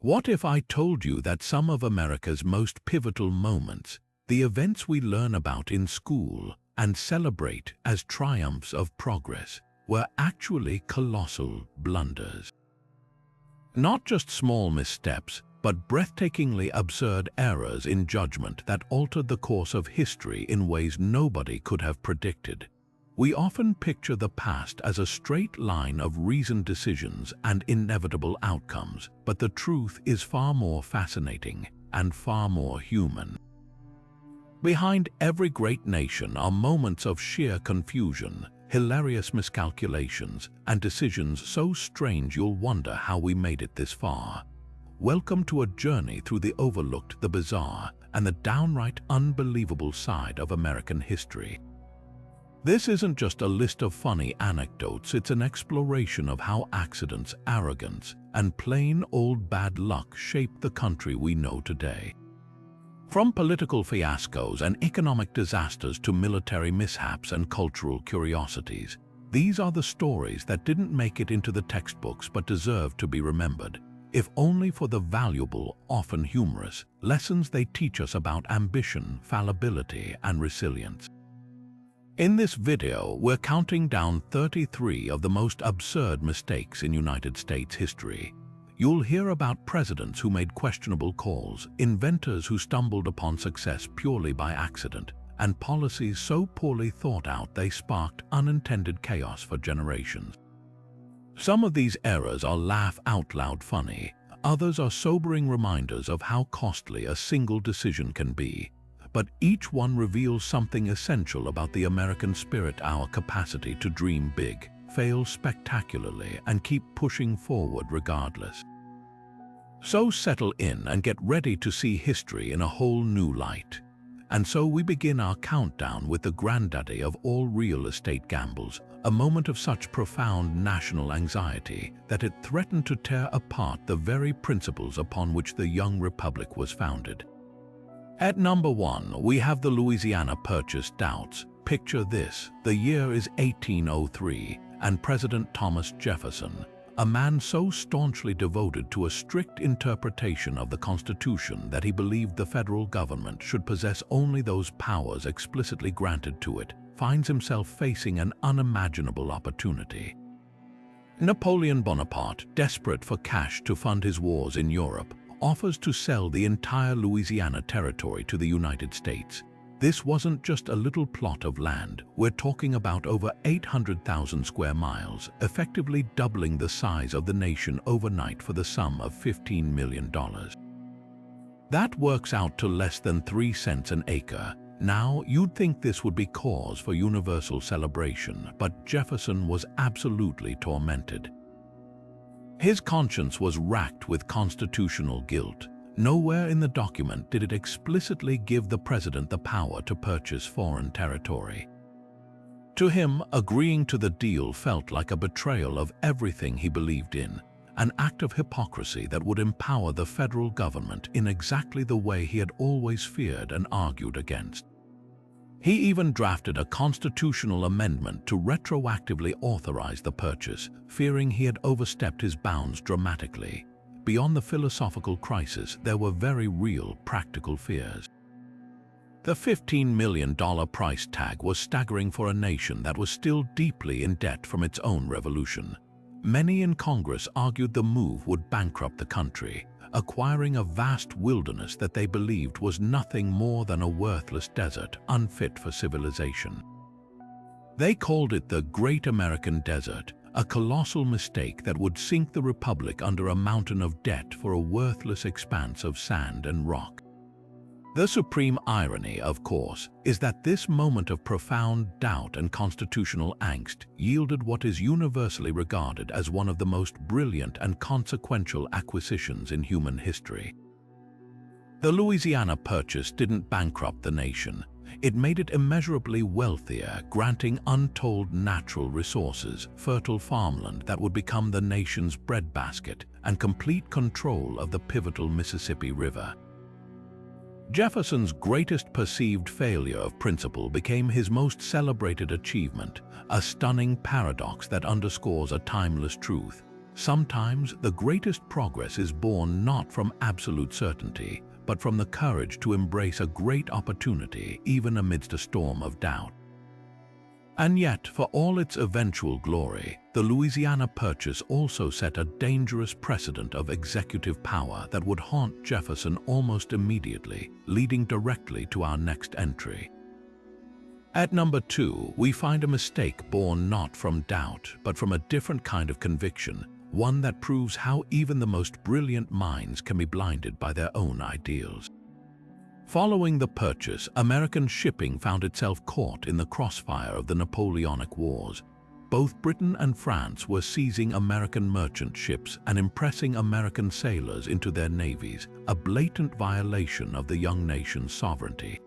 What if I told you that some of America's most pivotal moments, the events we learn about in school and celebrate as triumphs of progress, were actually colossal blunders? Not just small missteps, but breathtakingly absurd errors in judgment that altered the course of history in ways nobody could have predicted. We often picture the past as a straight line of reasoned decisions and inevitable outcomes, but the truth is far more fascinating and far more human. Behind every great nation are moments of sheer confusion, hilarious miscalculations, and decisions so strange you'll wonder how we made it this far. Welcome to a journey through the overlooked, the bizarre, and the downright unbelievable side of American history. This isn't just a list of funny anecdotes, it's an exploration of how accidents, arrogance, and plain old bad luck shaped the country we know today. From political fiascos and economic disasters to military mishaps and cultural curiosities, these are the stories that didn't make it into the textbooks but deserve to be remembered, if only for the valuable, often humorous, lessons they teach us about ambition, fallibility, and resilience. In this video, we're counting down 33 of the most absurd mistakes in United States history. You'll hear about presidents who made questionable calls, inventors who stumbled upon success purely by accident, and policies so poorly thought out they sparked unintended chaos for generations. Some of these errors are laugh-out-loud funny, others are sobering reminders of how costly a single decision can be. But each one reveals something essential about the American spirit, our capacity to dream big, fail spectacularly, and keep pushing forward regardless. So settle in and get ready to see history in a whole new light. And so we begin our countdown with the granddaddy of all real estate gambles, a moment of such profound national anxiety that it threatened to tear apart the very principles upon which the young republic was founded. At number 1, we have the Louisiana Purchase doubts. Picture this: the year is 1803, and President Thomas Jefferson, a man so staunchly devoted to a strict interpretation of the Constitution that he believed the federal government should possess only those powers explicitly granted to it, finds himself facing an unimaginable opportunity. Napoleon Bonaparte, desperate for cash to fund his wars in Europe, offers to sell the entire Louisiana territory to the United States. This wasn't just a little plot of land. We're talking about over 800,000 square miles, effectively doubling the size of the nation overnight for the sum of $15 million. That works out to less than 3 cents an acre. Now, you'd think this would be cause for universal celebration, but Jefferson was absolutely tormented. His conscience was racked with constitutional guilt. Nowhere in the document did it explicitly give the president the power to purchase foreign territory. To him, agreeing to the deal felt like a betrayal of everything he believed in, an act of hypocrisy that would empower the federal government in exactly the way he had always feared and argued against. He even drafted a constitutional amendment to retroactively authorize the purchase, fearing he had overstepped his bounds dramatically. Beyond the philosophical crisis, there were very real, practical fears. The $15 million price tag was staggering for a nation that was still deeply in debt from its own revolution. Many in Congress argued the move would bankrupt the country, acquiring a vast wilderness that they believed was nothing more than a worthless desert, unfit for civilization. They called it the Great American Desert, a colossal mistake that would sink the republic under a mountain of debt for a worthless expanse of sand and rock. The supreme irony, of course, is that this moment of profound doubt and constitutional angst yielded what is universally regarded as one of the most brilliant and consequential acquisitions in human history. The Louisiana Purchase didn't bankrupt the nation. It made it immeasurably wealthier, granting untold natural resources, fertile farmland that would become the nation's breadbasket, and complete control of the pivotal Mississippi River. Jefferson's greatest perceived failure of principle became his most celebrated achievement, a stunning paradox that underscores a timeless truth. Sometimes the greatest progress is born not from absolute certainty, but from the courage to embrace a great opportunity even amidst a storm of doubt. And yet, for all its eventual glory, the Louisiana Purchase also set a dangerous precedent of executive power that would haunt Jefferson almost immediately, leading directly to our next entry. At number 2, we find a mistake born not from doubt, but from a different kind of conviction, one that proves how even the most brilliant minds can be blinded by their own ideals. Following the Purchase, American shipping found itself caught in the crossfire of the Napoleonic Wars. Both Britain and France were seizing American merchant ships and impressing American sailors into their navies, a blatant violation of the young nation's sovereignty.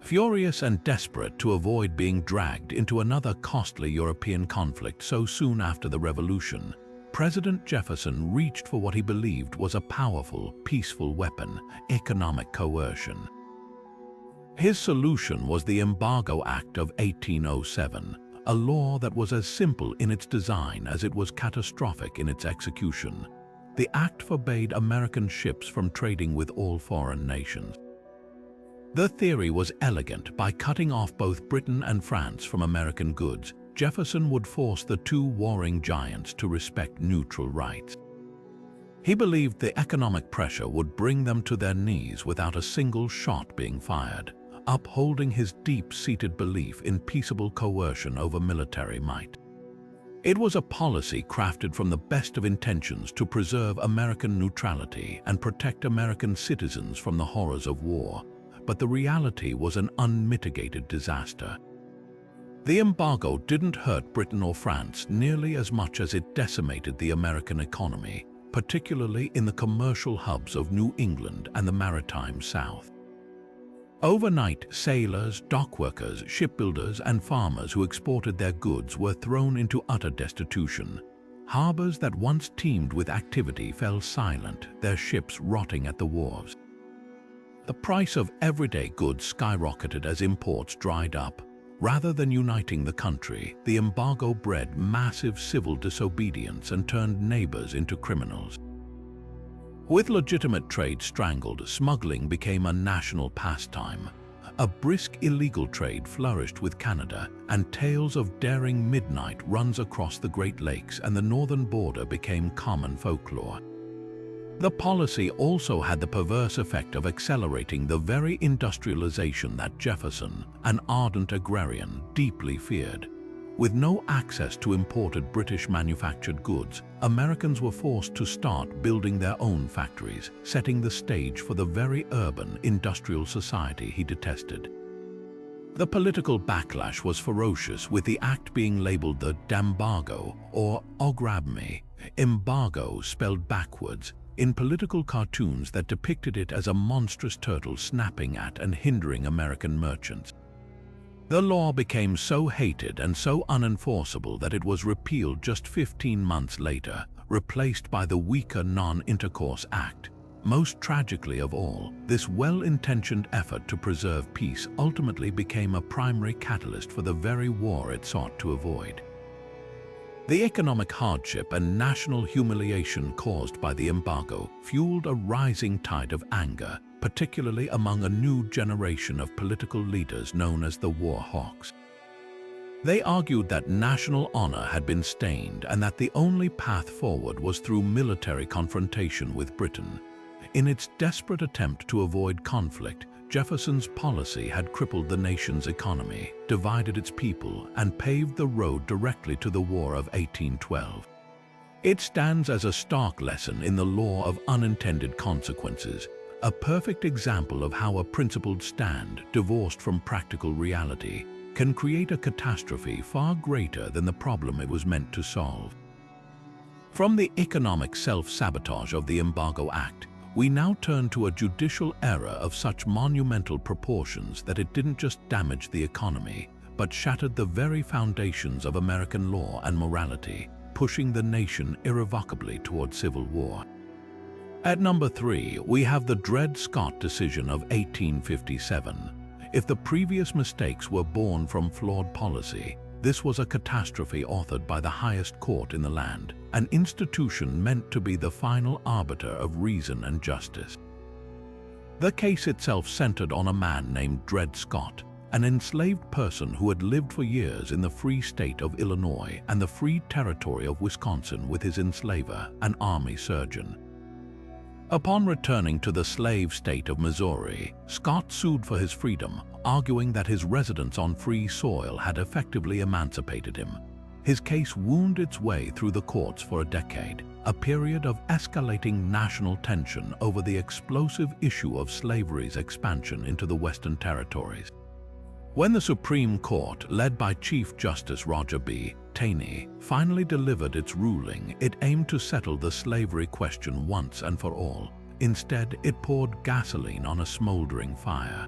Furious and desperate to avoid being dragged into another costly European conflict so soon after the Revolution, President Jefferson reached for what he believed was a powerful, peaceful weapon: economic coercion. His solution was the Embargo Act of 1807, a law that was as simple in its design as it was catastrophic in its execution. The act forbade American ships from trading with all foreign nations. The theory was elegant. By cutting off both Britain and France from American goods, Jefferson would force the two warring giants to respect neutral rights. He believed the economic pressure would bring them to their knees without a single shot being fired, upholding his deep-seated belief in peaceable coercion over military might. It was a policy crafted from the best of intentions to preserve American neutrality and protect American citizens from the horrors of war, but the reality was an unmitigated disaster. The embargo didn't hurt Britain or France nearly as much as it decimated the American economy, particularly in the commercial hubs of New England and the maritime South. Overnight, sailors, dockworkers, shipbuilders, and farmers who exported their goods were thrown into utter destitution. Harbors that once teemed with activity fell silent, their ships rotting at the wharves. The price of everyday goods skyrocketed as imports dried up. Rather than uniting the country, the embargo bred massive civil disobedience and turned neighbors into criminals. With legitimate trade strangled, smuggling became a national pastime. A brisk illegal trade flourished with Canada, and tales of daring midnight runs across the Great Lakes and the northern border became common folklore. The policy also had the perverse effect of accelerating the very industrialization that Jefferson, an ardent agrarian, deeply feared. With no access to imported British manufactured goods, Americans were forced to start building their own factories, setting the stage for the very urban, industrial society he detested. The political backlash was ferocious, with the act being labeled the Dambargo, or Ograbme, embargo spelled backwards, in political cartoons that depicted it as a monstrous turtle snapping at and hindering American merchants. The law became so hated and so unenforceable that it was repealed just 15 months later, replaced by the weaker Non-Intercourse Act. Most tragically of all, this well-intentioned effort to preserve peace ultimately became a primary catalyst for the very war it sought to avoid. The economic hardship and national humiliation caused by the embargo fueled a rising tide of anger, particularly among a new generation of political leaders known as the war hawks. They argued that national honor had been stained and that the only path forward was through military confrontation with Britain. In its desperate attempt to avoid conflict, Jefferson's policy had crippled the nation's economy, divided its people, and paved the road directly to the War of 1812. It stands as a stark lesson in the law of unintended consequences, a perfect example of how a principled stand, divorced from practical reality, can create a catastrophe far greater than the problem it was meant to solve. From the economic self-sabotage of the Embargo Act, we now turn to a judicial error of such monumental proportions that it didn't just damage the economy, but shattered the very foundations of American law and morality, pushing the nation irrevocably toward civil war. At number 3, we have the Dred Scott decision of 1857. If the previous mistakes were born from flawed policy, This was a catastrophe authored by the highest court in the land, an institution meant to be the final arbiter of reason and justice. The case itself centered on a man named Dred Scott, an enslaved person who had lived for years in the free state of Illinois and the free territory of Wisconsin with his enslaver, an army surgeon. Upon returning to the slave state of Missouri, Scott sued for his freedom, arguing that his residence on free soil had effectively emancipated him. His case wound its way through the courts for a decade, a period of escalating national tension over the explosive issue of slavery's expansion into the Western territories. When the Supreme Court, led by Chief Justice Roger B. Taney, finally delivered its ruling, it aimed to settle the slavery question once and for all. Instead, it poured gasoline on a smoldering fire.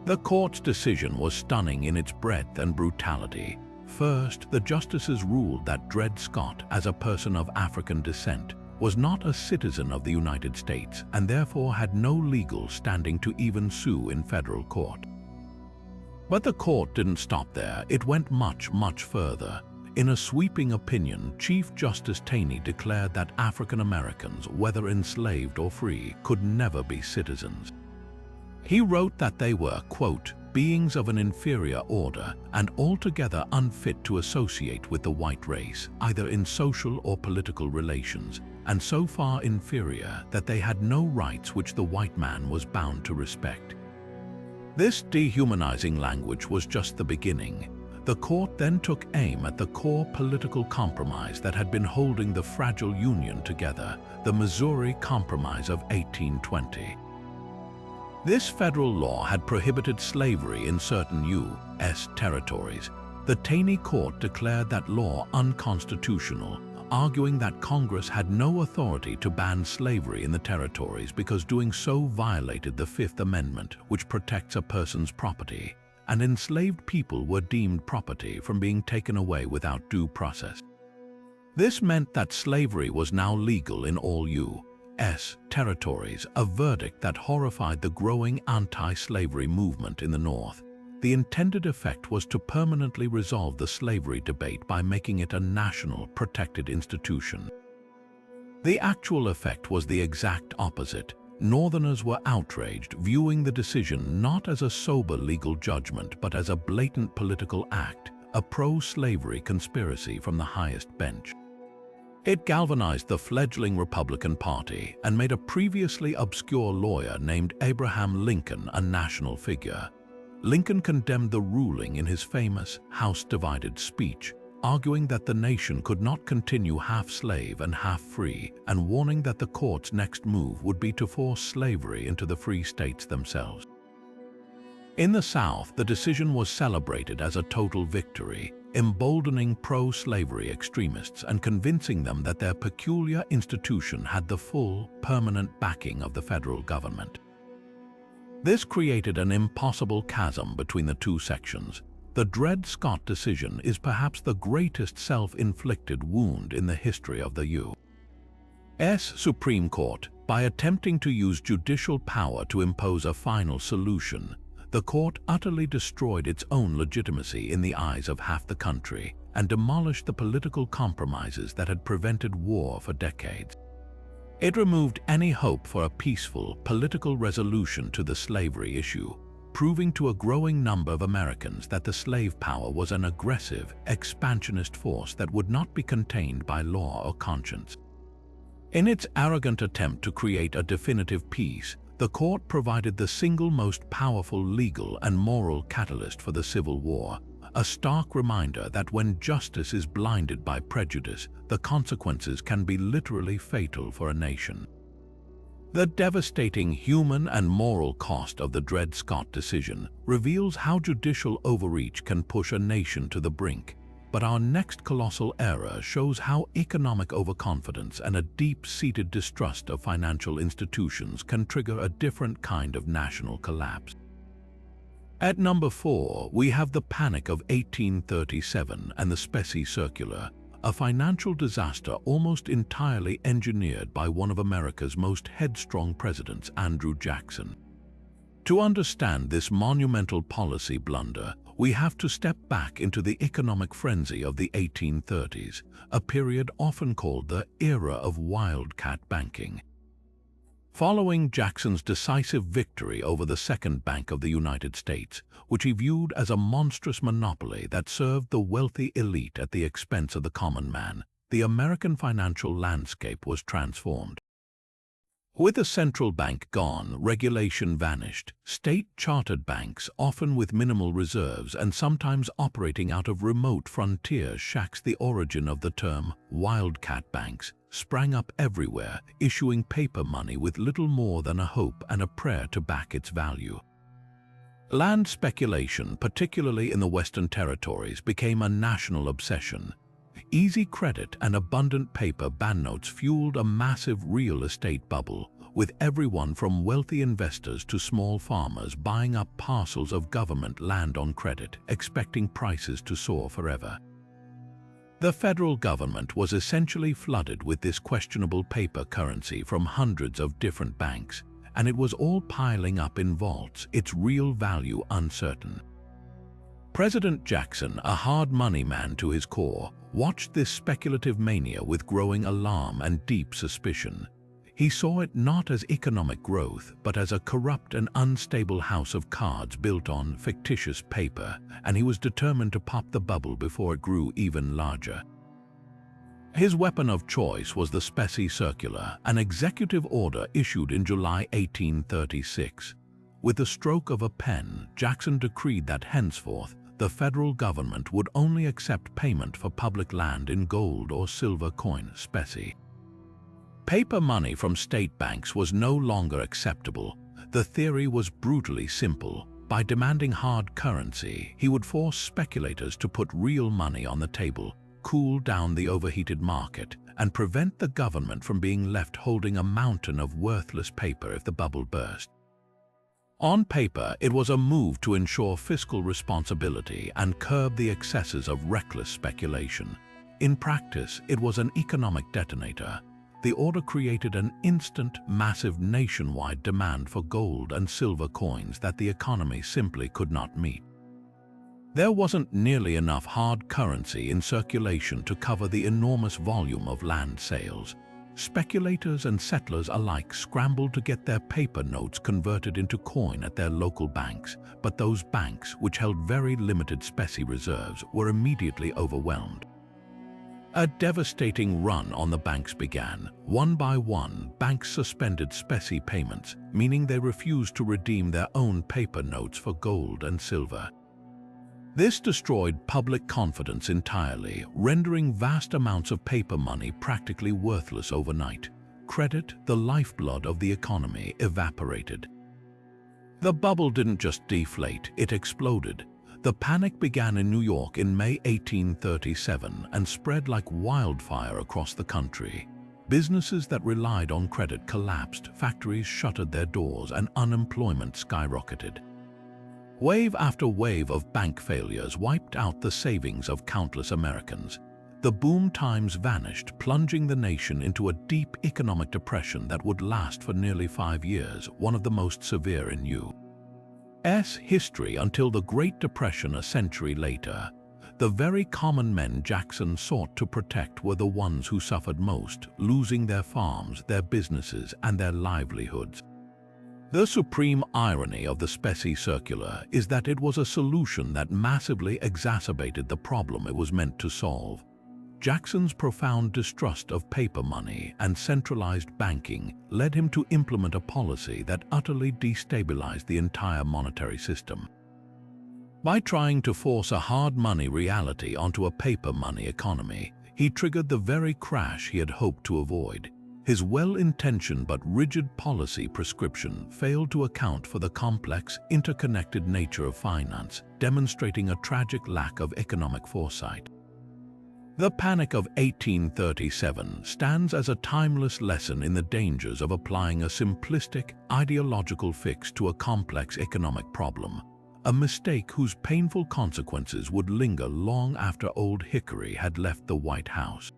The court's decision was stunning in its breadth and brutality. First, the justices ruled that Dred Scott, as a person of African descent, was not a citizen of the United States and therefore had no legal standing to even sue in federal court. But the court didn't stop there. It went much, much further. In a sweeping opinion, Chief Justice Taney declared that African Americans, whether enslaved or free, could never be citizens. He wrote that they were, quote, beings of an inferior order and altogether unfit to associate with the white race, either in social or political relations, and so far inferior that they had no rights which the white man was bound to respect. This dehumanizing language was just the beginning. The court then took aim at the core political compromise that had been holding the fragile Union together, the Missouri Compromise of 1820. This federal law had prohibited slavery in certain U.S. territories. The Taney Court declared that law unconstitutional, arguing that Congress had no authority to ban slavery in the territories because doing so violated the Fifth Amendment, which protects a person's property, and enslaved people were deemed property from being taken away without due process. This meant that slavery was now legal in all U.S. territories, a verdict that horrified the growing anti-slavery movement in the North. The intended effect was to permanently resolve the slavery debate by making it a national, protected institution. The actual effect was the exact opposite. Northerners were outraged, viewing the decision not as a sober legal judgment but as a blatant political act, a pro-slavery conspiracy from the highest bench. It galvanized the fledgling Republican Party and made a previously obscure lawyer named Abraham Lincoln a national figure. Lincoln condemned the ruling in his famous House Divided speech, arguing that the nation could not continue half slave and half free, and warning that the court's next move would be to force slavery into the free states themselves. In the South, the decision was celebrated as a total victory, emboldening pro-slavery extremists and convincing them that their peculiar institution had the full, permanent backing of the federal government. This created an impossible chasm between the two sections. The Dred Scott decision is perhaps the greatest self-inflicted wound in the history of the U.S. Supreme Court. By attempting to use judicial power to impose a final solution, the court utterly destroyed its own legitimacy in the eyes of half the country and demolished the political compromises that had prevented war for decades. It removed any hope for a peaceful, political resolution to the slavery issue, proving to a growing number of Americans that the slave power was an aggressive, expansionist force that would not be contained by law or conscience. In its arrogant attempt to create a definitive peace, the court provided the single most powerful legal and moral catalyst for the Civil War, a stark reminder that when justice is blinded by prejudice, the consequences can be literally fatal for a nation. The devastating human and moral cost of the Dred Scott decision reveals how judicial overreach can push a nation to the brink. But our next colossal error shows how economic overconfidence and a deep-seated distrust of financial institutions can trigger a different kind of national collapse. At number 4, we have the Panic of 1837 and the Specie Circular, a financial disaster almost entirely engineered by one of America's most headstrong presidents, Andrew Jackson. To understand this monumental policy blunder, we have to step back into the economic frenzy of the 1830s, a period often called the era of wildcat banking. Following Jackson's decisive victory over the Second Bank of the United States, which he viewed as a monstrous monopoly that served the wealthy elite at the expense of the common man, the American financial landscape was transformed. With the central bank gone, regulation vanished. State-chartered banks, often with minimal reserves and sometimes operating out of remote frontier shacks, the origin of the term wildcat banks, sprang up everywhere, issuing paper money with little more than a hope and a prayer to back its value. Land speculation, particularly in the Western Territories, became a national obsession. Easy credit and abundant paper banknotes fueled a massive real estate bubble, with everyone from wealthy investors to small farmers buying up parcels of government land on credit, expecting prices to soar forever. The federal government was essentially flooded with this questionable paper currency from hundreds of different banks, and it was all piling up in vaults, its real value uncertain. President Jackson, a hard money man to his core, watched this speculative mania with growing alarm and deep suspicion. He saw it not as economic growth, but as a corrupt and unstable house of cards built on fictitious paper, and he was determined to pop the bubble before it grew even larger. His weapon of choice was the Specie Circular, an executive order issued in July 1836. With the stroke of a pen, Jackson decreed that henceforth, the federal government would only accept payment for public land in gold or silver coin specie. Paper money from state banks was no longer acceptable. The theory was brutally simple. By demanding hard currency, he would force speculators to put real money on the table, cool down the overheated market, and prevent the government from being left holding a mountain of worthless paper if the bubble burst. On paper, it was a move to ensure fiscal responsibility and curb the excesses of reckless speculation. In practice, it was an economic detonator. The order created an instant, massive nationwide demand for gold and silver coins that the economy simply could not meet. There wasn't nearly enough hard currency in circulation to cover the enormous volume of land sales. Speculators and settlers alike scrambled to get their paper notes converted into coin at their local banks, but those banks, which held very limited specie reserves, were immediately overwhelmed. A devastating run on the banks began. One by one, banks suspended specie payments, meaning they refused to redeem their own paper notes for gold and silver. This destroyed public confidence entirely, rendering vast amounts of paper money practically worthless overnight. Credit, the lifeblood of the economy, evaporated. The bubble didn't just deflate, it exploded. The panic began in New York in May 1837 and spread like wildfire across the country. Businesses that relied on credit collapsed, factories shuttered their doors, and unemployment skyrocketed. Wave after wave of bank failures wiped out the savings of countless Americans. The boom times vanished, plunging the nation into a deep economic depression that would last for nearly 5 years, one of the most severe in U.S. history until the Great Depression a century later. The very common men Jackson sought to protect were the ones who suffered most, losing their farms, their businesses, and their livelihoods. The supreme irony of the Specie Circular is that it was a solution that massively exacerbated the problem it was meant to solve. Jackson's profound distrust of paper money and centralized banking led him to implement a policy that utterly destabilized the entire monetary system. By trying to force a hard money reality onto a paper money economy, he triggered the very crash he had hoped to avoid. His well-intentioned but rigid policy prescription failed to account for the complex, interconnected nature of finance, demonstrating a tragic lack of economic foresight. The Panic of 1837 stands as a timeless lesson in the dangers of applying a simplistic, ideological fix to a complex economic problem, a mistake whose painful consequences would linger long after Old Hickory had left the White House.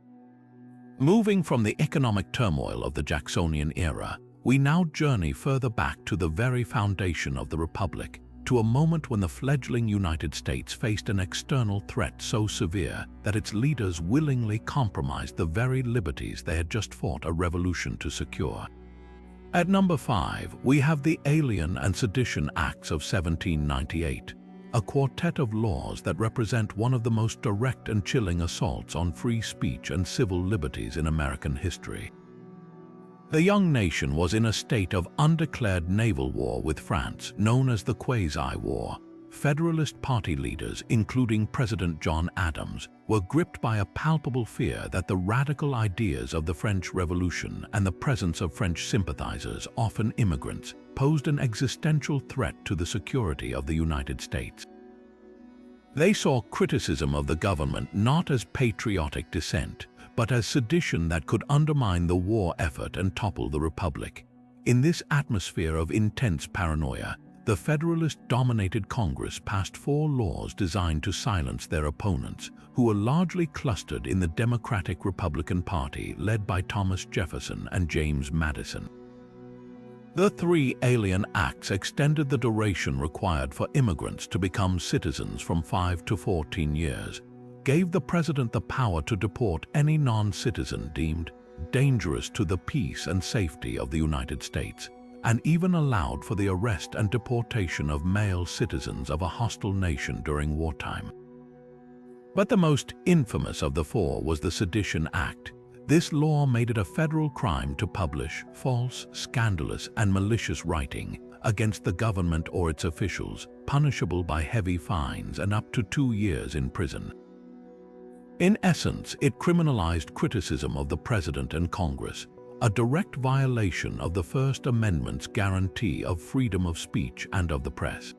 Moving from the economic turmoil of the Jacksonian era, we now journey further back to the very foundation of the Republic, to a moment when the fledgling United States faced an external threat so severe that its leaders willingly compromised the very liberties they had just fought a revolution to secure. At number 5, we have the Alien and Sedition Acts of 1798, a quartet of laws that represent one of the most direct and chilling assaults on free speech and civil liberties in American history. The young nation was in a state of undeclared naval war with France, known as the Quasi-War. Federalist Party leaders, including President John Adams, were gripped by a palpable fear that the radical ideas of the French Revolution and the presence of French sympathizers, often immigrants, posed an existential threat to the security of the United States. They saw criticism of the government not as patriotic dissent, but as sedition that could undermine the war effort and topple the Republic. In this atmosphere of intense paranoia, the Federalist-dominated Congress passed 4 laws designed to silence their opponents, who were largely clustered in the Democratic-Republican Party led by Thomas Jefferson and James Madison. The 3 Alien Acts extended the duration required for immigrants to become citizens from 5 to 14 years, gave the president the power to deport any non-citizen deemed dangerous to the peace and safety of the United States, and even allowed for the arrest and deportation of male citizens of a hostile nation during wartime. But the most infamous of the 4 was the Sedition Act. This law made it a federal crime to publish false, scandalous, and malicious writing against the government or its officials, punishable by heavy fines and up to 2 years in prison. In essence, it criminalized criticism of the president and Congress, a direct violation of the First Amendment's guarantee of freedom of speech and of the press.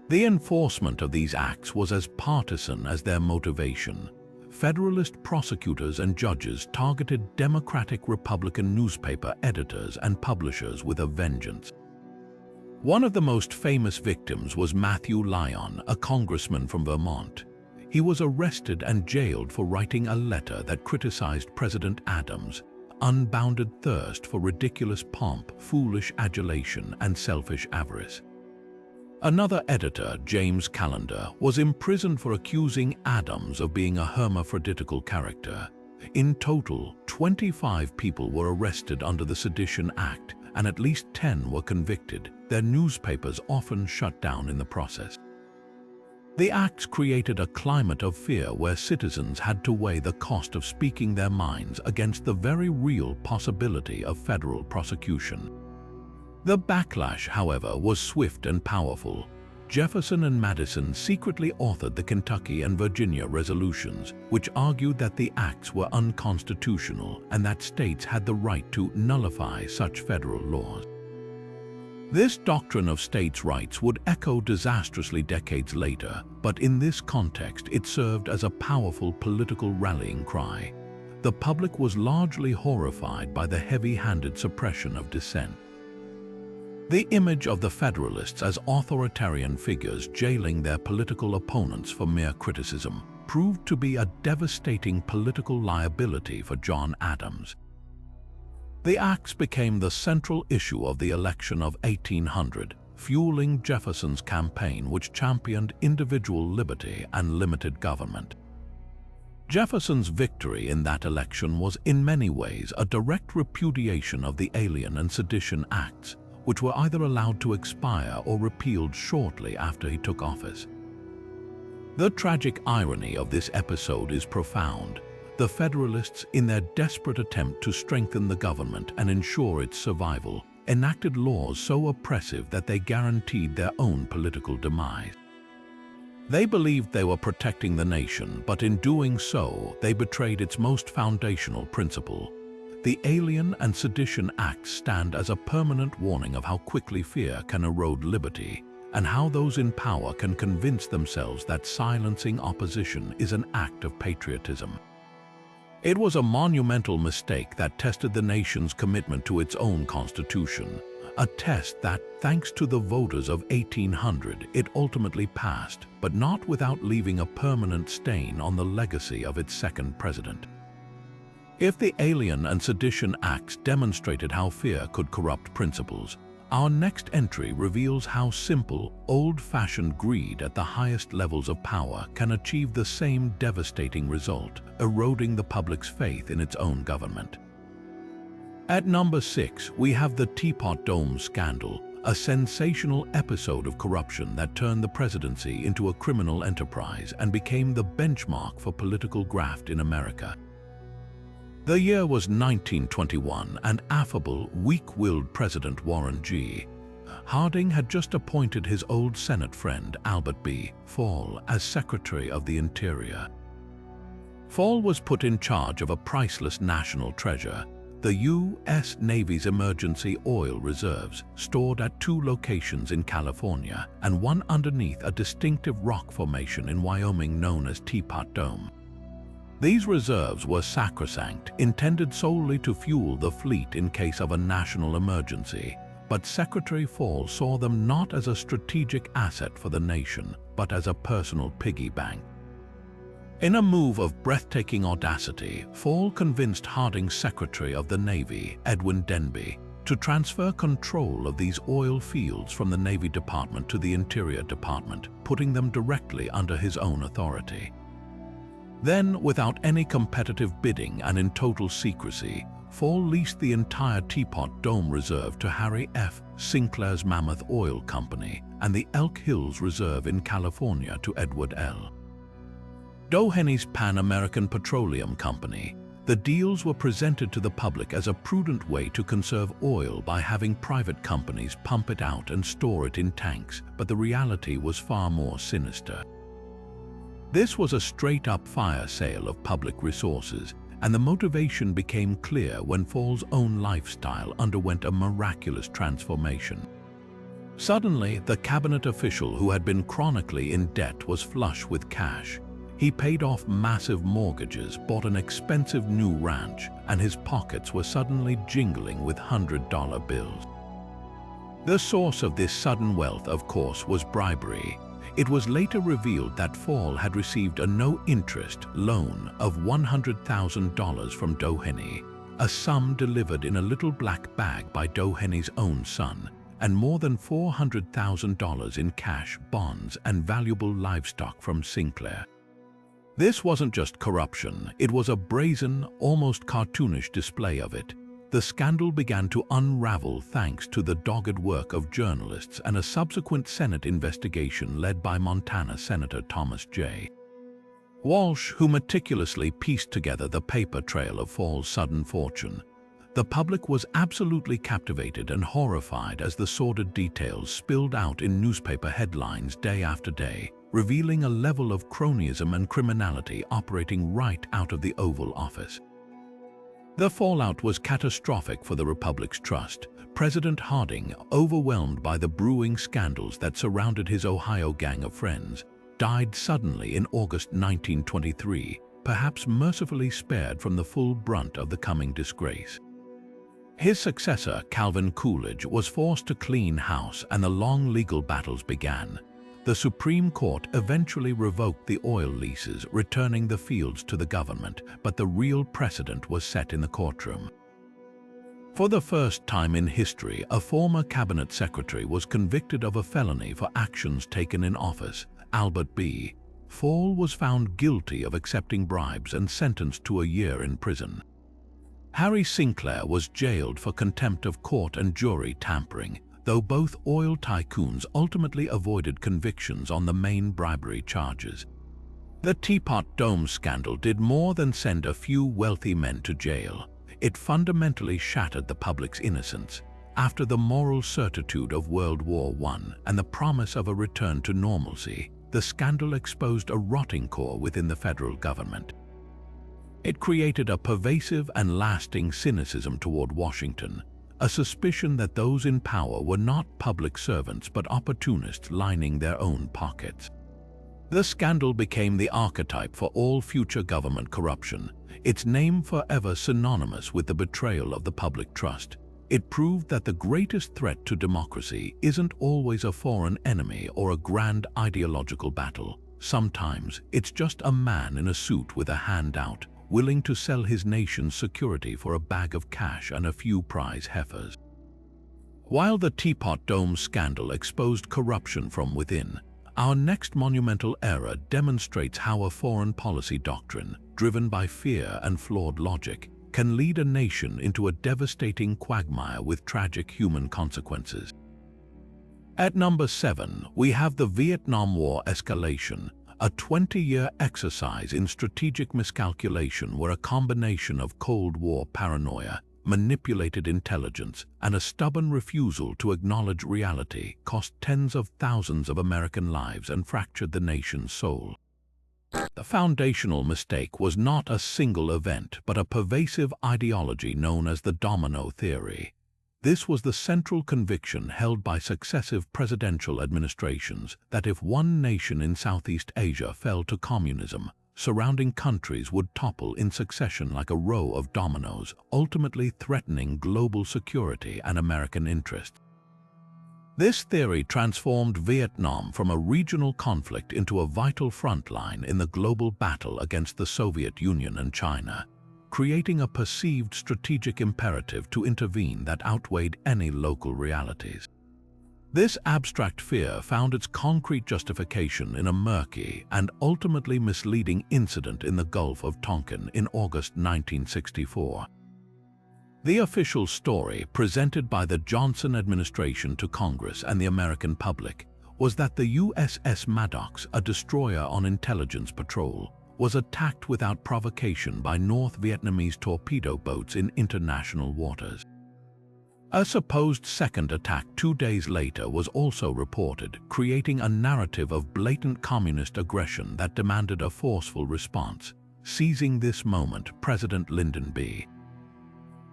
The enforcement of these acts was as partisan as their motivation. Federalist prosecutors and judges targeted Democratic-Republican newspaper editors and publishers with a vengeance. One of the most famous victims was Matthew Lyon, a congressman from Vermont. He was arrested and jailed for writing a letter that criticized President Adams' unbounded thirst for ridiculous pomp, foolish adulation, and selfish avarice. Another editor, James Callender, was imprisoned for accusing Adams of being a hermaphroditical character. In total, 25 people were arrested under the Sedition Act, and at least 10 were convicted, their newspapers often shut down in the process. The acts created a climate of fear where citizens had to weigh the cost of speaking their minds against the very real possibility of federal prosecution. The backlash, however, was swift and powerful. Jefferson and Madison secretly authored the Kentucky and Virginia resolutions, which argued that the acts were unconstitutional and that states had the right to nullify such federal laws. This doctrine of states' rights would echo disastrously decades later, but in this context it served as a powerful political rallying cry. The public was largely horrified by the heavy-handed suppression of dissent. The image of the Federalists as authoritarian figures jailing their political opponents for mere criticism proved to be a devastating political liability for John Adams. The acts became the central issue of the election of 1800, fueling Jefferson's campaign which championed individual liberty and limited government. Jefferson's victory in that election was in many ways a direct repudiation of the Alien and Sedition Acts, which were either allowed to expire or repealed shortly after he took office. The tragic irony of this episode is profound. The Federalists, in their desperate attempt to strengthen the government and ensure its survival, enacted laws so oppressive that they guaranteed their own political demise. They believed they were protecting the nation, but in doing so, they betrayed its most foundational principle. The Alien and Sedition Acts stand as a permanent warning of how quickly fear can erode liberty, and how those in power can convince themselves that silencing opposition is an act of patriotism. It was a monumental mistake that tested the nation's commitment to its own constitution, a test that, thanks to the voters of 1800, it ultimately passed, but not without leaving a permanent stain on the legacy of its second president. If the Alien and Sedition Acts demonstrated how fear could corrupt principles, Our next entry reveals how simple, old-fashioned greed at the highest levels of power can achieve the same devastating result, eroding the public's faith in its own government. At number 6, we have the Teapot Dome scandal, a sensational episode of corruption that turned the presidency into a criminal enterprise and became the benchmark for political graft in America. The year was 1921, and affable, weak-willed President Warren G. Harding had just appointed his old Senate friend Albert B. Fall as Secretary of the Interior. Fall was put in charge of a priceless national treasure, the U.S. Navy's emergency oil reserves, stored at 2 locations in California and one underneath a distinctive rock formation in Wyoming known as Teapot Dome. These reserves were sacrosanct, intended solely to fuel the fleet in case of a national emergency, but Secretary Fall saw them not as a strategic asset for the nation, but as a personal piggy bank. In a move of breathtaking audacity, Fall convinced Harding's Secretary of the Navy, Edwin Denby, to transfer control of these oil fields from the Navy Department to the Interior Department, putting them directly under his own authority. Then, without any competitive bidding and in total secrecy, Fall leased the entire Teapot Dome Reserve to Harry F. Sinclair's Mammoth Oil Company and the Elk Hills Reserve in California to Edward L. Doheny Pan American Petroleum Company. The deals were presented to the public as a prudent way to conserve oil by having private companies pump it out and store it in tanks, but the reality was far more sinister. This was a straight-up fire sale of public resources, and the motivation became clear when Fall's own lifestyle underwent a miraculous transformation. Suddenly, the cabinet official who had been chronically in debt was flush with cash. He paid off massive mortgages, bought an expensive new ranch, and his pockets were suddenly jingling with $100 bills. The source of this sudden wealth, of course, was bribery. It was later revealed that Fall had received a no-interest loan of $100,000 from Doheny, a sum delivered in a little black bag by Doheny's own son, and more than $400,000 in cash, bonds, and valuable livestock from Sinclair. This wasn't just corruption, it was a brazen, almost cartoonish display of it. The scandal began to unravel thanks to the dogged work of journalists and a subsequent Senate investigation led by Montana Senator Thomas J. Walsh, who meticulously pieced together the paper trail of Fall's sudden fortune. The public was absolutely captivated and horrified as the sordid details spilled out in newspaper headlines day after day, revealing a level of cronyism and criminality operating right out of the Oval Office. The fallout was catastrophic for the Republic's trust. President Harding, overwhelmed by the brewing scandals that surrounded his Ohio gang of friends, died suddenly in August 1923, perhaps mercifully spared from the full brunt of the coming disgrace. His successor, Calvin Coolidge, was forced to clean house and the long legal battles began. The Supreme Court eventually revoked the oil leases, returning the fields to the government, but the real precedent was set in the courtroom. For the first time in history, a former cabinet secretary was convicted of a felony for actions taken in office. Albert B. Fall was found guilty of accepting bribes and sentenced to a year in prison. Harry Sinclair was jailed for contempt of court and jury tampering, though both oil tycoons ultimately avoided convictions on the main bribery charges. The Teapot Dome scandal did more than send a few wealthy men to jail. It fundamentally shattered the public's innocence. After the moral certitude of World War I and the promise of a return to normalcy, the scandal exposed a rotting core within the federal government. It created a pervasive and lasting cynicism toward Washington, a suspicion that those in power were not public servants but opportunists lining their own pockets. The scandal became the archetype for all future government corruption, its name forever synonymous with the betrayal of the public trust. It proved that the greatest threat to democracy isn't always a foreign enemy or a grand ideological battle. Sometimes it's just a man in a suit with a hand out, willing to sell his nation's security for a bag of cash and a few prize heifers. While the Teapot Dome scandal exposed corruption from within, our next monumental era demonstrates how a foreign policy doctrine, driven by fear and flawed logic, can lead a nation into a devastating quagmire with tragic human consequences. At number 7, we have the Vietnam War escalation, a 20-year exercise in strategic miscalculation where a combination of Cold War paranoia, manipulated intelligence, and a stubborn refusal to acknowledge reality cost tens of thousands of American lives and fractured the nation's soul. The foundational mistake was not a single event, but a pervasive ideology known as the domino theory. This was the central conviction held by successive presidential administrations that if one nation in Southeast Asia fell to communism, surrounding countries would topple in succession like a row of dominoes, ultimately threatening global security and American interests. This theory transformed Vietnam from a regional conflict into a vital front line in the global battle against the Soviet Union and China, creating a perceived strategic imperative to intervene that outweighed any local realities. This abstract fear found its concrete justification in a murky and ultimately misleading incident in the Gulf of Tonkin in August 1964. The official story presented by the Johnson administration to Congress and the American public was that the USS Maddox, a destroyer on intelligence patrol, was attacked without provocation by North Vietnamese torpedo boats in international waters. A supposed second attack 2 days later was also reported, creating a narrative of blatant communist aggression that demanded a forceful response. Seizing this moment, President Lyndon B.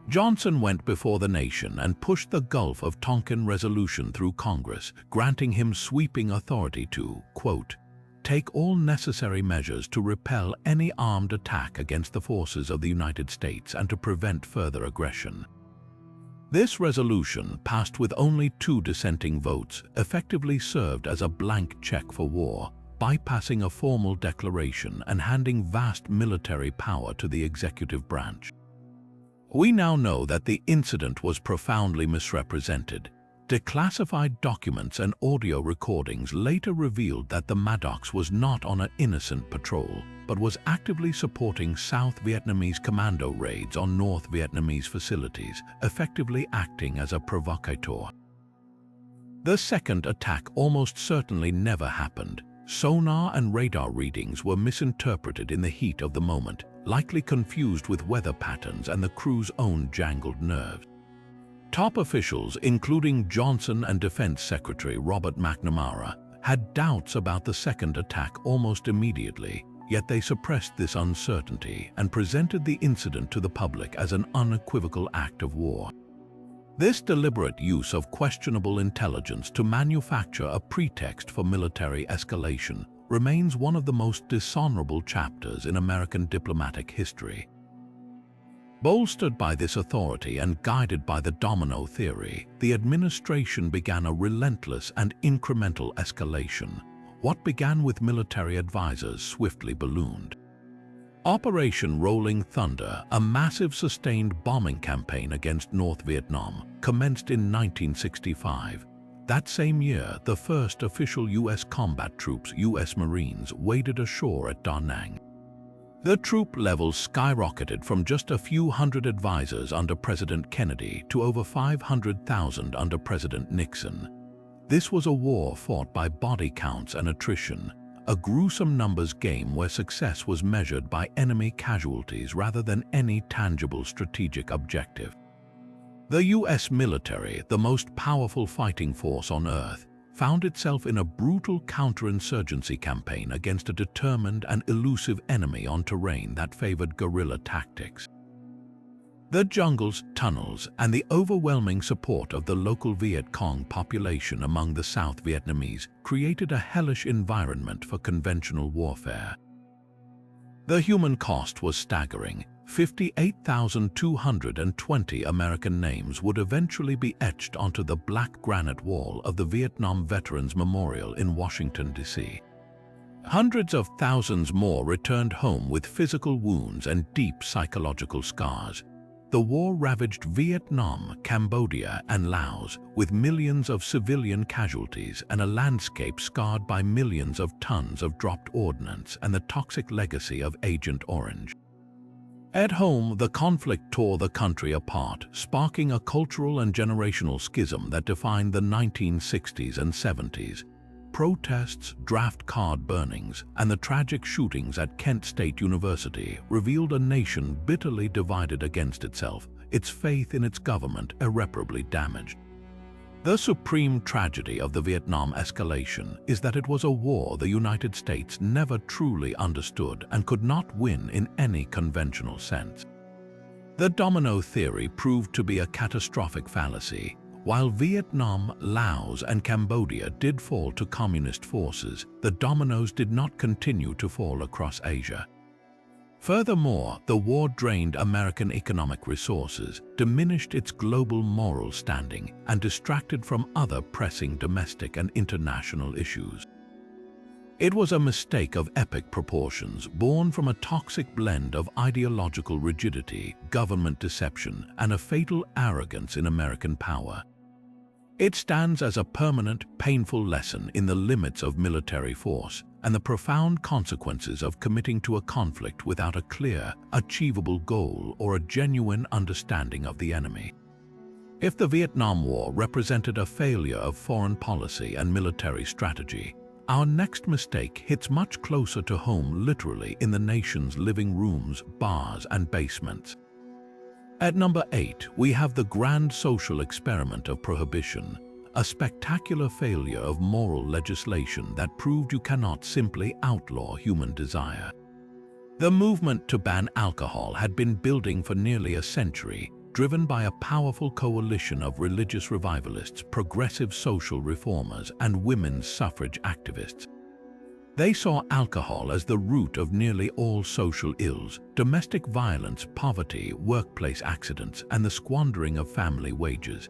Johnson went before the nation and pushed the Gulf of Tonkin resolution through Congress, granting him sweeping authority to, quote, take all necessary measures to repel any armed attack against the forces of the United States and to prevent further aggression. This resolution, passed with only 2 dissenting votes, effectively served as a blank check for war, bypassing a formal declaration and handing vast military power to the executive branch. We now know that the incident was profoundly misrepresented. Declassified documents and audio recordings later revealed that the Maddox was not on an innocent patrol, but was actively supporting South Vietnamese commando raids on North Vietnamese facilities, effectively acting as a provocateur. The second attack almost certainly never happened. Sonar and radar readings were misinterpreted in the heat of the moment, likely confused with weather patterns and the crew's own jangled nerves. Top officials, including Johnson and Defense Secretary Robert McNamara, had doubts about the second attack almost immediately, yet they suppressed this uncertainty and presented the incident to the public as an unequivocal act of war. This deliberate use of questionable intelligence to manufacture a pretext for military escalation remains one of the most dishonorable chapters in American diplomatic history. Bolstered by this authority and guided by the domino theory, the administration began a relentless and incremental escalation. What began with military advisors swiftly ballooned. Operation Rolling Thunder, a massive sustained bombing campaign against North Vietnam, commenced in 1965. That same year, the first official U.S. combat troops, U.S. Marines, waded ashore at Da Nang. The troop levels skyrocketed from just a few hundred advisors under President Kennedy to over 500,000 under President Nixon. This was a war fought by body counts and attrition, a gruesome numbers game where success was measured by enemy casualties rather than any tangible strategic objective. The U.S. military, the most powerful fighting force on Earth, found itself in a brutal counterinsurgency campaign against a determined and elusive enemy on terrain that favored guerrilla tactics. The jungles, tunnels, and the overwhelming support of the local Viet Cong population among the South Vietnamese created a hellish environment for conventional warfare. The human cost was staggering. 58,220 American names would eventually be etched onto the black granite wall of the Vietnam Veterans Memorial in Washington, D.C. Hundreds of thousands more returned home with physical wounds and deep psychological scars. The war ravaged Vietnam, Cambodia, and Laos, with millions of civilian casualties and a landscape scarred by millions of tons of dropped ordnance and the toxic legacy of Agent Orange. At home, the conflict tore the country apart, sparking a cultural and generational schism that defined the 1960s and 70s. Protests, draft card burnings, and the tragic shootings at Kent State University revealed a nation bitterly divided against itself, its faith in its government irreparably damaged. The supreme tragedy of the Vietnam escalation is that it was a war the United States never truly understood and could not win in any conventional sense. The domino theory proved to be a catastrophic fallacy. While Vietnam, Laos, and Cambodia did fall to communist forces, the dominoes did not continue to fall across Asia. Furthermore, the war drained American economic resources, diminished its global moral standing, and distracted from other pressing domestic and international issues. It was a mistake of epic proportions, born from a toxic blend of ideological rigidity, government deception, and a fatal arrogance in American power. It stands as a permanent, painful lesson in the limits of military force and the profound consequences of committing to a conflict without a clear, achievable goal or a genuine understanding of the enemy. If the Vietnam War represented a failure of foreign policy and military strategy, our next mistake hits much closer to home, literally in the nation's living rooms, bars, and basements. At number 8, we have the grand social experiment of prohibition, a spectacular failure of moral legislation that proved you cannot simply outlaw human desire. The movement to ban alcohol had been building for nearly a century, driven by a powerful coalition of religious revivalists, progressive social reformers, and women's suffrage activists. They saw alcohol as the root of nearly all social ills: domestic violence, poverty, workplace accidents, and the squandering of family wages.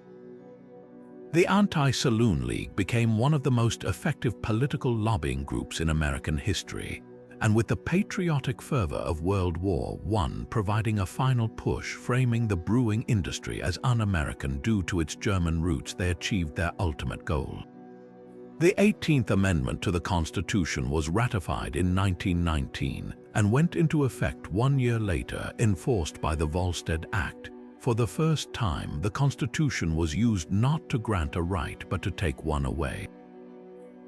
The Anti-Saloon League became one of the most effective political lobbying groups in American history, and with the patriotic fervor of World War I providing a final push, framing the brewing industry as un-American due to its German roots, they achieved their ultimate goal. The 18th Amendment to the Constitution was ratified in 1919 and went into effect 1 year later, enforced by the Volstead Act. For the first time, the Constitution was used not to grant a right but to take one away.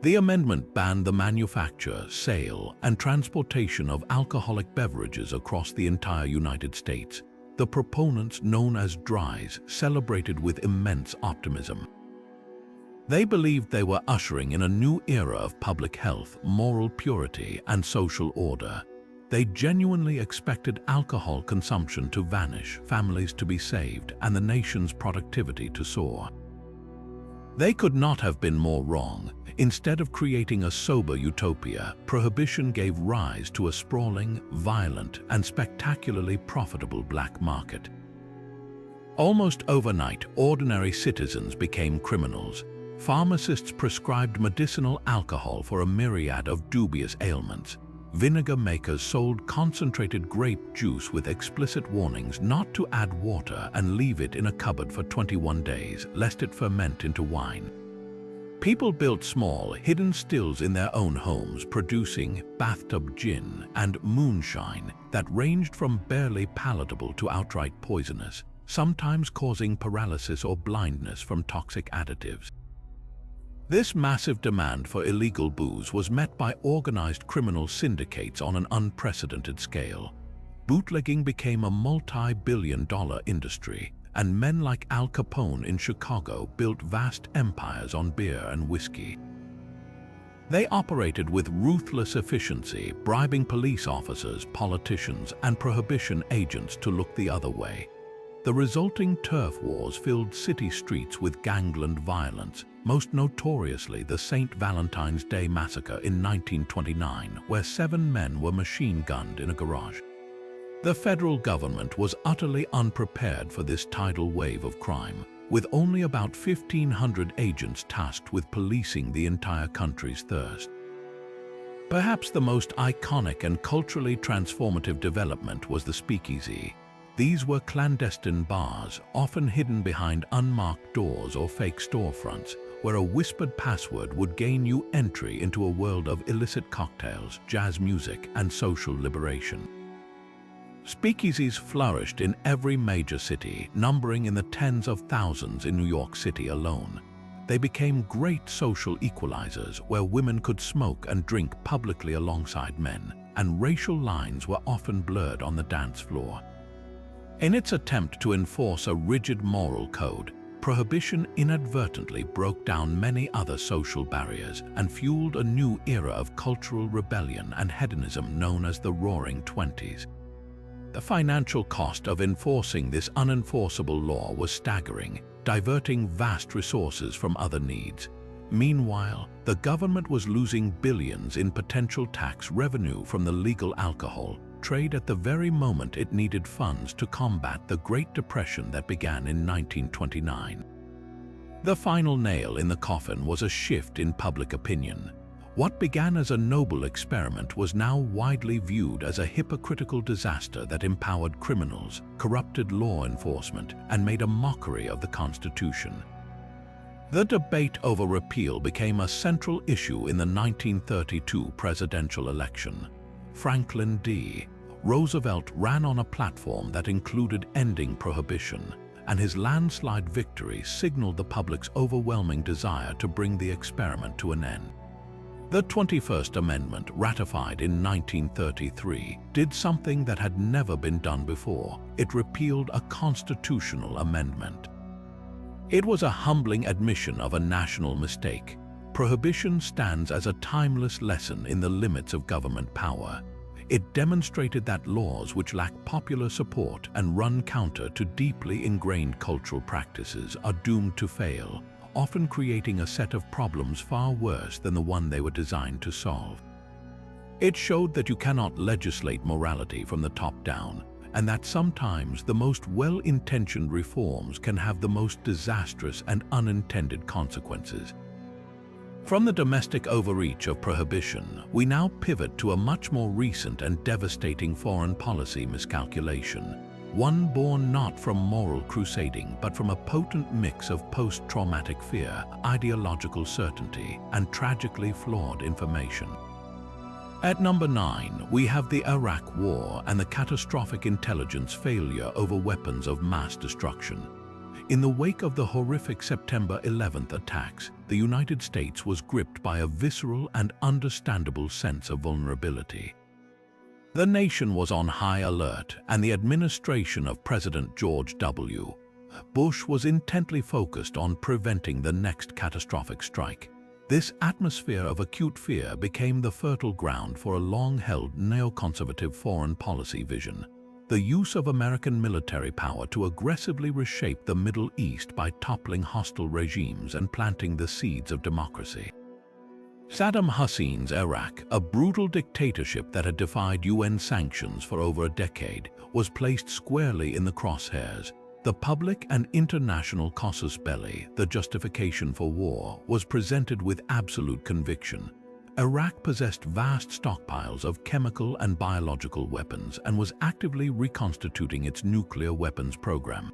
The amendment banned the manufacture, sale, and transportation of alcoholic beverages across the entire United States. The proponents, known as Dries, celebrated with immense optimism. They believed they were ushering in a new era of public health, moral purity, and social order. They genuinely expected alcohol consumption to vanish, families to be saved, and the nation's productivity to soar. They could not have been more wrong. Instead of creating a sober utopia, prohibition gave rise to a sprawling, violent, and spectacularly profitable black market. Almost overnight, ordinary citizens became criminals. Pharmacists prescribed medicinal alcohol for a myriad of dubious ailments. Vinegar makers sold concentrated grape juice with explicit warnings not to add water and leave it in a cupboard for 21 days, lest it ferment into wine. People built small, hidden stills in their own homes, producing bathtub gin and moonshine that ranged from barely palatable to outright poisonous, sometimes causing paralysis or blindness from toxic additives. This massive demand for illegal booze was met by organized criminal syndicates on an unprecedented scale. Bootlegging became a multi-billion-dollar industry, and men like Al Capone in Chicago built vast empires on beer and whiskey. They operated with ruthless efficiency, bribing police officers, politicians, and prohibition agents to look the other way. The resulting turf wars filled city streets with gangland violence, most notoriously the St. Valentine's Day Massacre in 1929, where 7 men were machine-gunned in a garage. The federal government was utterly unprepared for this tidal wave of crime, with only about 1,500 agents tasked with policing the entire country's thirst. Perhaps the most iconic and culturally transformative development was the speakeasy. These were clandestine bars, often hidden behind unmarked doors or fake storefronts, where a whispered password would gain you entry into a world of illicit cocktails, jazz music, and social liberation. Speakeasies flourished in every major city, numbering in the tens of thousands in New York City alone. They became great social equalizers where women could smoke and drink publicly alongside men, and racial lines were often blurred on the dance floor. In its attempt to enforce a rigid moral code, Prohibition inadvertently broke down many other social barriers and fueled a new era of cultural rebellion and hedonism known as the Roaring Twenties. The financial cost of enforcing this unenforceable law was staggering, diverting vast resources from other needs. Meanwhile, the government was losing billions in potential tax revenue from the legal alcohol trade at the very moment it needed funds to combat the Great Depression that began in 1929. The final nail in the coffin was a shift in public opinion. What began as a noble experiment was now widely viewed as a hypocritical disaster that empowered criminals, corrupted law enforcement, and made a mockery of the Constitution. The debate over repeal became a central issue in the 1932 presidential election. Franklin D. Roosevelt ran on a platform that included ending prohibition, and his landslide victory signaled the public's overwhelming desire to bring the experiment to an end. The 21st Amendment, ratified in 1933, did something that had never been done before. It repealed a constitutional amendment. It was a humbling admission of a national mistake. Prohibition stands as a timeless lesson in the limits of government power. It demonstrated that laws which lack popular support and run counter to deeply ingrained cultural practices are doomed to fail, often creating a set of problems far worse than the one they were designed to solve. It showed that you cannot legislate morality from the top down, and that sometimes the most well-intentioned reforms can have the most disastrous and unintended consequences. From the domestic overreach of prohibition, we now pivot to a much more recent and devastating foreign policy miscalculation, one born not from moral crusading but from a potent mix of post-traumatic fear, ideological certainty, and tragically flawed information. At number 9, we have the Iraq War and the catastrophic intelligence failure over weapons of mass destruction. In the wake of the horrific September 11th attacks, the United States was gripped by a visceral and understandable sense of vulnerability. The nation was on high alert, and the administration of President George W. Bush was intently focused on preventing the next catastrophic strike. This atmosphere of acute fear became the fertile ground for a long-held neoconservative foreign policy vision: the use of American military power to aggressively reshape the Middle East by toppling hostile regimes and planting the seeds of democracy. Saddam Hussein's Iraq, a brutal dictatorship that had defied UN sanctions for over a decade, was placed squarely in the crosshairs. The public and international casus belli, the justification for war, was presented with absolute conviction. Iraq possessed vast stockpiles of chemical and biological weapons and was actively reconstituting its nuclear weapons program.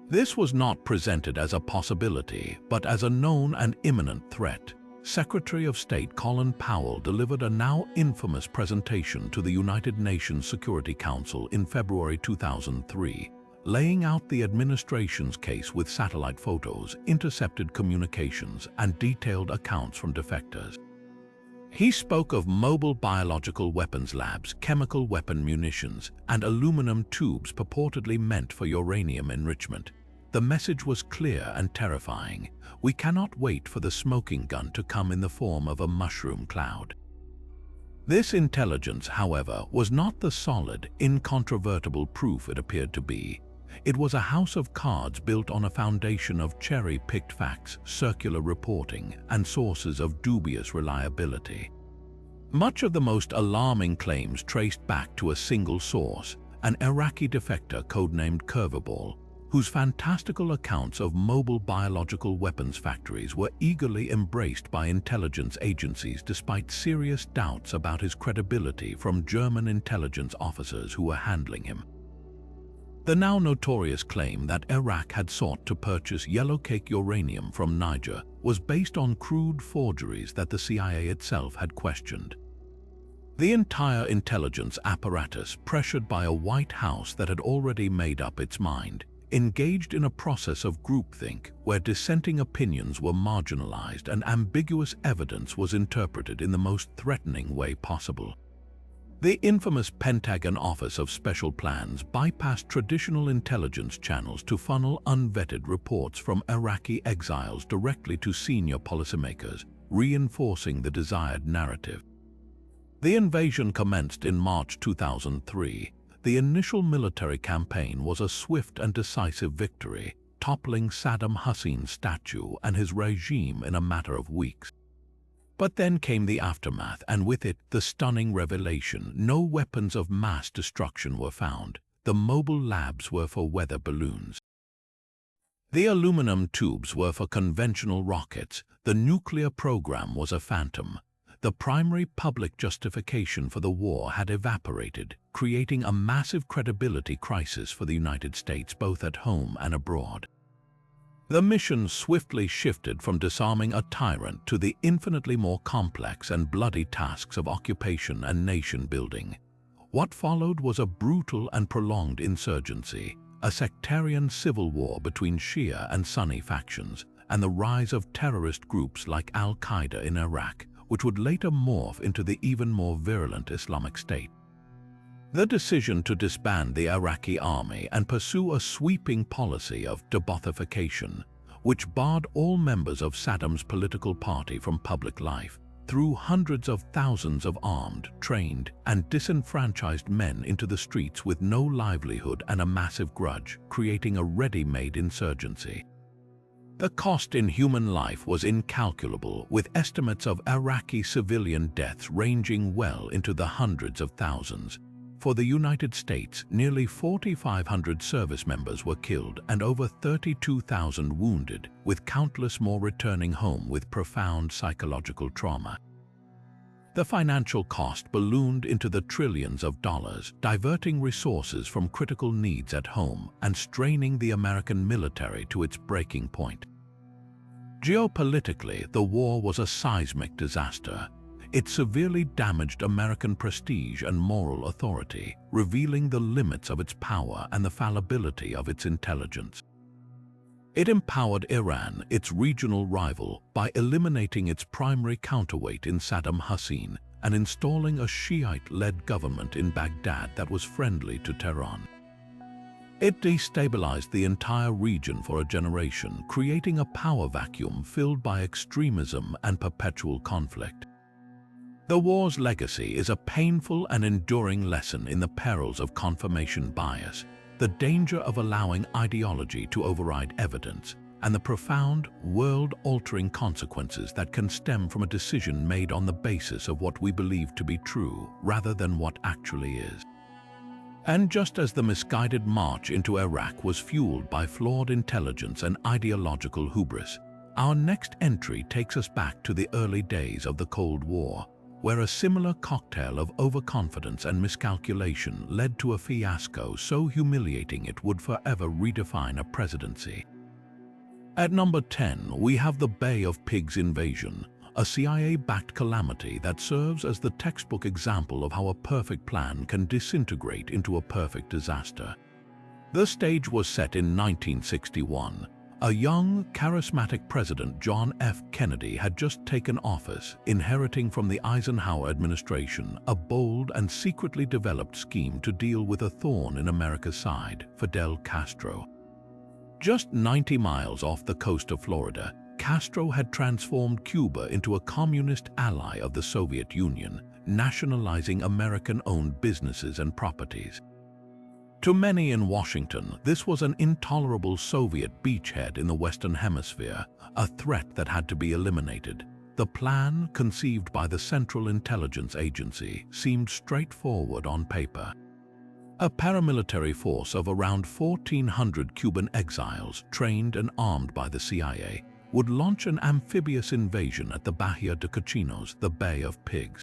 This was not presented as a possibility, but as a known and imminent threat. Secretary of State Colin Powell delivered a now infamous presentation to the United Nations Security Council in February 2003, laying out the administration's case with satellite photos, intercepted communications, and detailed accounts from defectors. He spoke of mobile biological weapons labs, chemical weapon munitions, and aluminum tubes purportedly meant for uranium enrichment. The message was clear and terrifying. We cannot wait for the smoking gun to come in the form of a mushroom cloud. This intelligence, however, was not the solid, incontrovertible proof it appeared to be. It was a house of cards built on a foundation of cherry-picked facts, circular reporting, and sources of dubious reliability. Much of the most alarming claims traced back to a single source, an Iraqi defector codenamed Curveball, whose fantastical accounts of mobile biological weapons factories were eagerly embraced by intelligence agencies despite serious doubts about his credibility from German intelligence officers who were handling him. The now notorious claim that Iraq had sought to purchase yellowcake uranium from Niger was based on crude forgeries that the CIA itself had questioned. The entire intelligence apparatus, pressured by a White House that had already made up its mind, engaged in a process of groupthink where dissenting opinions were marginalized and ambiguous evidence was interpreted in the most threatening way possible. The infamous Pentagon Office of Special Plans bypassed traditional intelligence channels to funnel unvetted reports from Iraqi exiles directly to senior policymakers, reinforcing the desired narrative. The invasion commenced in March 2003. The initial military campaign was a swift and decisive victory, toppling Saddam Hussein's statue and his regime in a matter of weeks. But then came the aftermath, and with it the stunning revelation: no weapons of mass destruction were found. The mobile labs were for weather balloons. The aluminum tubes were for conventional rockets. The nuclear program was a phantom. The primary public justification for the war had evaporated, creating a massive credibility crisis for the United States both at home and abroad. The mission swiftly shifted from disarming a tyrant to the infinitely more complex and bloody tasks of occupation and nation-building. What followed was a brutal and prolonged insurgency, a sectarian civil war between Shia and Sunni factions, and the rise of terrorist groups like Al-Qaeda in Iraq, which would later morph into the even more virulent Islamic State. The decision to disband the Iraqi army and pursue a sweeping policy of de-Baathification, which barred all members of Saddam's political party from public life, threw hundreds of thousands of armed, trained, and disenfranchised men into the streets with no livelihood and a massive grudge, creating a ready-made insurgency. The cost in human life was incalculable, with estimates of Iraqi civilian deaths ranging well into the hundreds of thousands. For the United States, nearly 4,500 service members were killed and over 32,000 wounded, with countless more returning home with profound psychological trauma. The financial cost ballooned into the trillions of dollars, diverting resources from critical needs at home and straining the American military to its breaking point. Geopolitically, the war was a seismic disaster. It severely damaged American prestige and moral authority, revealing the limits of its power and the fallibility of its intelligence. It empowered Iran, its regional rival, by eliminating its primary counterweight in Saddam Hussein and installing a Shiite-led government in Baghdad that was friendly to Tehran. It destabilized the entire region for a generation, creating a power vacuum filled by extremism and perpetual conflict. The war's legacy is a painful and enduring lesson in the perils of confirmation bias, the danger of allowing ideology to override evidence, and the profound, world-altering consequences that can stem from a decision made on the basis of what we believe to be true rather than what actually is. And just as the misguided march into Iraq was fueled by flawed intelligence and ideological hubris, our next entry takes us back to the early days of the Cold War, where a similar cocktail of overconfidence and miscalculation led to a fiasco so humiliating it would forever redefine a presidency. At number 10, we have the Bay of Pigs invasion, a CIA-backed calamity that serves as the textbook example of how a perfect plan can disintegrate into a perfect disaster. The stage was set in 1961. A young, charismatic President John F. Kennedy had just taken office, inheriting from the Eisenhower administration a bold and secretly developed scheme to deal with a thorn in America's side, Fidel Castro. Just 90 miles off the coast of Florida, Castro had transformed Cuba into a communist ally of the Soviet Union, nationalizing American-owned businesses and properties. To many in Washington, this was an intolerable Soviet beachhead in the Western Hemisphere, a threat that had to be eliminated. The plan, conceived by the Central Intelligence Agency, seemed straightforward on paper. A paramilitary force of around 1,400 Cuban exiles, trained and armed by the CIA, would launch an amphibious invasion at the Bahia de Cochinos, the Bay of Pigs.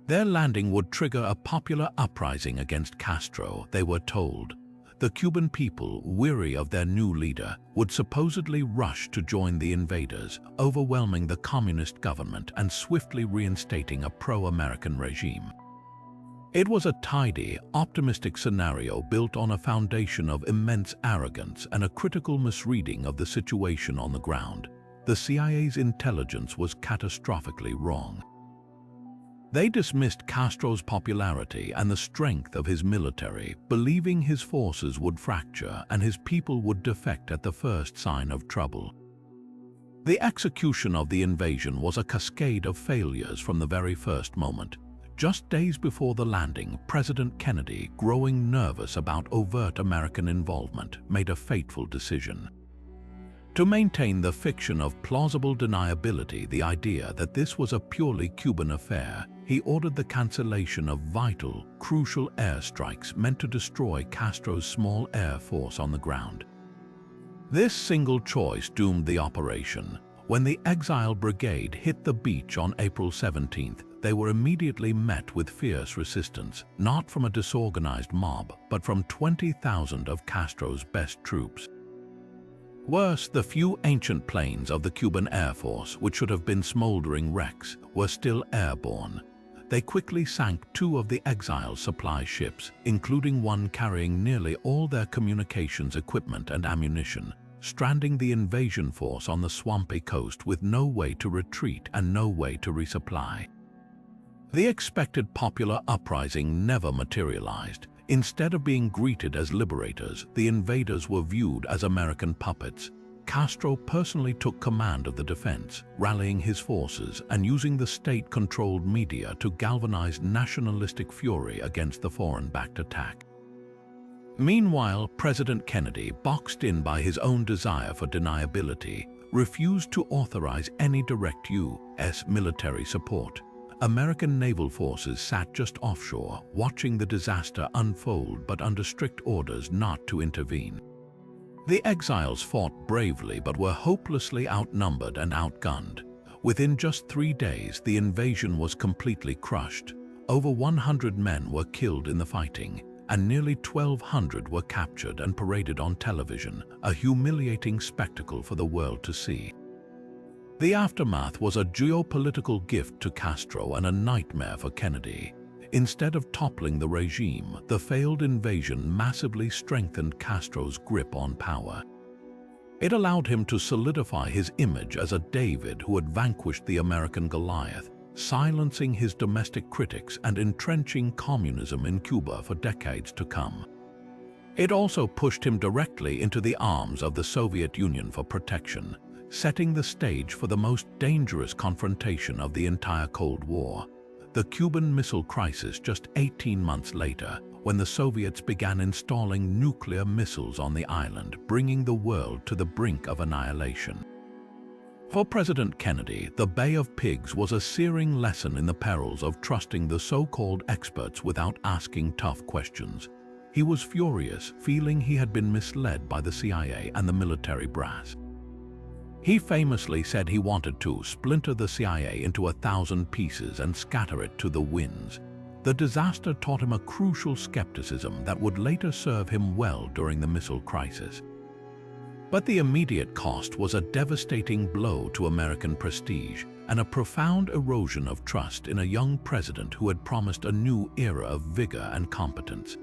Their landing would trigger a popular uprising against Castro, they were told. the Cuban people, weary of their new leader, would supposedly rush to join the invaders, overwhelming the communist government and swiftly reinstating a pro-American regime. It was a tidy, optimistic scenario built on a foundation of immense arrogance and a critical misreading of the situation on the ground. The CIA's intelligence was catastrophically wrong. They dismissed Castro's popularity and the strength of his military, believing his forces would fracture and his people would defect at the first sign of trouble. The execution of the invasion was a cascade of failures from the very first moment. Just days before the landing, President Kennedy, growing nervous about overt American involvement, made a fateful decision. To maintain the fiction of plausible deniability, the idea that this was a purely Cuban affair, he ordered the cancellation of vital, crucial airstrikes meant to destroy Castro's small air force on the ground. This single choice doomed the operation. When the Exile Brigade hit the beach on April 17th, they were immediately met with fierce resistance, not from a disorganized mob, but from 20,000 of Castro's best troops. Worse, the few ancient planes of the Cuban Air Force, which should have been smoldering wrecks, were still airborne. They quickly sank two of the Exile's supply ships, including one carrying nearly all their communications equipment and ammunition, stranding the invasion force on the swampy coast with no way to retreat and no way to resupply. The expected popular uprising never materialized. Instead of being greeted as liberators, the invaders were viewed as American puppets. Castro personally took command of the defense, rallying his forces and using the state-controlled media to galvanize nationalistic fury against the foreign-backed attack. Meanwhile, President Kennedy, boxed in by his own desire for deniability, refused to authorize any direct U.S. military support. American naval forces sat just offshore, watching the disaster unfold but under strict orders not to intervene. The exiles fought bravely but were hopelessly outnumbered and outgunned. Within just 3 days, the invasion was completely crushed. Over 100 men were killed in the fighting, and nearly 1,200 were captured and paraded on television, a humiliating spectacle for the world to see. The aftermath was a geopolitical gift to Castro and a nightmare for Kennedy. Instead of toppling the regime, the failed invasion massively strengthened Castro's grip on power. It allowed him to solidify his image as a David who had vanquished the American Goliath, silencing his domestic critics and entrenching communism in Cuba for decades to come. It also pushed him directly into the arms of the Soviet Union for protection, setting the stage for the most dangerous confrontation of the entire Cold War, the Cuban Missile Crisis just 18 months later, when the Soviets began installing nuclear missiles on the island, bringing the world to the brink of annihilation. For President Kennedy, the Bay of Pigs was a searing lesson in the perils of trusting the so-called experts without asking tough questions. He was furious, feeling he had been misled by the CIA and the military brass. He famously said he wanted to splinter the CIA into 1,000 pieces and scatter it to the winds. The disaster taught him a crucial skepticism that would later serve him well during the missile crisis. But the immediate cost was a devastating blow to American prestige and a profound erosion of trust in a young president who had promised a new era of vigor and competence.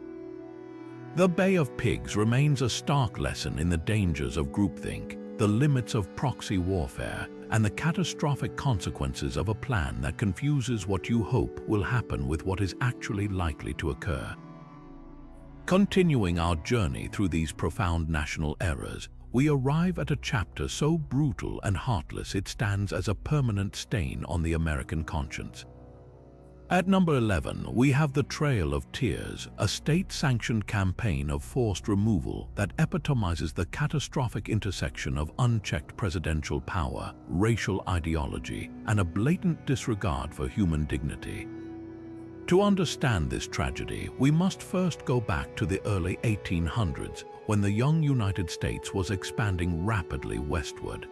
The Bay of Pigs remains a stark lesson in the dangers of groupthink, the limits of proxy warfare, and the catastrophic consequences of a plan that confuses what you hope will happen with what is actually likely to occur. Continuing our journey through these profound national errors, we arrive at a chapter so brutal and heartless it stands as a permanent stain on the American conscience. At number 11, we have the Trail of Tears, a state-sanctioned campaign of forced removal that epitomizes the catastrophic intersection of unchecked presidential power, racial ideology, and a blatant disregard for human dignity. To understand this tragedy, we must first go back to the early 1800s, when the young United States was expanding rapidly westward.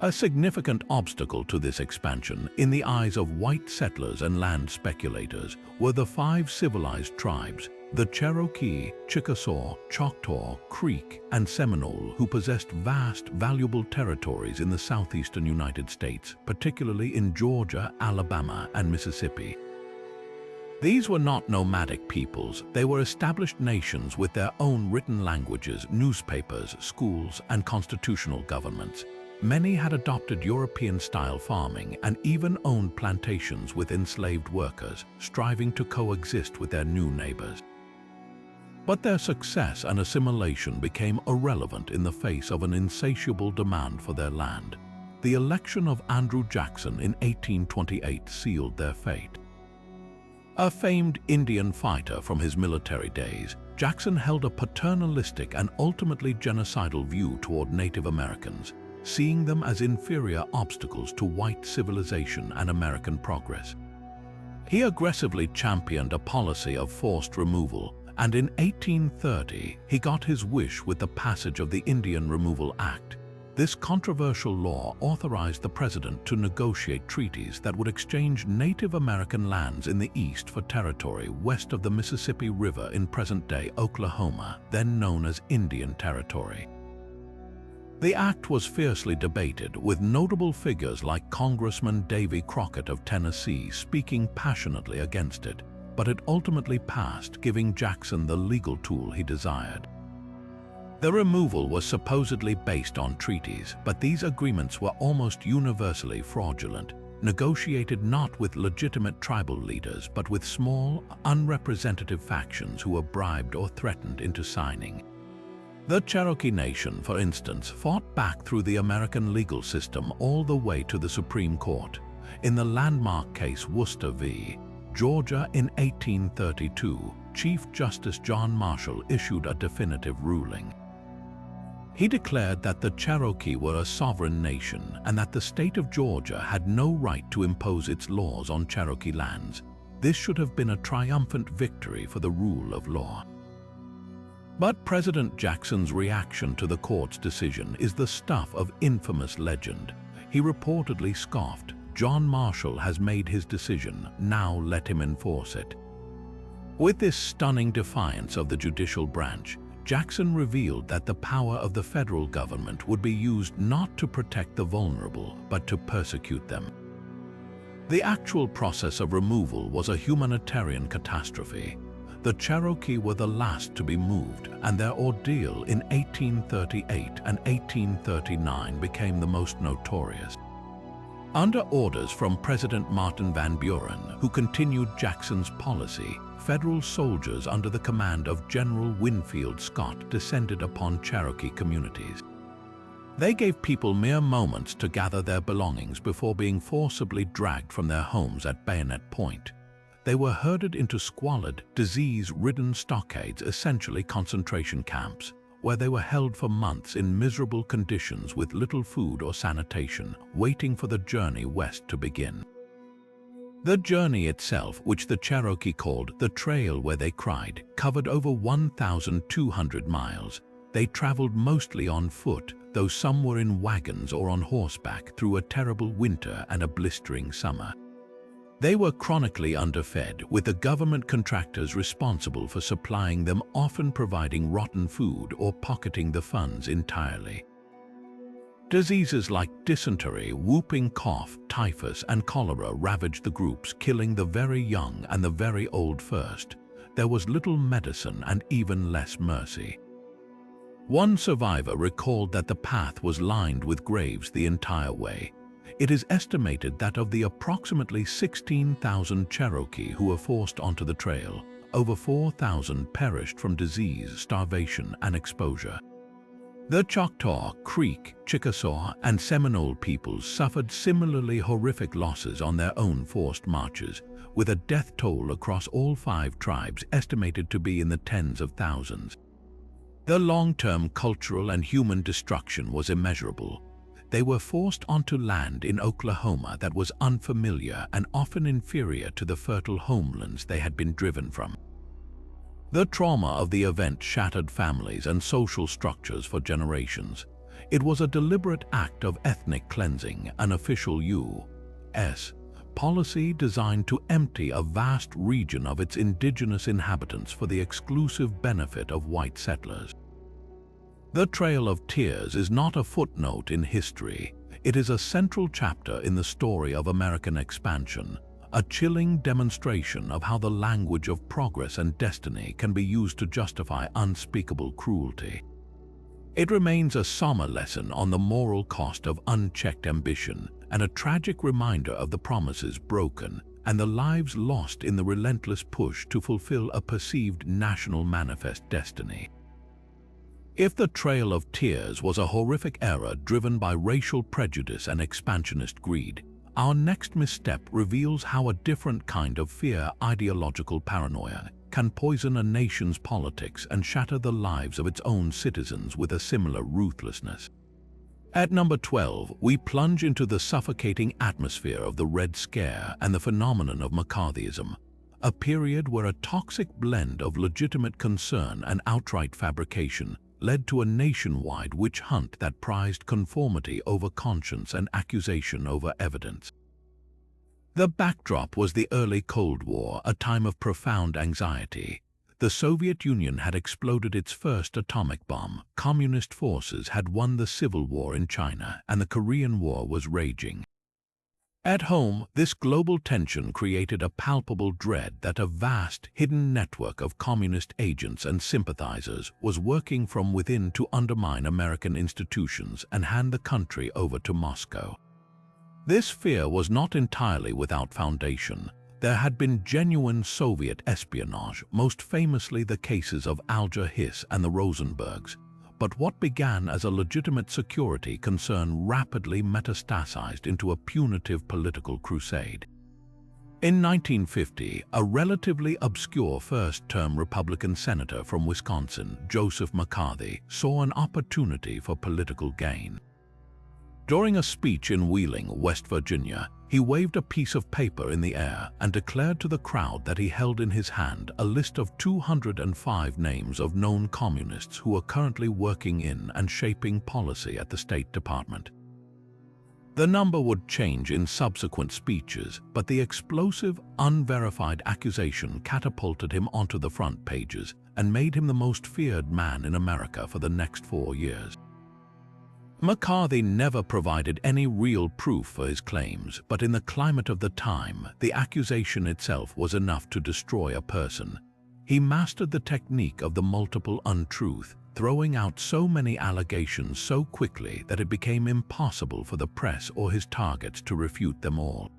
A significant obstacle to this expansion, in the eyes of white settlers and land speculators, were the 5 civilized tribes, The Cherokee, Chickasaw, Choctaw, Creek, and Seminole, who possessed vast, valuable territories in the southeastern United States, particularly in Georgia, Alabama, and Mississippi. These were not nomadic peoples. They were established nations with their own written languages, newspapers, schools, and constitutional governments. Many had adopted European-style farming and even owned plantations with enslaved workers, striving to coexist with their new neighbors. But their success and assimilation became irrelevant in the face of an insatiable demand for their land. The election of Andrew Jackson in 1828 sealed their fate. A famed Indian fighter from his military days, Jackson held a paternalistic and ultimately genocidal view toward Native Americans, seeing them as inferior obstacles to white civilization and American progress. He aggressively championed a policy of forced removal, and in 1830 he got his wish with the passage of the Indian Removal Act. This controversial law authorized the president to negotiate treaties that would exchange Native American lands in the east for territory west of the Mississippi River in present-day Oklahoma, then known as Indian Territory. The act was fiercely debated, with notable figures like Congressman Davy Crockett of Tennessee speaking passionately against it, but it ultimately passed, giving Jackson the legal tool he desired. The removal was supposedly based on treaties, but these agreements were almost universally fraudulent, negotiated not with legitimate tribal leaders but with small, unrepresentative factions who were bribed or threatened into signing. The Cherokee Nation, for instance, fought back through the American legal system all the way to the Supreme Court. In the landmark case Worcester v. Georgia in 1832, Chief Justice John Marshall issued a definitive ruling. He declared that the Cherokee were a sovereign nation and that the state of Georgia had no right to impose its laws on Cherokee lands. This should have been a triumphant victory for the rule of law. But President Jackson's reaction to the court's decision is the stuff of infamous legend. He reportedly scoffed, "John Marshall has made his decision, now let him enforce it." With this stunning defiance of the judicial branch, Jackson revealed that the power of the federal government would be used not to protect the vulnerable, but to persecute them. The actual process of removal was a humanitarian catastrophe. The Cherokee were the last to be moved, and their ordeal in 1838 and 1839 became the most notorious. Under orders from President Martin Van Buren, who continued Jackson's policy, federal soldiers under the command of General Winfield Scott descended upon Cherokee communities. They gave people mere moments to gather their belongings before being forcibly dragged from their homes at bayonet point. They were herded into squalid, disease-ridden stockades, essentially concentration camps, where they were held for months in miserable conditions with little food or sanitation, waiting for the journey west to begin. The journey itself, which the Cherokee called the Trail Where They Cried, covered over 1,200 miles. They traveled mostly on foot, though some were in wagons or on horseback through a terrible winter and a blistering summer. They were chronically underfed, with the government contractors responsible for supplying them, often providing rotten food or pocketing the funds entirely. Diseases like dysentery, whooping cough, typhus, and cholera ravaged the groups, killing the very young and the very old first. There was little medicine and even less mercy. One survivor recalled that the path was lined with graves the entire way. It is estimated that of the approximately 16,000 Cherokee who were forced onto the trail, over 4,000 perished from disease, starvation, and exposure. The Choctaw, Creek, Chickasaw, and Seminole peoples suffered similarly horrific losses on their own forced marches, with a death toll across all 5 tribes estimated to be in the tens of thousands. The long-term cultural and human destruction was immeasurable. They were forced onto land in Oklahoma that was unfamiliar and often inferior to the fertile homelands they had been driven from. The trauma of the event shattered families and social structures for generations. It was a deliberate act of ethnic cleansing, an official U.S. policy designed to empty a vast region of its indigenous inhabitants for the exclusive benefit of white settlers. The Trail of Tears is not a footnote in history. It is a central chapter in the story of American expansion, a chilling demonstration of how the language of progress and destiny can be used to justify unspeakable cruelty. It remains a somber lesson on the moral cost of unchecked ambition and a tragic reminder of the promises broken and the lives lost in the relentless push to fulfill a perceived national manifest destiny. If the Trail of Tears was a horrific error driven by racial prejudice and expansionist greed, our next misstep reveals how a different kind of fear, ideological paranoia, can poison a nation's politics and shatter the lives of its own citizens with a similar ruthlessness. At number 12, we plunge into the suffocating atmosphere of the Red Scare and the phenomenon of McCarthyism, a period where a toxic blend of legitimate concern and outright fabrication led to a nationwide witch hunt that prized conformity over conscience and accusation over evidence. The backdrop was the early Cold War, a time of profound anxiety. The Soviet Union had exploded its first atomic bomb, communist forces had won the Civil War in China, and the Korean War was raging. At home, this global tension created a palpable dread that a vast, hidden network of communist agents and sympathizers was working from within to undermine American institutions and hand the country over to Moscow. This fear was not entirely without foundation. There had been genuine Soviet espionage, most famously the cases of Alger Hiss and the Rosenbergs. But what began as a legitimate security concern rapidly metastasized into a punitive political crusade. In 1950, a relatively obscure first-term Republican senator from Wisconsin, Joseph McCarthy, saw an opportunity for political gain. During a speech in Wheeling, West Virginia, he waved a piece of paper in the air and declared to the crowd that he held in his hand a list of 205 names of known communists who are currently working in and shaping policy at the State Department. The number would change in subsequent speeches, but the explosive, unverified accusation catapulted him onto the front pages and made him the most feared man in America for the next 4 years. McCarthy never provided any real proof for his claims, but in the climate of the time, the accusation itself was enough to destroy a person. He mastered the technique of the multiple untruth, throwing out so many allegations so quickly that it became impossible for the press or his targets to refute them all.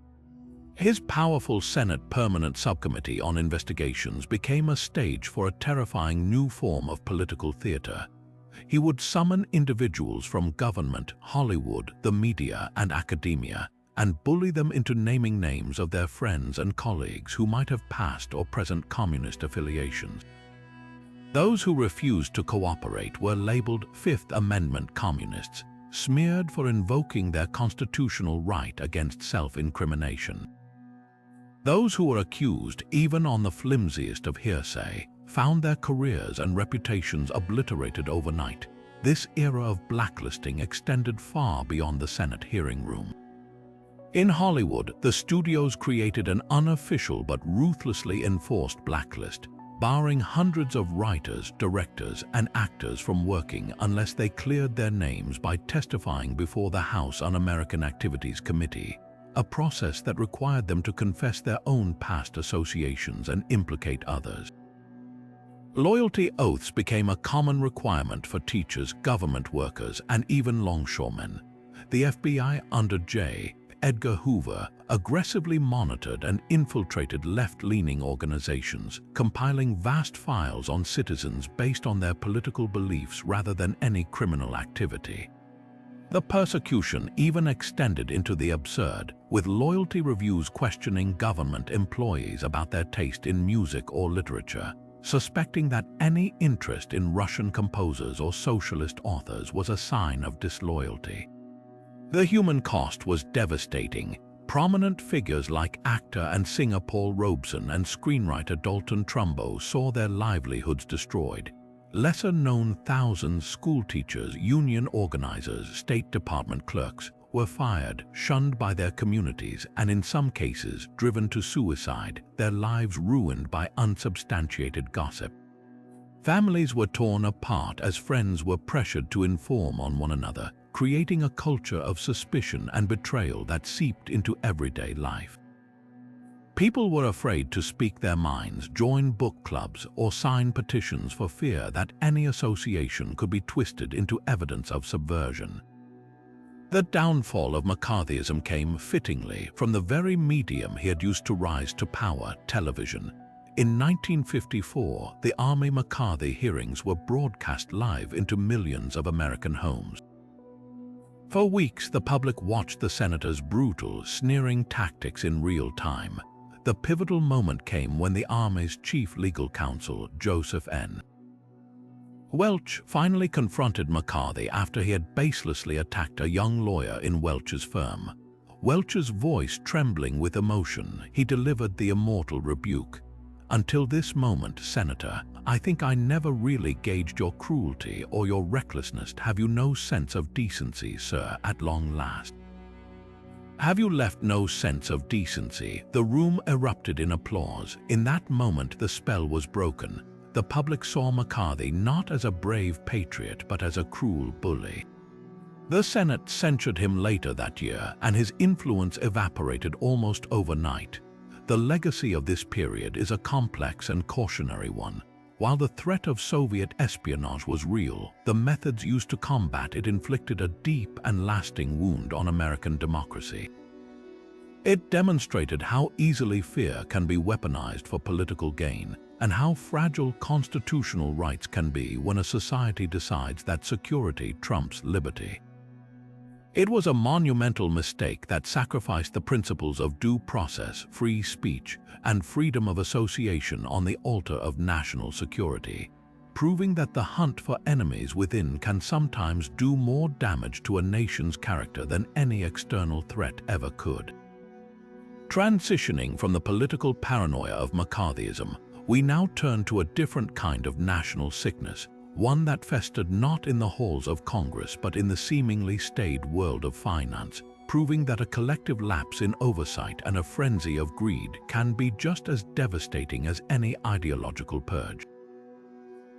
His powerful Senate Permanent Subcommittee on Investigations became a stage for a terrifying new form of political theater. He would summon individuals from government, Hollywood, the media, and academia, and bully them into naming names of their friends and colleagues who might have past or present communist affiliations. Those who refused to cooperate were labeled Fifth Amendment communists, smeared for invoking their constitutional right against self-incrimination. Those who were accused, even on the flimsiest of hearsay, found their careers and reputations obliterated overnight. This era of blacklisting extended far beyond the Senate hearing room. In Hollywood, the studios created an unofficial but ruthlessly enforced blacklist, barring hundreds of writers, directors, and actors from working unless they cleared their names by testifying before the House Un-American Activities Committee, a process that required them to confess their own past associations and implicate others. Loyalty oaths became a common requirement for teachers, government workers, and even longshoremen. The FBI under J. Edgar Hoover aggressively monitored and infiltrated left-leaning organizations, compiling vast files on citizens based on their political beliefs rather than any criminal activity. The persecution even extended into the absurd, with loyalty reviews questioning government employees about their taste in music or literature, suspecting that any interest in Russian composers or socialist authors was a sign of disloyalty. The human cost was devastating. Prominent figures like actor and singer Paul Robeson and screenwriter Dalton Trumbo saw their livelihoods destroyed. Lesser-known thousands, school teachers, union organizers, State Department clerks, were fired, shunned by their communities, and in some cases driven to suicide, their lives ruined by unsubstantiated gossip. Families were torn apart as friends were pressured to inform on one another, creating a culture of suspicion and betrayal that seeped into everyday life. People were afraid to speak their minds, join book clubs, or sign petitions for fear that any association could be twisted into evidence of subversion. The downfall of McCarthyism came, fittingly, from the very medium he had used to rise to power, television. In 1954, the Army-McCarthy hearings were broadcast live into millions of American homes. For weeks, the public watched the senator's brutal, sneering tactics in real time. The pivotal moment came when the Army's chief legal counsel, Joseph N. Welch, finally confronted McCarthy after he had baselessly attacked a young lawyer in Welch's firm. Welch's voice trembling with emotion, he delivered the immortal rebuke. "Until this moment, Senator, I think I never really gauged your cruelty or your recklessness. Have you no sense of decency, sir, at long last? Have you left no sense of decency?" The room erupted in applause. In that moment, the spell was broken. The public saw McCarthy not as a brave patriot, but as a cruel bully. The Senate censured him later that year, and his influence evaporated almost overnight. The legacy of this period is a complex and cautionary one. While the threat of Soviet espionage was real, the methods used to combat it inflicted a deep and lasting wound on American democracy. It demonstrated how easily fear can be weaponized for political gain, and how fragile constitutional rights can be when a society decides that security trumps liberty. It was a monumental mistake that sacrificed the principles of due process, free speech, and freedom of association on the altar of national security, proving that the hunt for enemies within can sometimes do more damage to a nation's character than any external threat ever could. Transitioning from the political paranoia of McCarthyism, we now turn to a different kind of national sickness, one that festered not in the halls of Congress but in the seemingly staid world of finance, proving that a collective lapse in oversight and a frenzy of greed can be just as devastating as any ideological purge.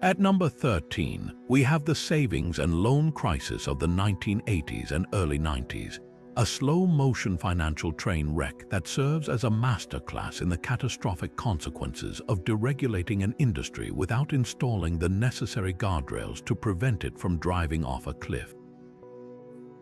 At number 13, we have the savings and loan crisis of the 1980s and early 90s, a slow-motion financial train wreck that serves as a masterclass in the catastrophic consequences of deregulating an industry without installing the necessary guardrails to prevent it from driving off a cliff.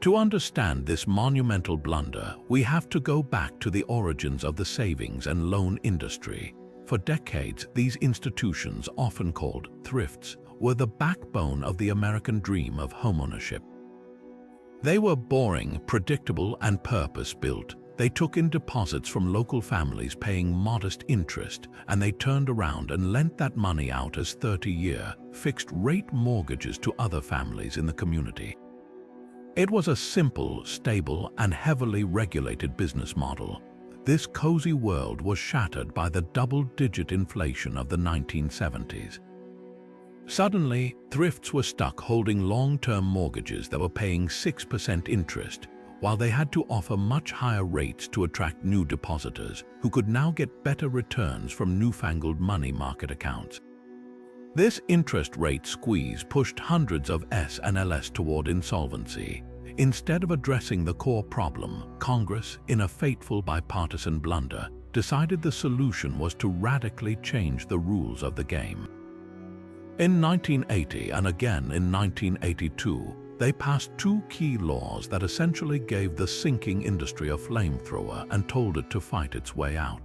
To understand this monumental blunder, we have to go back to the origins of the savings and loan industry. For decades, these institutions, often called thrifts, were the backbone of the American dream of homeownership. They were boring, predictable, and purpose-built. They took in deposits from local families paying modest interest, and they turned around and lent that money out as 30-year, fixed-rate mortgages to other families in the community. It was a simple, stable, and heavily regulated business model. This cozy world was shattered by the double-digit inflation of the 1970s. Suddenly, thrifts were stuck holding long-term mortgages that were paying 6% interest, while they had to offer much higher rates to attract new depositors, who could now get better returns from newfangled money market accounts. This interest rate squeeze pushed hundreds of S&Ls toward insolvency. Instead of addressing the core problem, Congress, in a fateful bipartisan blunder, decided the solution was to radically change the rules of the game. In 1980 and again in 1982, they passed two key laws that essentially gave the sinking industry a flamethrower and told it to fight its way out.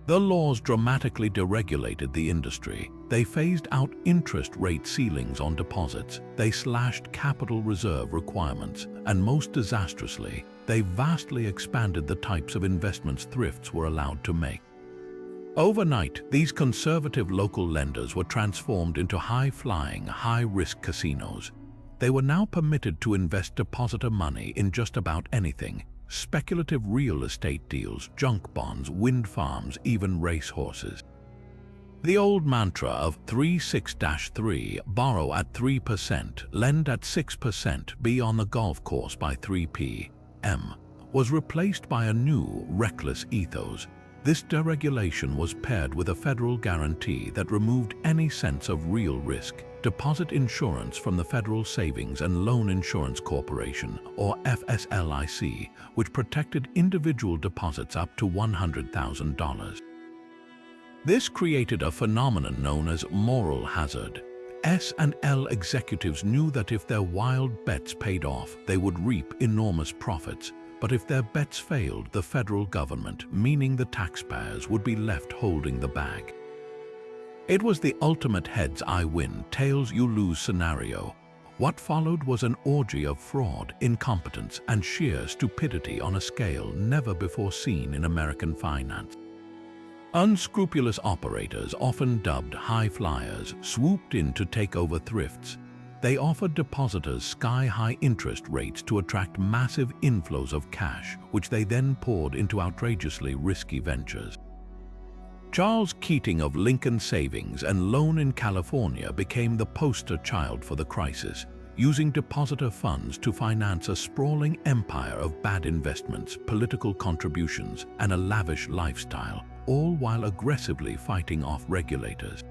The laws dramatically deregulated the industry. They phased out interest rate ceilings on deposits, they slashed capital reserve requirements, and most disastrously, they vastly expanded the types of investments thrifts were allowed to make. Overnight, these conservative local lenders were transformed into high-flying, high-risk casinos. They were now permitted to invest depositor money in just about anything: speculative real estate deals, junk bonds, wind farms, even racehorses. The old mantra of 3-6-3, borrow at 3%, lend at 6%, be on the golf course by 3p, M, was replaced by a new, reckless ethos. This deregulation was paired with a federal guarantee that removed any sense of real risk. Deposit insurance from the Federal Savings and Loan Insurance Corporation, or FSLIC, which protected individual deposits up to $100,000. This created a phenomenon known as moral hazard. S&L executives knew that if their wild bets paid off, they would reap enormous profits. But if their bets failed, the federal government, meaning the taxpayers, would be left holding the bag. It was the ultimate heads I win, tails you lose scenario. What followed was an orgy of fraud, incompetence, and sheer stupidity on a scale never before seen in American finance. Unscrupulous operators, often dubbed high flyers, swooped in to take over thrifts. They offered depositors sky-high interest rates to attract massive inflows of cash, which they then poured into outrageously risky ventures. Charles Keating of Lincoln Savings and Loan in California became the poster child for the crisis, using depositor funds to finance a sprawling empire of bad investments, political contributions, and a lavish lifestyle, all while aggressively fighting off regulators.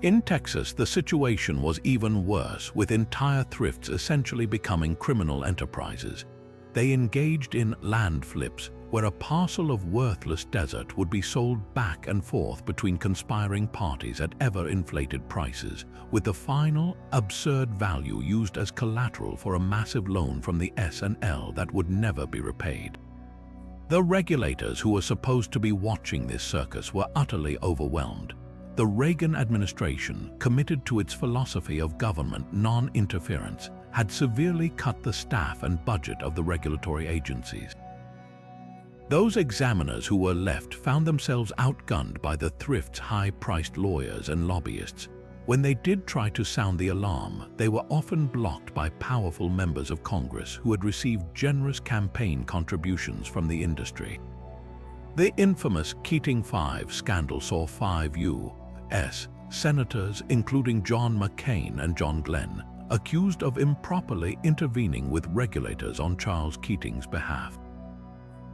In Texas, the situation was even worse, with entire thrifts essentially becoming criminal enterprises. They engaged in land flips, where a parcel of worthless desert would be sold back and forth between conspiring parties at ever-inflated prices, with the final, absurd value used as collateral for a massive loan from the S&L that would never be repaid. The regulators who were supposed to be watching this circus were utterly overwhelmed. The Reagan administration, committed to its philosophy of government non-interference, had severely cut the staff and budget of the regulatory agencies. Those examiners who were left found themselves outgunned by the thrift's high-priced lawyers and lobbyists. When they did try to sound the alarm, they were often blocked by powerful members of Congress who had received generous campaign contributions from the industry. The infamous Keating 5 scandal saw 5 U.S. senators, including John McCain and John Glenn, accused of improperly intervening with regulators on Charles Keating's behalf.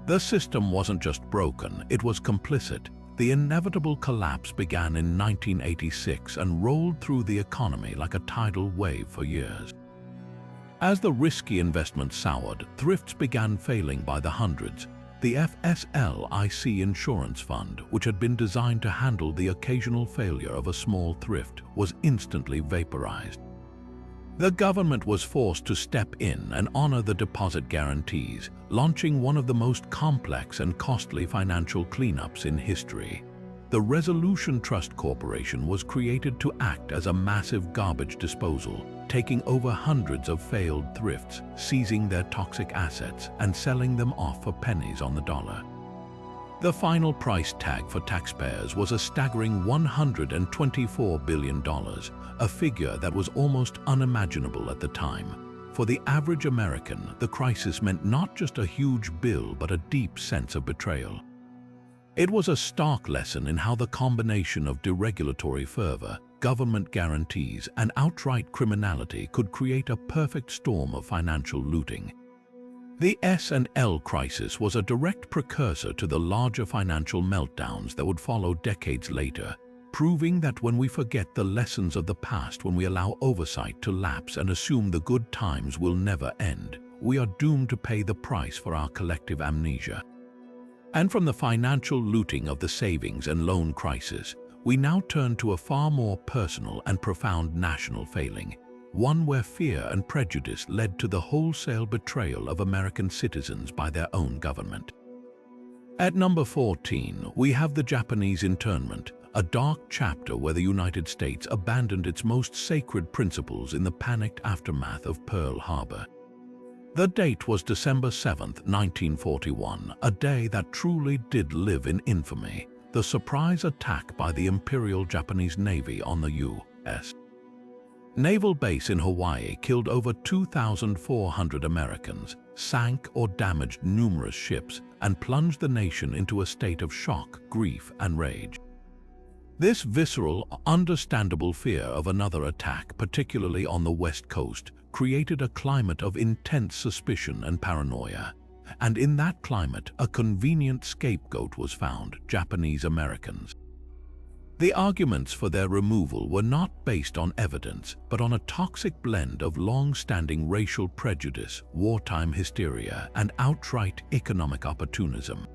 The system wasn't just broken, it was complicit. The inevitable collapse began in 1986 and rolled through the economy like a tidal wave for years. As the risky investments soured, thrifts began failing by the hundreds. The FSLIC insurance fund, which had been designed to handle the occasional failure of a small thrift, was instantly vaporized. The government was forced to step in and honor the deposit guarantees, launching one of the most complex and costly financial cleanups in history. The Resolution Trust Corporation was created to act as a massive garbage disposal, taking over hundreds of failed thrifts, seizing their toxic assets, and selling them off for pennies on the dollar. The final price tag for taxpayers was a staggering $124 billion, a figure that was almost unimaginable at the time. For the average American, the crisis meant not just a huge bill but a deep sense of betrayal. It was a stark lesson in how the combination of deregulatory fervor, government guarantees, and outright criminality could create a perfect storm of financial looting. The S&L crisis was a direct precursor to the larger financial meltdowns that would follow decades later, proving that when we forget the lessons of the past, when we allow oversight to lapse and assume the good times will never end, we are doomed to pay the price for our collective amnesia. And from the financial looting of the savings and loan crisis, we now turn to a far more personal and profound national failing, one where fear and prejudice led to the wholesale betrayal of American citizens by their own government. At number 14, we have the Japanese internment, a dark chapter where the United States abandoned its most sacred principles in the panicked aftermath of Pearl Harbor. The date was December 7, 1941, a day that truly did live in infamy, the surprise attack by the Imperial Japanese Navy on the U.S. naval base in Hawaii killed over 2,400 Americans, sank or damaged numerous ships, and plunged the nation into a state of shock, grief, and rage. This visceral, understandable fear of another attack, particularly on the West Coast, created a climate of intense suspicion and paranoia. and in that climate, a convenient scapegoat was found: Japanese Americans. The arguments for their removal were not based on evidence, but on a toxic blend of long-standing racial prejudice, wartime hysteria, and outright economic opportunism.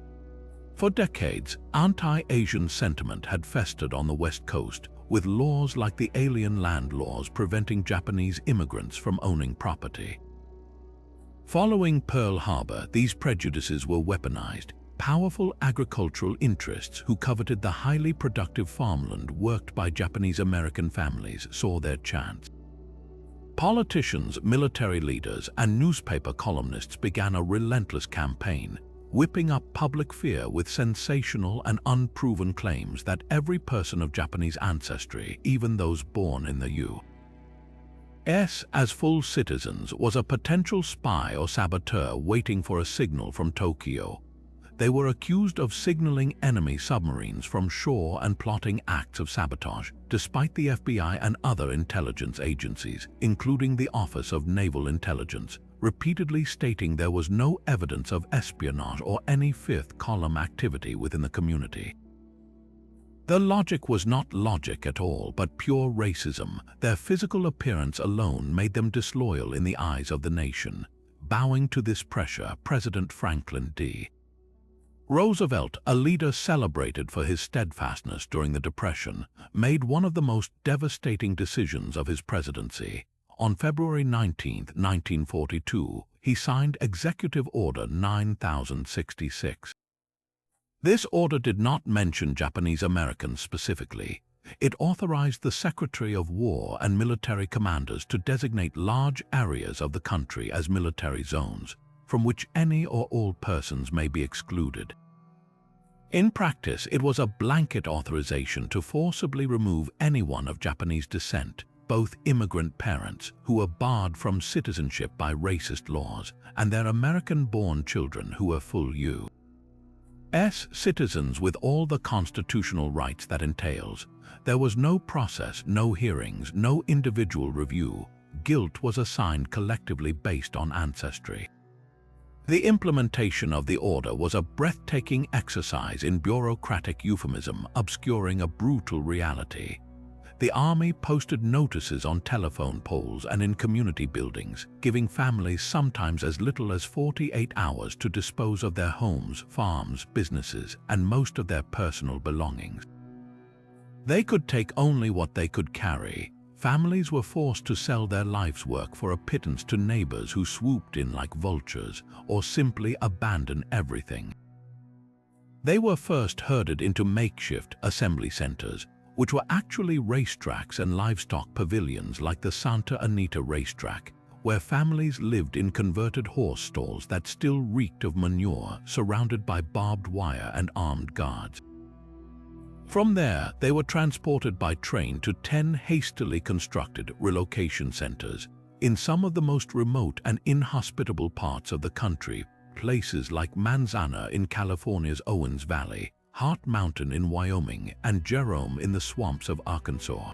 For decades, anti-Asian sentiment had festered on the West Coast, with laws like the Alien Land Laws preventing Japanese immigrants from owning property. Following Pearl Harbor, these prejudices were weaponized. Powerful agricultural interests who coveted the highly productive farmland worked by Japanese American families saw their chance. Politicians, military leaders, and newspaper columnists began a relentless campaign, whipping up public fear with sensational and unproven claims that every person of Japanese ancestry, even those born in the U.S. as full citizens, was a potential spy or saboteur waiting for a signal from Tokyo. They were accused of signaling enemy submarines from shore and plotting acts of sabotage, despite the FBI and other intelligence agencies, including the Office of Naval Intelligence, repeatedly stating there was no evidence of espionage or any fifth-column activity within the community. The logic was not logic at all, but pure racism. Their physical appearance alone made them disloyal in the eyes of the nation. Bowing to this pressure, President Franklin D. Roosevelt, a leader celebrated for his steadfastness during the Depression, made one of the most devastating decisions of his presidency. On February 19, 1942, he signed Executive Order 9066. This order did not mention Japanese Americans specifically. It authorized the Secretary of War and military commanders to designate large areas of the country as military zones, from which any or all persons may be excluded. In practice, it was a blanket authorization to forcibly remove anyone of Japanese descent, both immigrant parents who were barred from citizenship by racist laws, and their American-born children who were full U.S. citizens with all the constitutional rights that entails. There was no process, no hearings, no individual review. Guilt was assigned collectively based on ancestry. The implementation of the order was a breathtaking exercise in bureaucratic euphemism, obscuring a brutal reality. The Army posted notices on telephone poles and in community buildings, giving families sometimes as little as 48 hours to dispose of their homes, farms, businesses, and most of their personal belongings. They could take only what they could carry. Families were forced to sell their life's work for a pittance to neighbors who swooped in like vultures, or simply abandon everything. They were first herded into makeshift assembly centers, which were actually racetracks and livestock pavilions like the Santa Anita racetrack, where families lived in converted horse stalls that still reeked of manure, surrounded by barbed wire and armed guards. From there, they were transported by train to 10 hastily constructed relocation centers in some of the most remote and inhospitable parts of the country, places like Manzana in California's Owens Valley, Hart Mountain in Wyoming, and Jerome in the swamps of Arkansas.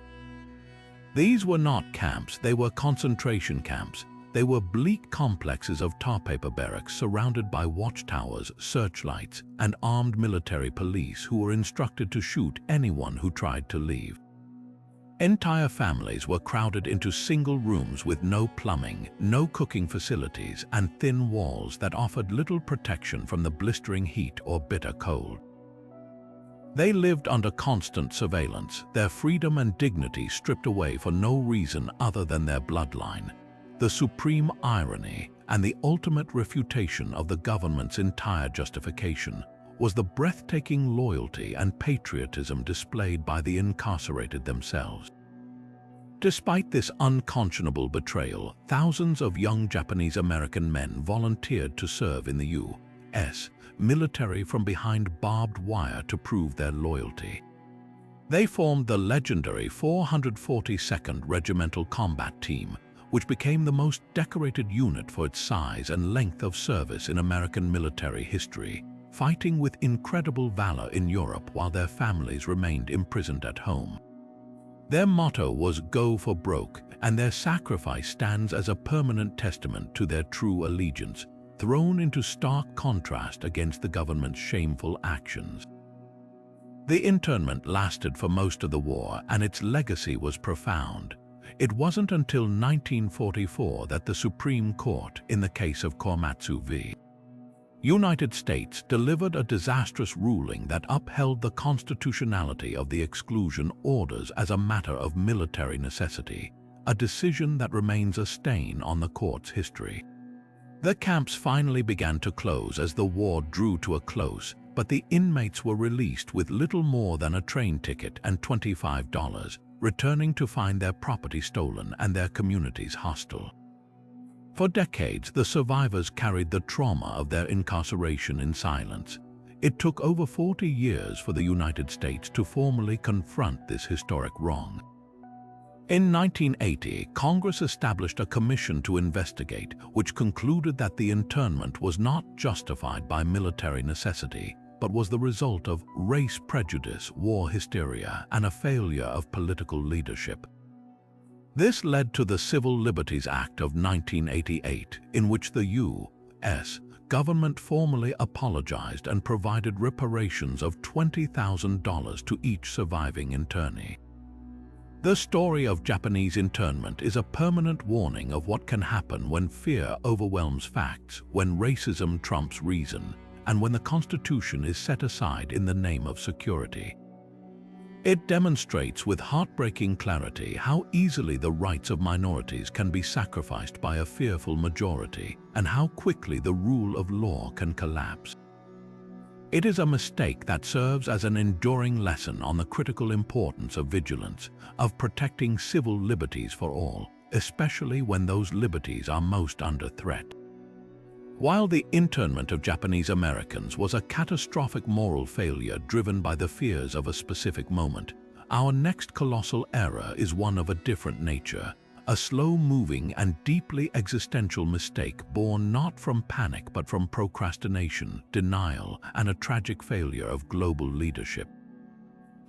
These were not camps, they were concentration camps. They were bleak complexes of tar paper barracks surrounded by watchtowers, searchlights, and armed military police who were instructed to shoot anyone who tried to leave. Entire families were crowded into single rooms with no plumbing, no cooking facilities, and thin walls that offered little protection from the blistering heat or bitter cold. They lived under constant surveillance, their freedom and dignity stripped away for no reason other than their bloodline. The supreme irony and the ultimate refutation of the government's entire justification was the breathtaking loyalty and patriotism displayed by the incarcerated themselves. Despite this unconscionable betrayal, thousands of young Japanese American men volunteered to serve in the U.S. military from behind barbed wire to prove their loyalty. They formed the legendary 442nd Regimental Combat Team, which became the most decorated unit for its size and length of service in American military history, fighting with incredible valor in Europe while their families remained imprisoned at home. Their motto was "Go for broke," and their sacrifice stands as a permanent testament to their true allegiance. thrown into stark contrast against the government's shameful actions. The internment lasted for most of the war, and its legacy was profound. It wasn't until 1944 that the Supreme Court, in the case of Korematsu v. United States, delivered a disastrous ruling that upheld the constitutionality of the exclusion orders as a matter of military necessity, a decision that remains a stain on the court's history. The camps finally began to close as the war drew to a close, but the inmates were released with little more than a train ticket and $25, returning to find their property stolen and their communities hostile. For decades, the survivors carried the trauma of their incarceration in silence. It took over 40 years for the United States to formally confront this historic wrong. In 1980, Congress established a commission to investigate, which concluded that the internment was not justified by military necessity, but was the result of race prejudice, war hysteria, and a failure of political leadership. This led to the Civil Liberties Act of 1988, in which the U.S. government formally apologized and provided reparations of $20,000 to each surviving internee. The story of Japanese internment is a permanent warning of what can happen when fear overwhelms facts, when racism trumps reason, and when the Constitution is set aside in the name of security. It demonstrates with heartbreaking clarity how easily the rights of minorities can be sacrificed by a fearful majority, and how quickly the rule of law can collapse. It is a mistake that serves as an enduring lesson on the critical importance of vigilance, of protecting civil liberties for all, especially when those liberties are most under threat. While the internment of Japanese Americans was a catastrophic moral failure driven by the fears of a specific moment, our next colossal error is one of a different nature, a slow-moving and deeply existential mistake born not from panic but from procrastination, denial, and a tragic failure of global leadership.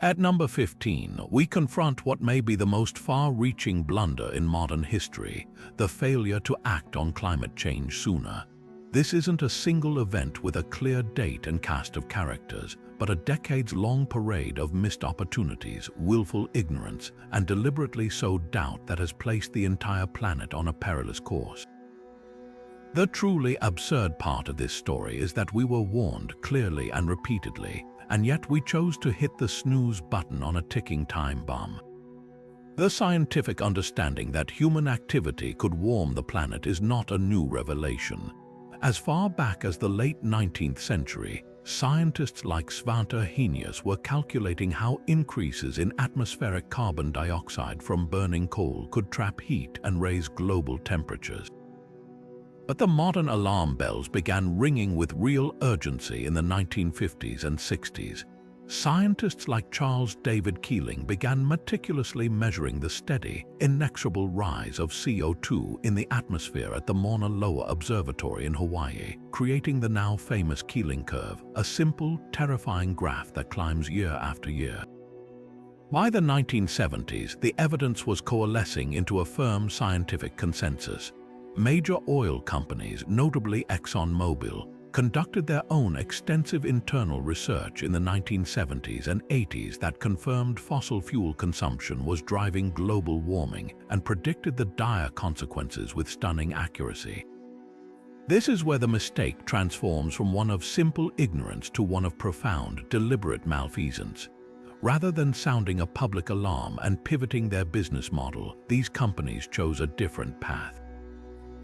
At number 15, we confront what may be the most far-reaching blunder in modern history, the failure to act on climate change sooner. This isn't a single event with a clear date and cast of characters, but a decades-long parade of missed opportunities, willful ignorance, and deliberately sowed doubt that has placed the entire planet on a perilous course. The truly absurd part of this story is that we were warned clearly and repeatedly, and yet we chose to hit the snooze button on a ticking time bomb. The scientific understanding that human activity could warm the planet is not a new revelation. As far back as the late 19th century, scientists like Svante Arrhenius were calculating how increases in atmospheric carbon dioxide from burning coal could trap heat and raise global temperatures. But the modern alarm bells began ringing with real urgency in the 1950s and 60s. Scientists like Charles David Keeling began meticulously measuring the steady, inexorable rise of CO2 in the atmosphere at the Mauna Loa Observatory in Hawaii, creating the now famous Keeling curve, a simple, terrifying graph that climbs year after year. By the 1970s, the evidence was coalescing into a firm scientific consensus. Major oil companies, notably ExxonMobil, conducted their own extensive internal research in the 1970s and 80s that confirmed fossil fuel consumption was driving global warming and predicted the dire consequences with stunning accuracy. This is where the mistake transforms from one of simple ignorance to one of profound, deliberate malfeasance. Rather than sounding a public alarm and pivoting their business model, these companies chose a different path.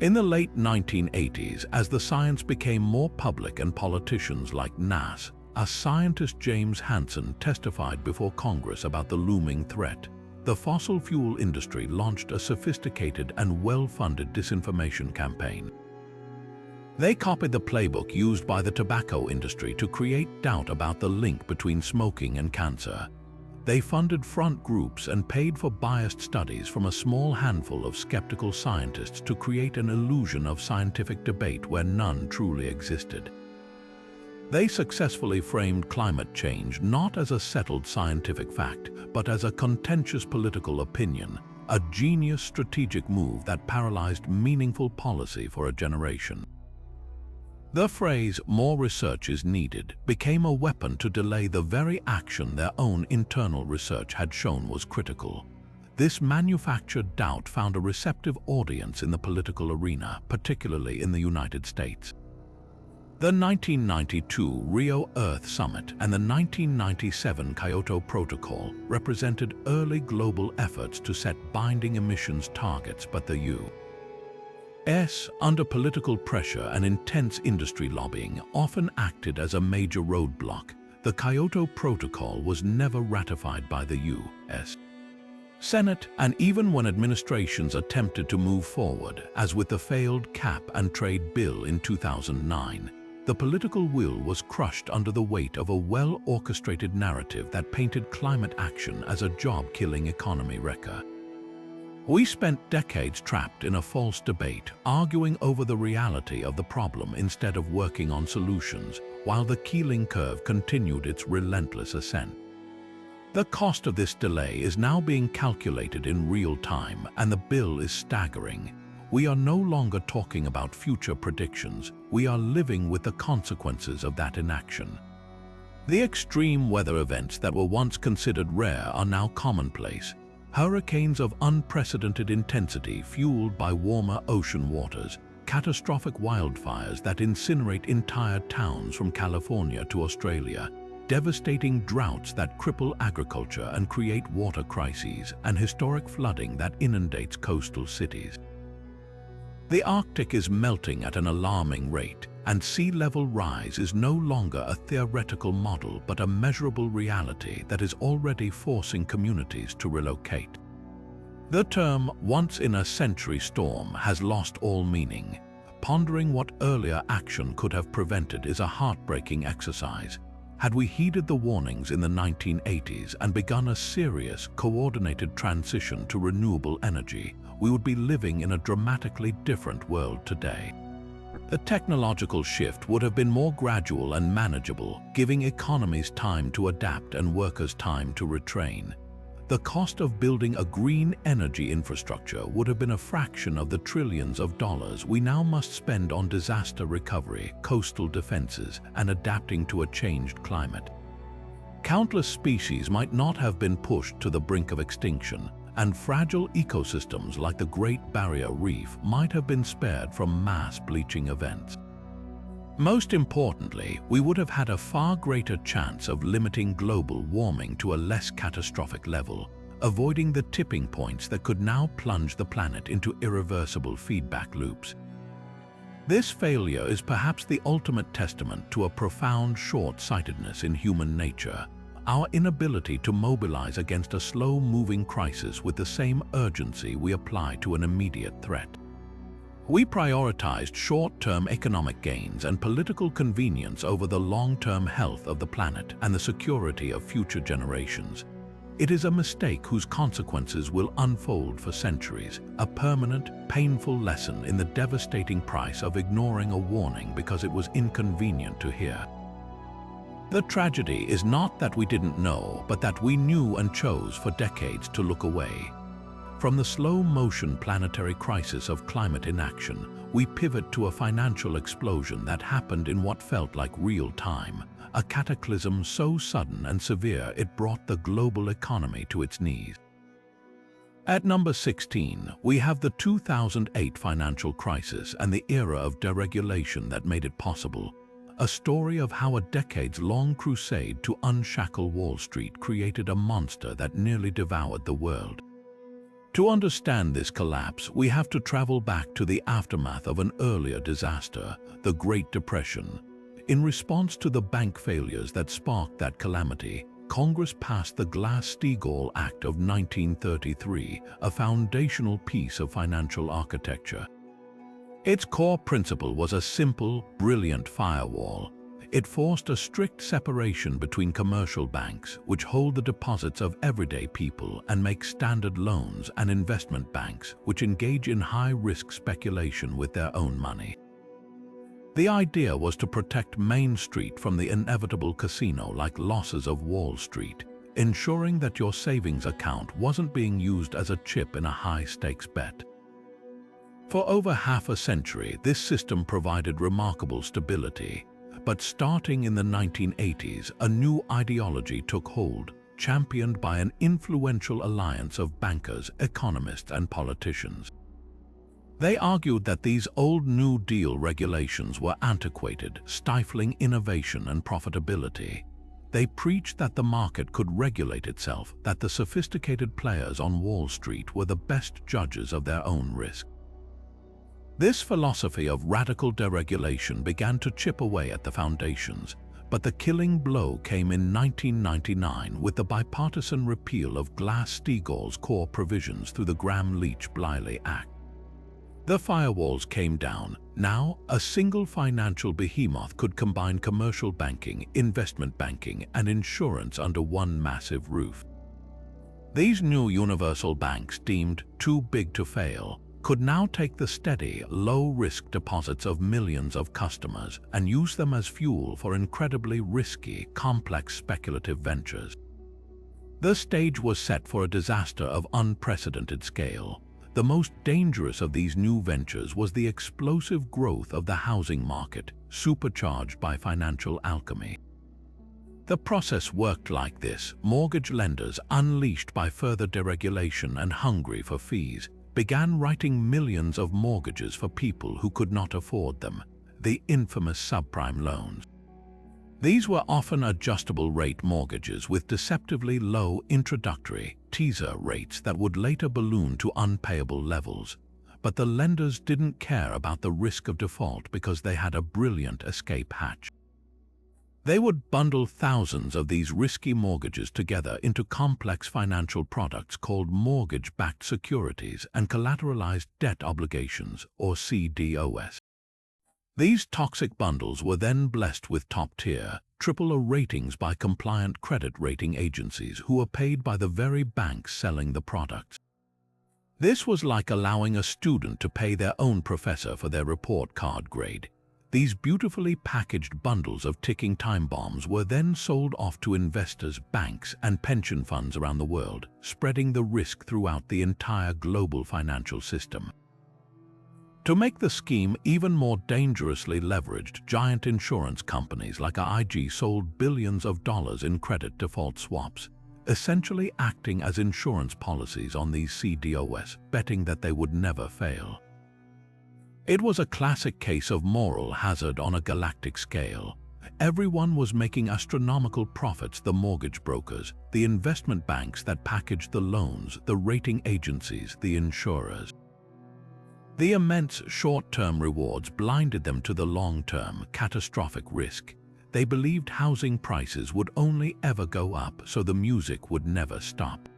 In the late 1980s, as the science became more public and politicians like Nass, a scientist James Hansen testified before Congress about the looming threat. The fossil fuel industry launched a sophisticated and well-funded disinformation campaign. They copied the playbook used by the tobacco industry to create doubt about the link between smoking and cancer. They funded front groups and paid for biased studies from a small handful of skeptical scientists to create an illusion of scientific debate where none truly existed. They successfully framed climate change not as a settled scientific fact, but as a contentious political opinion, a genius strategic move that paralyzed meaningful policy for a generation. The phrase "more research is needed" became a weapon to delay the very action their own internal research had shown was critical. This manufactured doubt found a receptive audience in the political arena, particularly in the United States. The 1992 Rio Earth Summit and the 1997 Kyoto Protocol represented early global efforts to set binding emissions targets, but the U.S., under political pressure and intense industry lobbying, often acted as a major roadblock. The Kyoto Protocol was never ratified by the U.S. Senate, and even when administrations attempted to move forward, as with the failed cap and trade bill in 2009, the political will was crushed under the weight of a well-orchestrated narrative that painted climate action as a job-killing economy wrecker. We spent decades trapped in a false debate, arguing over the reality of the problem instead of working on solutions, while the Keeling curve continued its relentless ascent. The cost of this delay is now being calculated in real time, and the bill is staggering. We are no longer talking about future predictions. We are living with the consequences of that inaction. The extreme weather events that were once considered rare are now commonplace. Hurricanes of unprecedented intensity fueled by warmer ocean waters, catastrophic wildfires that incinerate entire towns from California to Australia, devastating droughts that cripple agriculture and create water crises, and historic flooding that inundates coastal cities. The Arctic is melting at an alarming rate, and sea level rise is no longer a theoretical model but a measurable reality that is already forcing communities to relocate. The term once-in-a-century storm has lost all meaning. Pondering what earlier action could have prevented is a heartbreaking exercise. Had we heeded the warnings in the 1980s and begun a serious, coordinated transition to renewable energy, we would be living in a dramatically different world today. The technological shift would have been more gradual and manageable, giving economies time to adapt and workers time to retrain. The cost of building a green energy infrastructure would have been a fraction of the trillions of dollars we now must spend on disaster recovery, coastal defenses, and adapting to a changed climate. Countless species might not have been pushed to the brink of extinction, and fragile ecosystems like the Great Barrier Reef might have been spared from mass bleaching events. Most importantly, we would have had a far greater chance of limiting global warming to a less catastrophic level, avoiding the tipping points that could now plunge the planet into irreversible feedback loops. This failure is perhaps the ultimate testament to a profound short-sightedness in human nature, our inability to mobilize against a slow-moving crisis with the same urgency we apply to an immediate threat. We prioritized short-term economic gains and political convenience over the long-term health of the planet and the security of future generations. It is a mistake whose consequences will unfold for centuries, a permanent, painful lesson in the devastating price of ignoring a warning because it was inconvenient to hear. The tragedy is not that we didn't know, but that we knew and chose for decades to look away. From the slow-motion planetary crisis of climate inaction, we pivot to a financial explosion that happened in what felt like real time, a cataclysm so sudden and severe it brought the global economy to its knees. At number 16, we have the 2008 financial crisis and the era of deregulation that made it possible. A story of how a decades-long crusade to unshackle Wall Street created a monster that nearly devoured the world. To understand this collapse, we have to travel back to the aftermath of an earlier disaster, the Great Depression. In response to the bank failures that sparked that calamity, Congress passed the Glass-Steagall Act of 1933, a foundational piece of financial architecture. Its core principle was a simple, brilliant firewall. It forced a strict separation between commercial banks, which hold the deposits of everyday people and make standard loans, and investment banks, which engage in high-risk speculation with their own money. The idea was to protect Main Street from the inevitable casino-like losses of Wall Street, ensuring that your savings account wasn't being used as a chip in a high-stakes bet. For over half a century, this system provided remarkable stability. But starting in the 1980s, a new ideology took hold, championed by an influential alliance of bankers, economists, and politicians. They argued that these old New Deal regulations were antiquated, stifling innovation and profitability. They preached that the market could regulate itself, that the sophisticated players on Wall Street were the best judges of their own risk. This philosophy of radical deregulation began to chip away at the foundations, but the killing blow came in 1999 with the bipartisan repeal of Glass-Steagall's core provisions through the Gramm-Leach-Bliley Act. The firewalls came down. Now, a single financial behemoth could combine commercial banking, investment banking, and insurance under one massive roof. These new universal banks, deemed too big to fail, could now take the steady, low-risk deposits of millions of customers and use them as fuel for incredibly risky, complex speculative ventures. The stage was set for a disaster of unprecedented scale. The most dangerous of these new ventures was the explosive growth of the housing market, supercharged by financial alchemy. The process worked like this. Mortgage lenders, unleashed by further deregulation and hungry for fees, began writing millions of mortgages for people who could not afford them, the infamous subprime loans. These were often adjustable-rate mortgages with deceptively low introductory teaser rates that would later balloon to unpayable levels. But the lenders didn't care about the risk of default because they had a brilliant escape hatch. They would bundle thousands of these risky mortgages together into complex financial products called mortgage-backed securities and collateralized debt obligations, or CDOs. These toxic bundles were then blessed with top-tier, triple-A ratings by compliant credit rating agencies who were paid by the very banks selling the products. This was like allowing a student to pay their own professor for their report card grade. These beautifully packaged bundles of ticking time bombs were then sold off to investors, banks, and pension funds around the world, spreading the risk throughout the entire global financial system. To make the scheme even more dangerously leveraged, giant insurance companies like AIG sold billions of dollars in credit default swaps, essentially acting as insurance policies on these CDOs, betting that they would never fail. It was a classic case of moral hazard on a galactic scale. Everyone was making astronomical profits: the mortgage brokers, the investment banks that packaged the loans, the rating agencies, the insurers. The immense short-term rewards blinded them to the long-term, catastrophic risk. They believed housing prices would only ever go up, so the music would never stop.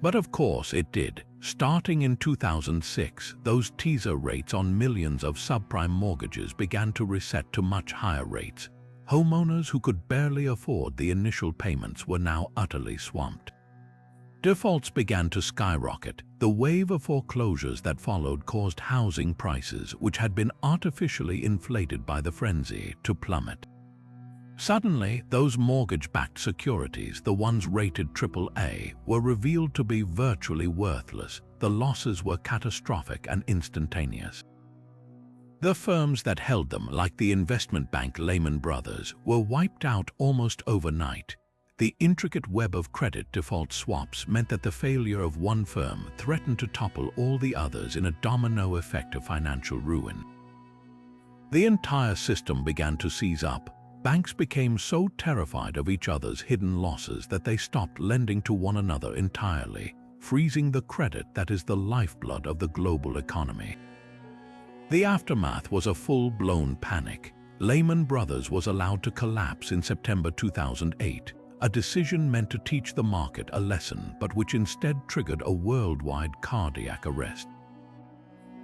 But of course it did. Starting in 2006, those teaser rates on millions of subprime mortgages began to reset to much higher rates. Homeowners who could barely afford the initial payments were now utterly swamped. Defaults began to skyrocket. The wave of foreclosures that followed caused housing prices, which had been artificially inflated by the frenzy, to plummet. Suddenly, those mortgage-backed securities, the ones rated AAA, were revealed to be virtually worthless. The losses were catastrophic and instantaneous. The firms that held them, like the investment bank Lehman Brothers, were wiped out almost overnight. The intricate web of credit default swaps meant that the failure of one firm threatened to topple all the others in a domino effect of financial ruin. The entire system began to seize up. Banks became so terrified of each other's hidden losses that they stopped lending to one another entirely, freezing the credit that is the lifeblood of the global economy. The aftermath was a full-blown panic. Lehman Brothers was allowed to collapse in September 2008. A decision meant to teach the market a lesson, but which instead triggered a worldwide cardiac arrest.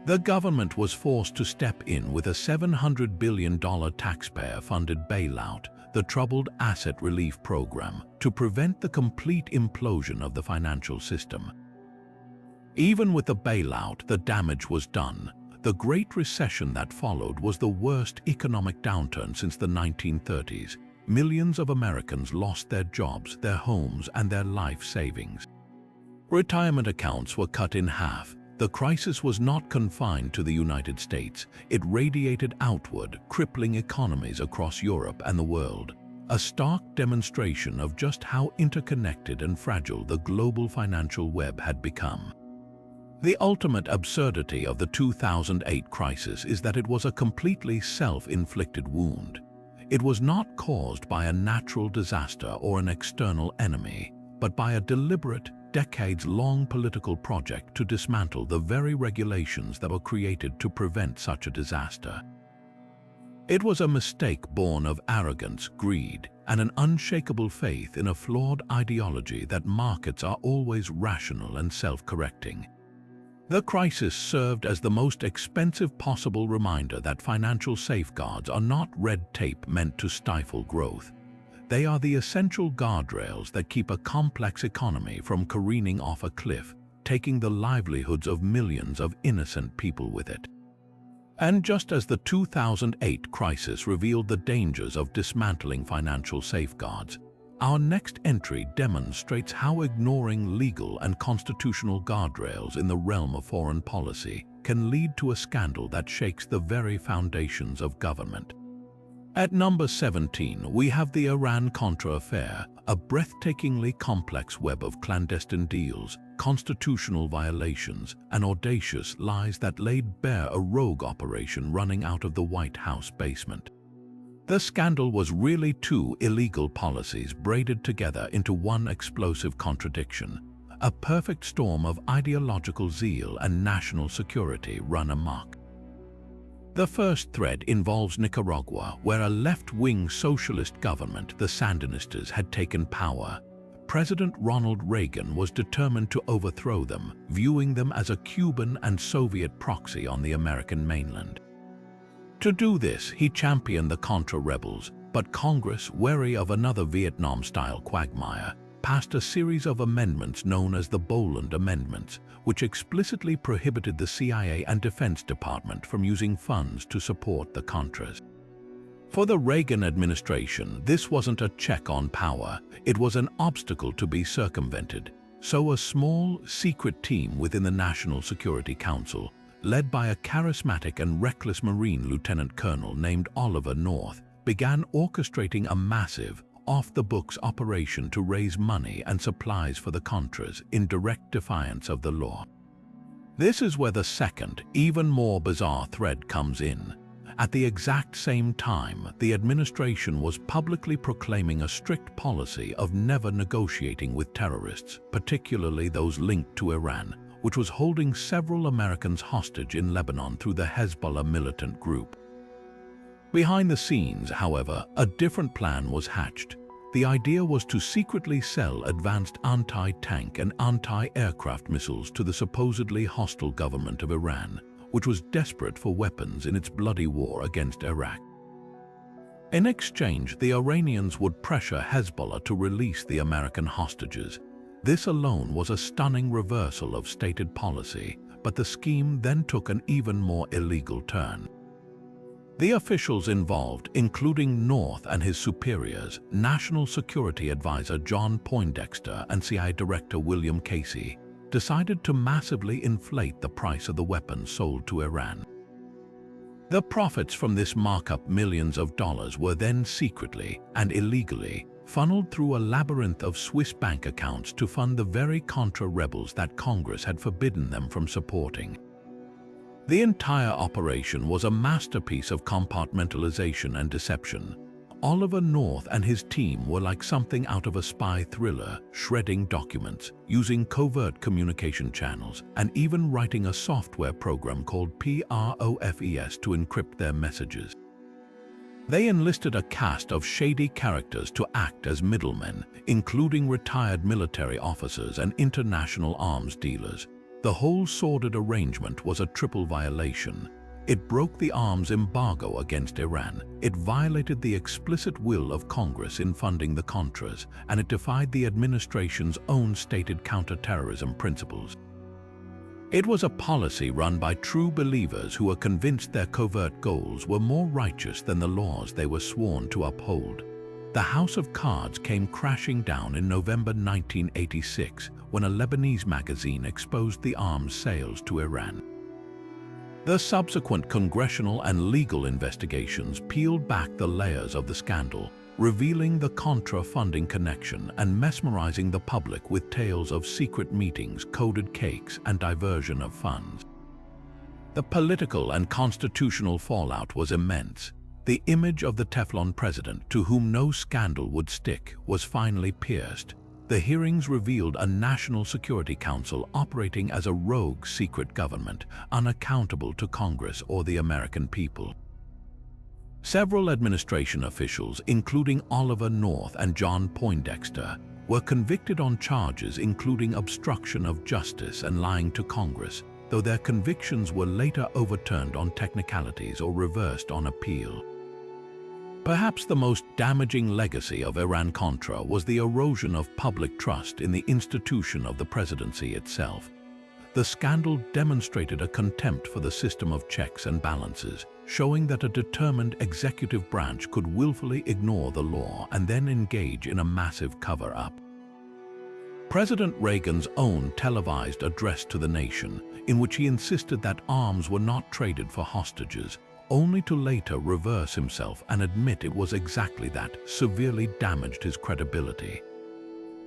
The government was forced to step in with a $700 billion taxpayer-funded bailout, the Troubled Asset Relief Program, to prevent the complete implosion of the financial system. Even with the bailout, the damage was done. The Great Recession that followed was the worst economic downturn since the 1930s. Millions of Americans lost their jobs, their homes, and their life savings. Retirement accounts were cut in half. The crisis was not confined to the United States. It radiated outward, crippling economies across Europe and the world, a stark demonstration of just how interconnected and fragile the global financial web had become. The ultimate absurdity of the 2008 crisis is that it was a completely self-inflicted wound. It was not caused by a natural disaster or an external enemy, but by a deliberate, decades-long political project to dismantle the very regulations that were created to prevent such a disaster. It was a mistake born of arrogance, greed, and an unshakable faith in a flawed ideology that markets are always rational and self-correcting. The crisis served as the most expensive possible reminder that financial safeguards are not red tape meant to stifle growth. They are the essential guardrails that keep a complex economy from careening off a cliff, taking the livelihoods of millions of innocent people with it. And just as the 2008 crisis revealed the dangers of dismantling financial safeguards, our next entry demonstrates how ignoring legal and constitutional guardrails in the realm of foreign policy can lead to a scandal that shakes the very foundations of government. At number 17, we have the Iran-Contra affair, a breathtakingly complex web of clandestine deals, constitutional violations, and audacious lies that laid bare a rogue operation running out of the White House basement. The scandal was really two illegal policies braided together into one explosive contradiction, a perfect storm of ideological zeal and national security run amok. The first thread involves Nicaragua, where a left-wing socialist government, the Sandinistas, had taken power. President Ronald Reagan was determined to overthrow them, viewing them as a Cuban and Soviet proxy on the American mainland. To do this, he championed the Contra rebels, but Congress, wary of another Vietnam-style quagmire, passed a series of amendments known as the Boland Amendments, which explicitly prohibited the CIA and Defense Department from using funds to support the Contras. For the Reagan administration, this wasn't a check on power, it was an obstacle to be circumvented. So a small, secret team within the National Security Council, led by a charismatic and reckless Marine lieutenant colonel named Oliver North, began orchestrating a massive, off-the-books operation to raise money and supplies for the Contras in direct defiance of the law. This is where the second, even more bizarre thread comes in. At the exact same time, the administration was publicly proclaiming a strict policy of never negotiating with terrorists, particularly those linked to Iran, which was holding several Americans hostage in Lebanon through the Hezbollah militant group. Behind the scenes, however, a different plan was hatched. The idea was to secretly sell advanced anti-tank and anti-aircraft missiles to the supposedly hostile government of Iran, which was desperate for weapons in its bloody war against Iraq. In exchange, the Iranians would pressure Hezbollah to release the American hostages. This alone was a stunning reversal of stated policy, but the scheme then took an even more illegal turn. The officials involved, including North and his superiors, National Security Advisor John Poindexter and CIA Director William Casey, decided to massively inflate the price of the weapons sold to Iran. The profits from this markup, millions of dollars, were then secretly and illegally funneled through a labyrinth of Swiss bank accounts to fund the very Contra rebels that Congress had forbidden them from supporting. The entire operation was a masterpiece of compartmentalization and deception. Oliver North and his team were like something out of a spy thriller, shredding documents, using covert communication channels, and even writing a software program called PROFES to encrypt their messages. They enlisted a cast of shady characters to act as middlemen, including retired military officers and international arms dealers. The whole sordid arrangement was a triple violation. It broke the arms embargo against Iran, it violated the explicit will of Congress in funding the Contras, and it defied the administration's own stated counterterrorism principles. It was a policy run by true believers who were convinced their covert goals were more righteous than the laws they were sworn to uphold. The House of Cards came crashing down in November 1986, when a Lebanese magazine exposed the arms sales to Iran. The subsequent congressional and legal investigations peeled back the layers of the scandal, revealing the Contra funding connection and mesmerizing the public with tales of secret meetings, coded cakes, and diversion of funds. The political and constitutional fallout was immense. The image of the Teflon president, to whom no scandal would stick, was finally pierced. The hearings revealed a National Security Council operating as a rogue secret government, unaccountable to Congress or the American people. Several administration officials, including Oliver North and John Poindexter, were convicted on charges including obstruction of justice and lying to Congress, though their convictions were later overturned on technicalities or reversed on appeal. Perhaps the most damaging legacy of Iran-Contra was the erosion of public trust in the institution of the presidency itself. The scandal demonstrated a contempt for the system of checks and balances, showing that a determined executive branch could willfully ignore the law and then engage in a massive cover-up. President Reagan's own televised address to the nation, in which he insisted that arms were not traded for hostages, only to later reverse himself and admit it was exactly that, severely damaged his credibility.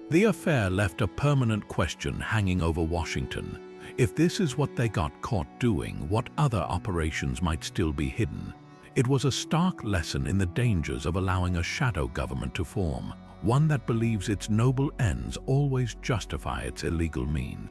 The affair left a permanent question hanging over Washington. If this is what they got caught doing, what other operations might still be hidden? It was a stark lesson in the dangers of allowing a shadow government to form, one that believes its noble ends always justify its illegal means.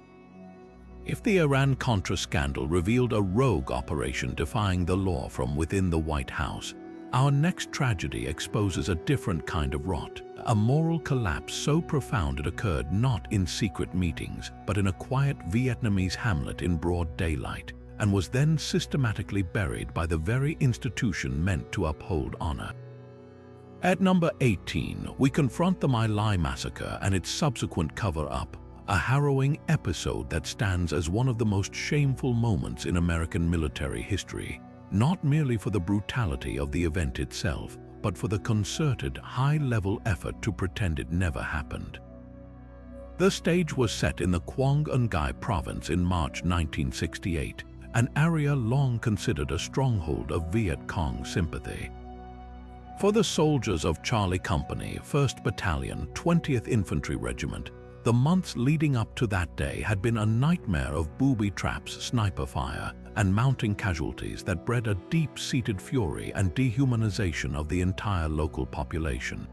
If the Iran-Contra scandal revealed a rogue operation defying the law from within the White House, our next tragedy exposes a different kind of rot, a moral collapse so profound it occurred not in secret meetings, but in a quiet Vietnamese hamlet in broad daylight, and was then systematically buried by the very institution meant to uphold honor. At number 18, we confront the My Lai massacre and its subsequent cover-up, a harrowing episode that stands as one of the most shameful moments in American military history, not merely for the brutality of the event itself, but for the concerted, high-level effort to pretend it never happened. The stage was set in the Quang Ngai province in March 1968, an area long considered a stronghold of Viet Cong sympathy. For the soldiers of Charlie Company, 1st Battalion, 20th Infantry Regiment, the months leading up to that day had been a nightmare of booby traps, sniper fire, and mounting casualties that bred a deep-seated fury and dehumanization of the entire local population.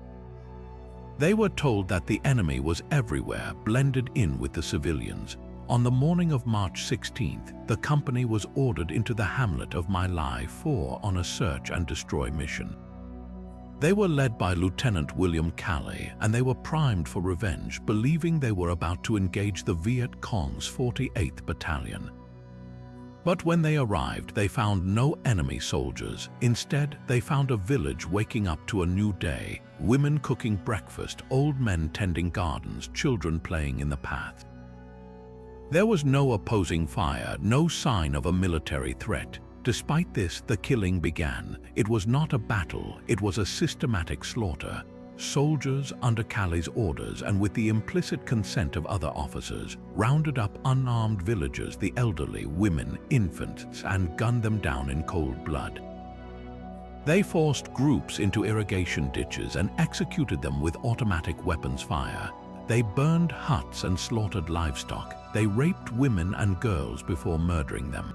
They were told that the enemy was everywhere, blended in with the civilians. On the morning of March 16th, the company was ordered into the hamlet of My Lai on a search and destroy mission. They were led by Lieutenant William Calley, and they were primed for revenge, believing they were about to engage the Viet Cong's 48th Battalion. But when they arrived, they found no enemy soldiers. Instead, they found a village waking up to a new day, women cooking breakfast, old men tending gardens, children playing in the path. There was no opposing fire, no sign of a military threat. Despite this, the killing began. It was not a battle, it was a systematic slaughter. Soldiers, under Calley's orders and with the implicit consent of other officers, rounded up unarmed villagers, the elderly, women, infants, and gunned them down in cold blood. They forced groups into irrigation ditches and executed them with automatic weapons fire. They burned huts and slaughtered livestock. They raped women and girls before murdering them.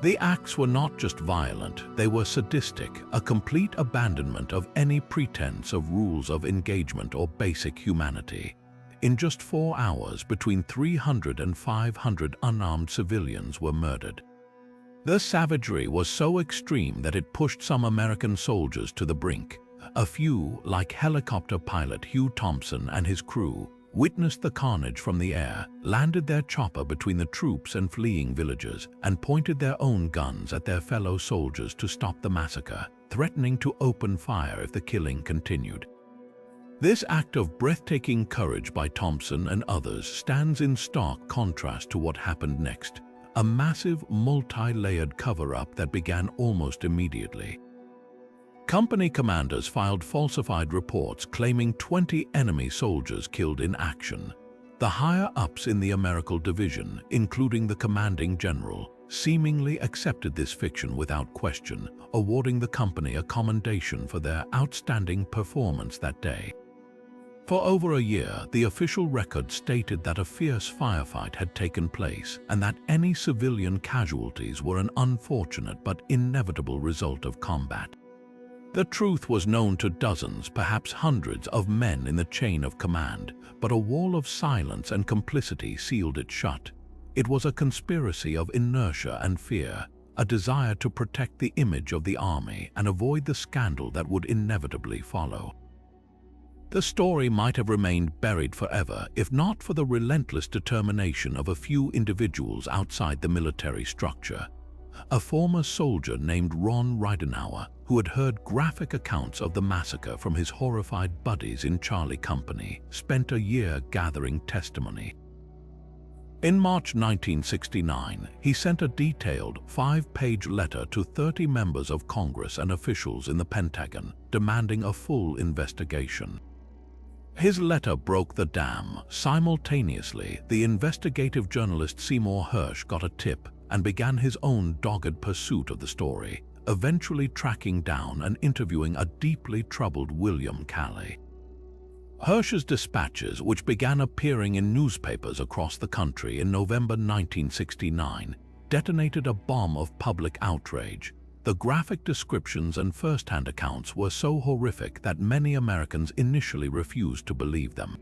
The acts were not just violent, they were sadistic, a complete abandonment of any pretense of rules of engagement or basic humanity. In just 4 hours, between 300 and 500 unarmed civilians were murdered. The savagery was so extreme that it pushed some American soldiers to the brink. A few, like helicopter pilot Hugh Thompson and his crew, witnessed the carnage from the air, landed their chopper between the troops and fleeing villagers, and pointed their own guns at their fellow soldiers to stop the massacre, threatening to open fire if the killing continued. This act of breathtaking courage by Thompson and others stands in stark contrast to what happened next, a massive, multi-layered cover-up that began almost immediately. Company commanders filed falsified reports claiming 20 enemy soldiers killed in action. The higher-ups in the American division, including the commanding general, seemingly accepted this fiction without question, awarding the company a commendation for their outstanding performance that day. For over a year, the official record stated that a fierce firefight had taken place and that any civilian casualties were an unfortunate but inevitable result of combat. The truth was known to dozens, perhaps hundreds of men in the chain of command, but a wall of silence and complicity sealed it shut. It was a conspiracy of inertia and fear, a desire to protect the image of the army and avoid the scandal that would inevitably follow. The story might have remained buried forever if not for the relentless determination of a few individuals outside the military structure. A former soldier named Ron Ridenour, who had heard graphic accounts of the massacre from his horrified buddies in Charlie Company, spent a year gathering testimony. In March 1969, he sent a detailed 5-page letter to 30 members of Congress and officials in the Pentagon, demanding a full investigation. His letter broke the dam. Simultaneously, the investigative journalist Seymour Hersh got a tip and began his own dogged pursuit of the story, eventually tracking down and interviewing a deeply troubled William Calley. Hersh's dispatches, which began appearing in newspapers across the country in November 1969, detonated a bomb of public outrage. The graphic descriptions and first-hand accounts were so horrific that many Americans initially refused to believe them.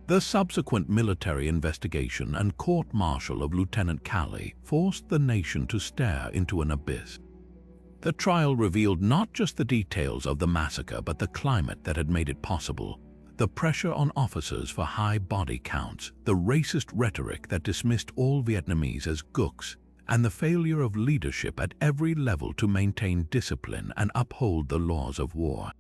The subsequent military investigation and court-martial of Lieutenant Calley forced the nation to stare into an abyss. The trial revealed not just the details of the massacre but the climate that had made it possible, the pressure on officers for high body counts, the racist rhetoric that dismissed all Vietnamese as gooks, and the failure of leadership at every level to maintain discipline and uphold the laws of war.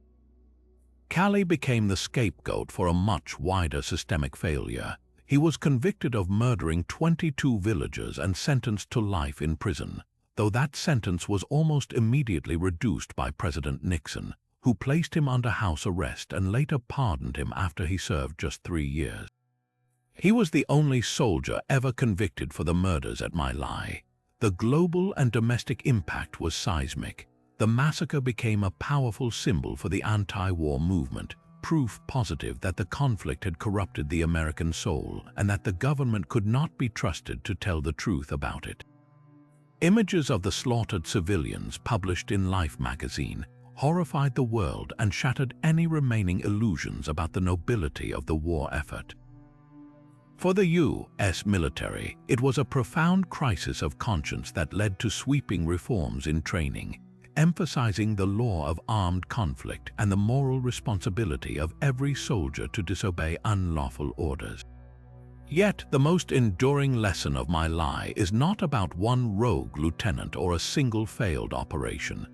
Calley became the scapegoat for a much wider systemic failure. He was convicted of murdering 22 villagers and sentenced to life in prison, though that sentence was almost immediately reduced by President Nixon, who placed him under house arrest and later pardoned him after he served just 3 years. He was the only soldier ever convicted for the murders at My Lai. The global and domestic impact was seismic. The massacre became a powerful symbol for the anti-war movement, proof positive that the conflict had corrupted the American soul and that the government could not be trusted to tell the truth about it. Images of the slaughtered civilians published in Life magazine horrified the world and shattered any remaining illusions about the nobility of the war effort. For the U.S. military, it was a profound crisis of conscience that led to sweeping reforms in training, emphasizing the law of armed conflict and the moral responsibility of every soldier to disobey unlawful orders. Yet, the most enduring lesson of My Lai is not about one rogue lieutenant or a single failed operation.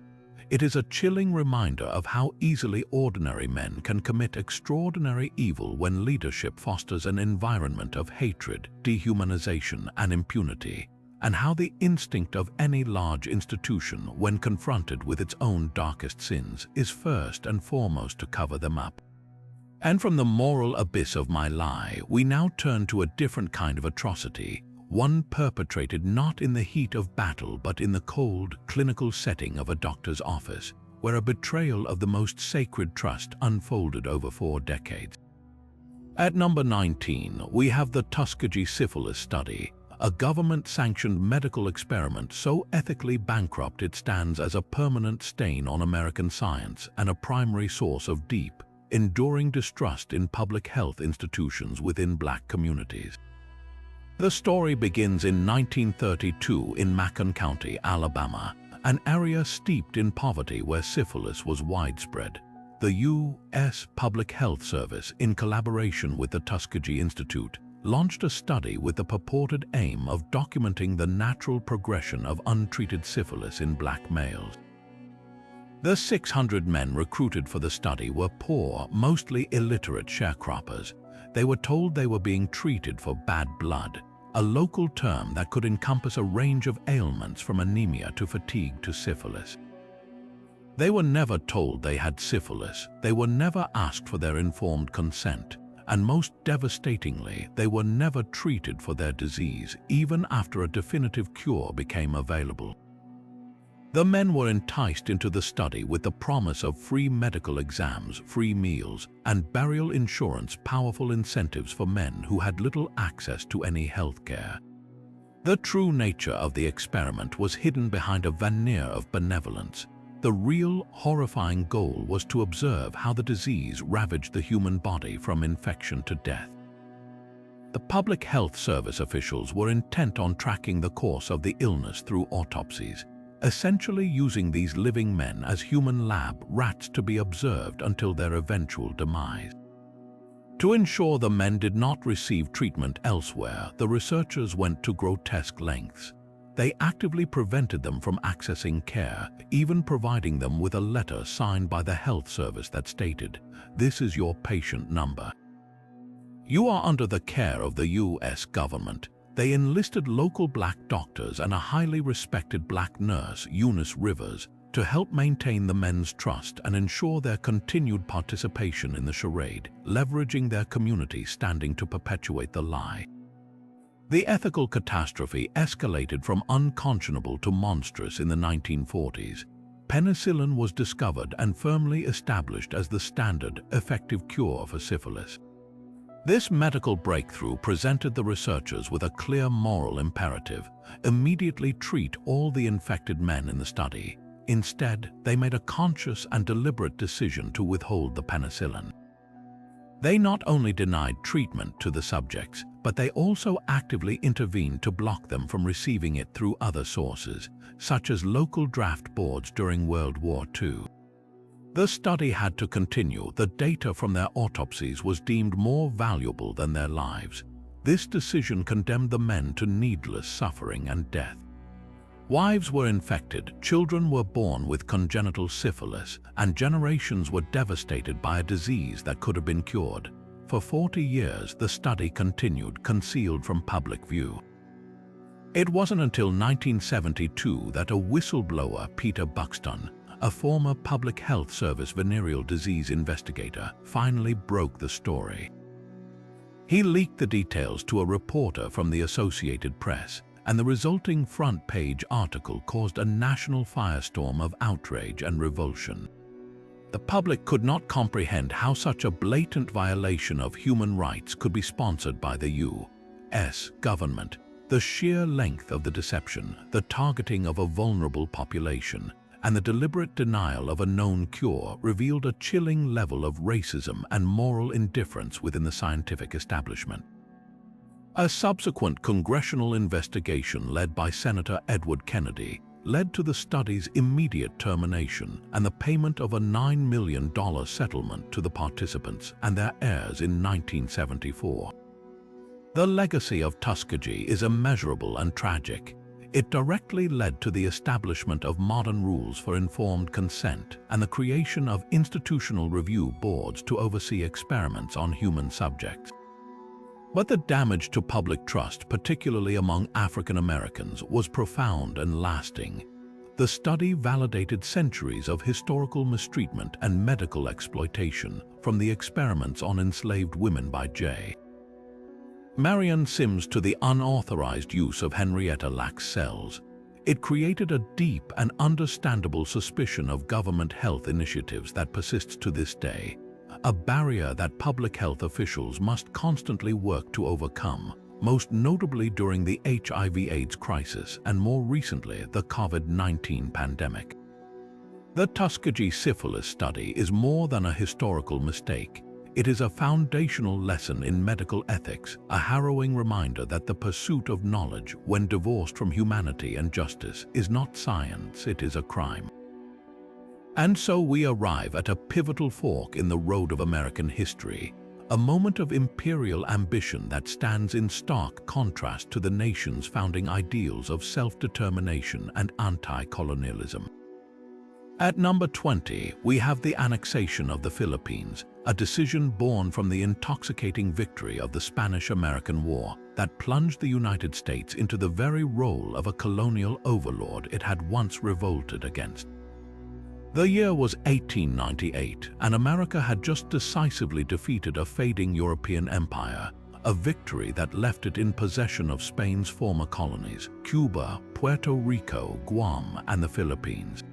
It is a chilling reminder of how easily ordinary men can commit extraordinary evil when leadership fosters an environment of hatred, dehumanization, and impunity, and how the instinct of any large institution, when confronted with its own darkest sins, is first and foremost to cover them up. And from the moral abyss of My Lai, we now turn to a different kind of atrocity, one perpetrated not in the heat of battle but in the cold, clinical setting of a doctor's office, where a betrayal of the most sacred trust unfolded over 4 decades. At number 19, we have the Tuskegee syphilis study, a government-sanctioned medical experiment so ethically bankrupt it stands as a permanent stain on American science and a primary source of deep, enduring distrust in public health institutions within Black communities. The story begins in 1932 in Macon County, Alabama, an area steeped in poverty where syphilis was widespread. The U.S. Public Health Service, in collaboration with the Tuskegee Institute, launched a study with the purported aim of documenting the natural progression of untreated syphilis in Black males. The 600 men recruited for the study were poor, mostly illiterate sharecroppers. They were told they were being treated for bad blood, a local term that could encompass a range of ailments from anemia to fatigue to syphilis. They were never told they had syphilis. They were never asked for their informed consent, and most devastatingly, they were never treated for their disease, even after a definitive cure became available. The men were enticed into the study with the promise of free medical exams, free meals, and burial insurance, powerful incentives for men who had little access to any health care. The true nature of the experiment was hidden behind a veneer of benevolence. The real, horrifying goal was to observe how the disease ravaged the human body from infection to death. The Public Health Service officials were intent on tracking the course of the illness through autopsies, essentially using these living men as human lab rats to be observed until their eventual demise. To ensure the men did not receive treatment elsewhere, the researchers went to grotesque lengths. They actively prevented them from accessing care, even providing them with a letter signed by the health service that stated, "This is your patient number. You are under the care of the U.S. government." They enlisted local black doctors and a highly respected black nurse, Eunice Rivers, to help maintain the men's trust and ensure their continued participation in the charade, leveraging their community standing to perpetuate the lie. The ethical catastrophe escalated from unconscionable to monstrous in the 1940s. Penicillin was discovered and firmly established as the standard, effective cure for syphilis. This medical breakthrough presented the researchers with a clear moral imperative: immediately treat all the infected men in the study. Instead, they made a conscious and deliberate decision to withhold the penicillin. They not only denied treatment to the subjects, but they also actively intervened to block them from receiving it through other sources, such as local draft boards during World War II. The study had to continue. The data from their autopsies was deemed more valuable than their lives. This decision condemned the men to needless suffering and death. Wives were infected, children were born with congenital syphilis, and generations were devastated by a disease that could have been cured. For 40 years, the study continued, concealed from public view. It wasn't until 1972 that a whistleblower, Peter Buxton, a former Public Health Service venereal disease investigator, finally broke the story. He leaked the details to a reporter from the Associated Press, and the resulting front-page article caused a national firestorm of outrage and revulsion. The public could not comprehend how such a blatant violation of human rights could be sponsored by the U.S. government. The sheer length of the deception, the targeting of a vulnerable population, and the deliberate denial of a known cure revealed a chilling level of racism and moral indifference within the scientific establishment. A subsequent congressional investigation led by Senator Edward Kennedy led to the study's immediate termination and the payment of a $9 million settlement to the participants and their heirs in 1974. The legacy of Tuskegee is immeasurable and tragic. It directly led to the establishment of modern rules for informed consent and the creation of institutional review boards to oversee experiments on human subjects. But the damage to public trust, particularly among African Americans, was profound and lasting. The study validated centuries of historical mistreatment and medical exploitation, from the experiments on enslaved women by J. Marion Sims to the unauthorized use of Henrietta Lacks cells. It created a deep and understandable suspicion of government health initiatives that persists to this day, a barrier that public health officials must constantly work to overcome, most notably during the HIV/AIDS crisis and more recently the COVID-19 pandemic. The Tuskegee syphilis study is more than a historical mistake. It is a foundational lesson in medical ethics, a harrowing reminder that the pursuit of knowledge, when divorced from humanity and justice, is not science, it is a crime. And so we arrive at a pivotal fork in the road of American history, a moment of imperial ambition that stands in stark contrast to the nation's founding ideals of self-determination and anti-colonialism. At number 20, we have the annexation of the Philippines, a decision born from the intoxicating victory of the Spanish-American War that plunged the United States into the very role of a colonial overlord it had once revolted against. The year was 1898, and America had just decisively defeated a fading European empire, a victory that left it in possession of Spain's former colonies, Cuba, Puerto Rico, Guam, and the Philippines.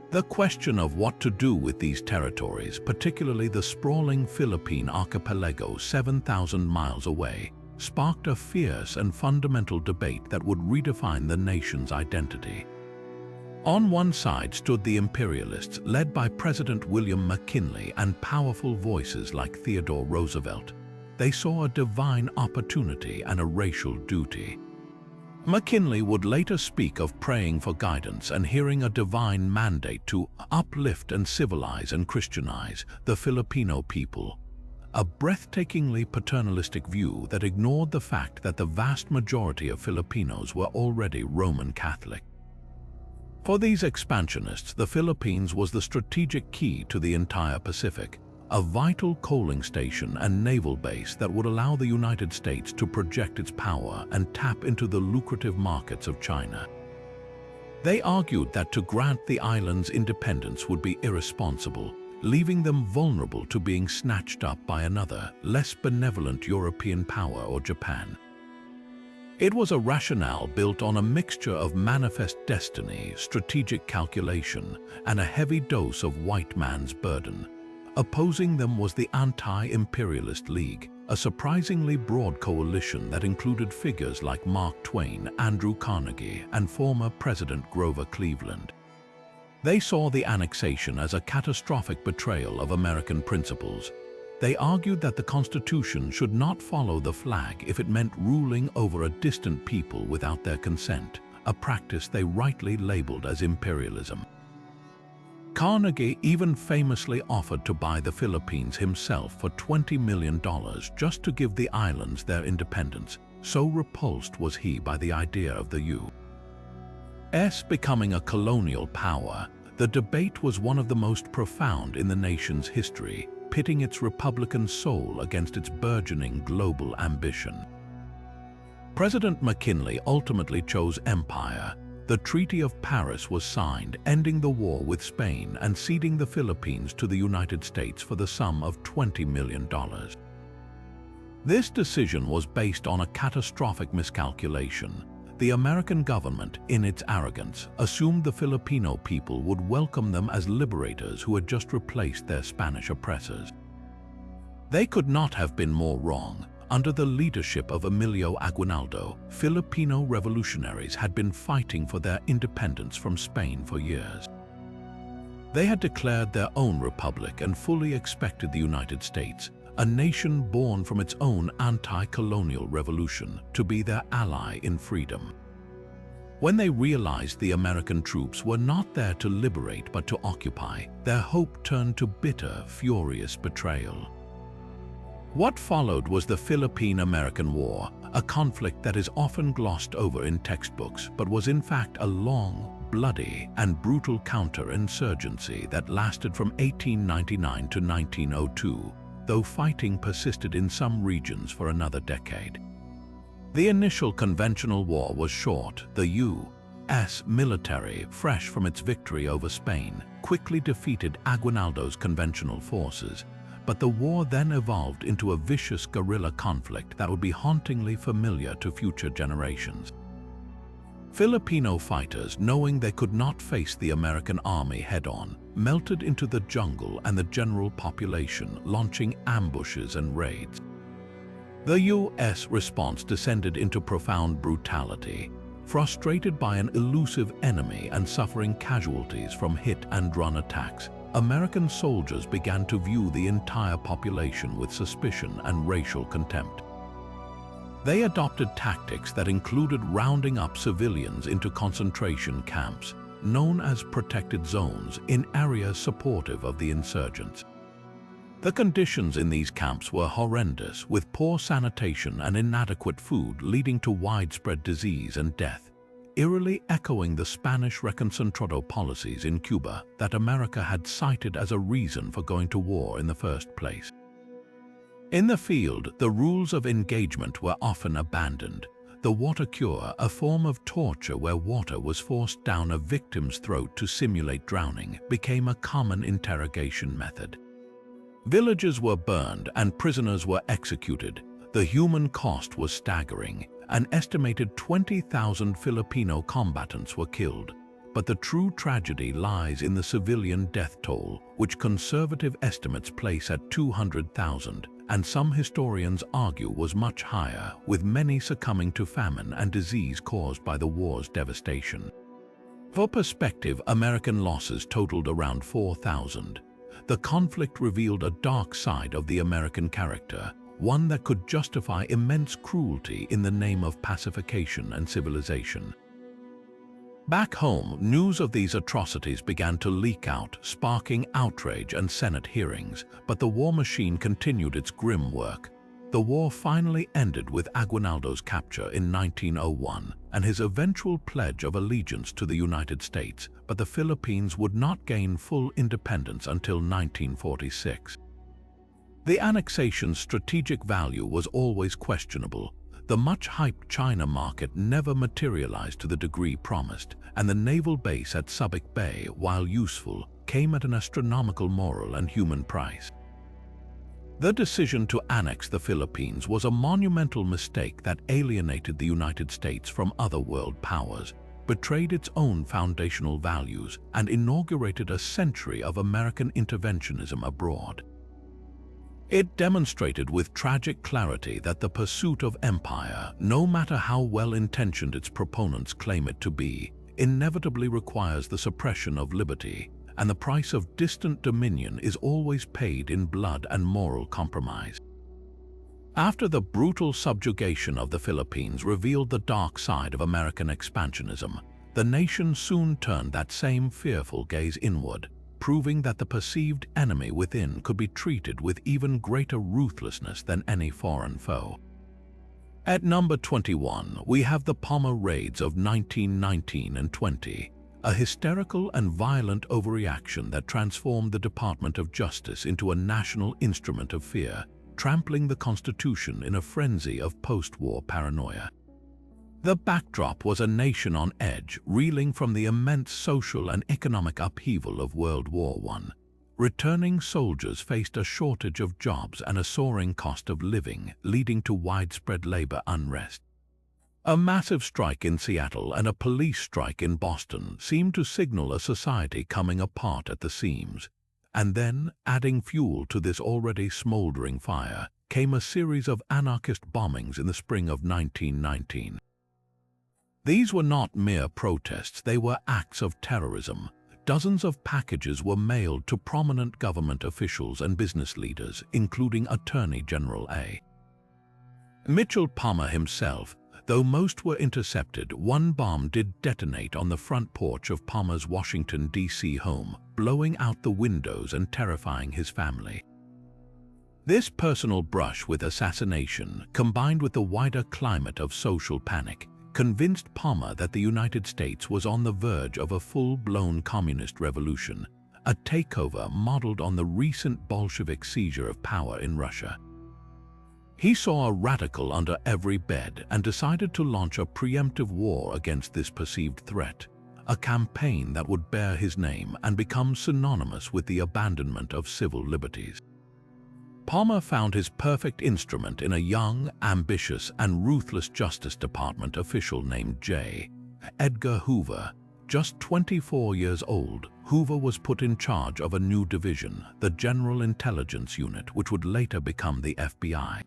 The question of what to do with these territories, particularly the sprawling Philippine archipelago 7,000 miles away, sparked a fierce and fundamental debate that would redefine the nation's identity. On one side stood the imperialists, led by President William McKinley and powerful voices like Theodore Roosevelt. They saw a divine opportunity and a racial duty. McKinley would later speak of praying for guidance and hearing a divine mandate to uplift and civilize and Christianize the Filipino people, a breathtakingly paternalistic view that ignored the fact that the vast majority of Filipinos were already Roman Catholic. For these expansionists, the Philippines was the strategic key to the entire Pacific, a vital coaling station and naval base that would allow the United States to project its power and tap into the lucrative markets of China. They argued that to grant the islands independence would be irresponsible, leaving them vulnerable to being snatched up by another, less benevolent European power or Japan. It was a rationale built on a mixture of manifest destiny, strategic calculation, and a heavy dose of white man's burden. Opposing them was the Anti-Imperialist League, a surprisingly broad coalition that included figures like Mark Twain, Andrew Carnegie, and former President Grover Cleveland. They saw the annexation as a catastrophic betrayal of American principles. They argued that the Constitution should not follow the flag if it meant ruling over a distant people without their consent, a practice they rightly labeled as imperialism. Carnegie even famously offered to buy the Philippines himself for $20 million just to give the islands their independence, so repulsed was he by the idea of the U.S. becoming a colonial power. The debate was one of the most profound in the nation's history, pitting its Republican soul against its burgeoning global ambition. President McKinley ultimately chose empire. The Treaty of Paris was signed, ending the war with Spain and ceding the Philippines to the United States for the sum of $20 million. This decision was based on a catastrophic miscalculation. The American government, in its arrogance, assumed the Filipino people would welcome them as liberators who had just replaced their Spanish oppressors. They could not have been more wrong. Under the leadership of Emilio Aguinaldo, Filipino revolutionaries had been fighting for their independence from Spain for years. They had declared their own republic and fully expected the United States, a nation born from its own anti-colonial revolution, to be their ally in freedom. When they realized the American troops were not there to liberate but to occupy, their hope turned to bitter, furious betrayal. What followed was the Philippine-American War, a conflict that is often glossed over in textbooks but was in fact a long, bloody, and brutal counterinsurgency that lasted from 1899 to 1902, though fighting persisted in some regions for another decade. The initial conventional war was short. The U.S. military, fresh from its victory over Spain, quickly defeated Aguinaldo's conventional forces, but the war then evolved into a vicious guerrilla conflict that would be hauntingly familiar to future generations. Filipino fighters, knowing they could not face the American army head-on, melted into the jungle and the general population, launching ambushes and raids. The U.S. response descended into profound brutality. Frustrated by an elusive enemy and suffering casualties from hit-and-run attacks, American soldiers began to view the entire population with suspicion and racial contempt. They adopted tactics that included rounding up civilians into concentration camps, known as protected zones, in areas supportive of the insurgents. The conditions in these camps were horrendous, with poor sanitation and inadequate food leading to widespread disease and death, eerily echoing the Spanish reconcentrado policies in Cuba that America had cited as a reason for going to war in the first place. In the field, the rules of engagement were often abandoned. The water cure, a form of torture where water was forced down a victim's throat to simulate drowning, became a common interrogation method. Villages were burned and prisoners were executed. The human cost was staggering. An estimated 20,000 Filipino combatants were killed. But the true tragedy lies in the civilian death toll, which conservative estimates place at 200,000, and some historians argue was much higher, with many succumbing to famine and disease caused by the war's devastation. For perspective, American losses totaled around 4,000. The conflict revealed a dark side of the American character, one that could justify immense cruelty in the name of pacification and civilization. Back home, news of these atrocities began to leak out, sparking outrage and Senate hearings, but the war machine continued its grim work. The war finally ended with Aguinaldo's capture in 1901 and his eventual pledge of allegiance to the United States, but the Philippines would not gain full independence until 1946. The annexation's strategic value was always questionable. The much-hyped China market never materialized to the degree promised, and the naval base at Subic Bay, while useful, came at an astronomical moral and human price. The decision to annex the Philippines was a monumental mistake that alienated the United States from other world powers, betrayed its own foundational values, and inaugurated a century of American interventionism abroad. It demonstrated with tragic clarity that the pursuit of empire, no matter how well-intentioned its proponents claim it to be, inevitably requires the suppression of liberty, and the price of distant dominion is always paid in blood and moral compromise. After the brutal subjugation of the Philippines revealed the dark side of American expansionism, the nation soon turned that same fearful gaze inward, proving that the perceived enemy within could be treated with even greater ruthlessness than any foreign foe. At number 21, we have the Palmer raids of 1919 and 20, a hysterical and violent overreaction that transformed the Department of Justice into a national instrument of fear, trampling the Constitution in a frenzy of post-war paranoia. The backdrop was a nation on edge, reeling from the immense social and economic upheaval of World War I. Returning soldiers faced a shortage of jobs and a soaring cost of living, leading to widespread labor unrest. A massive strike in Seattle and a police strike in Boston seemed to signal a society coming apart at the seams. And then, adding fuel to this already smoldering fire, came a series of anarchist bombings in the spring of 1919. These were not mere protests, they were acts of terrorism. Dozens of packages were mailed to prominent government officials and business leaders, including Attorney General A. Mitchell Palmer himself. Though most were intercepted, one bomb did detonate on the front porch of Palmer's Washington, D.C. home, blowing out the windows and terrifying his family. This personal brush with assassination, combined with the wider climate of social panic, convinced Palmer that the United States was on the verge of a full-blown communist revolution, a takeover modeled on the recent Bolshevik seizure of power in Russia. He saw a radical under every bed and decided to launch a preemptive war against this perceived threat, a campaign that would bear his name and become synonymous with the abandonment of civil liberties. Palmer found his perfect instrument in a young, ambitious, and ruthless Justice Department official named J. Edgar Hoover. Just 24 years old, Hoover was put in charge of a new division, the General Intelligence Unit, which would later become the FBI.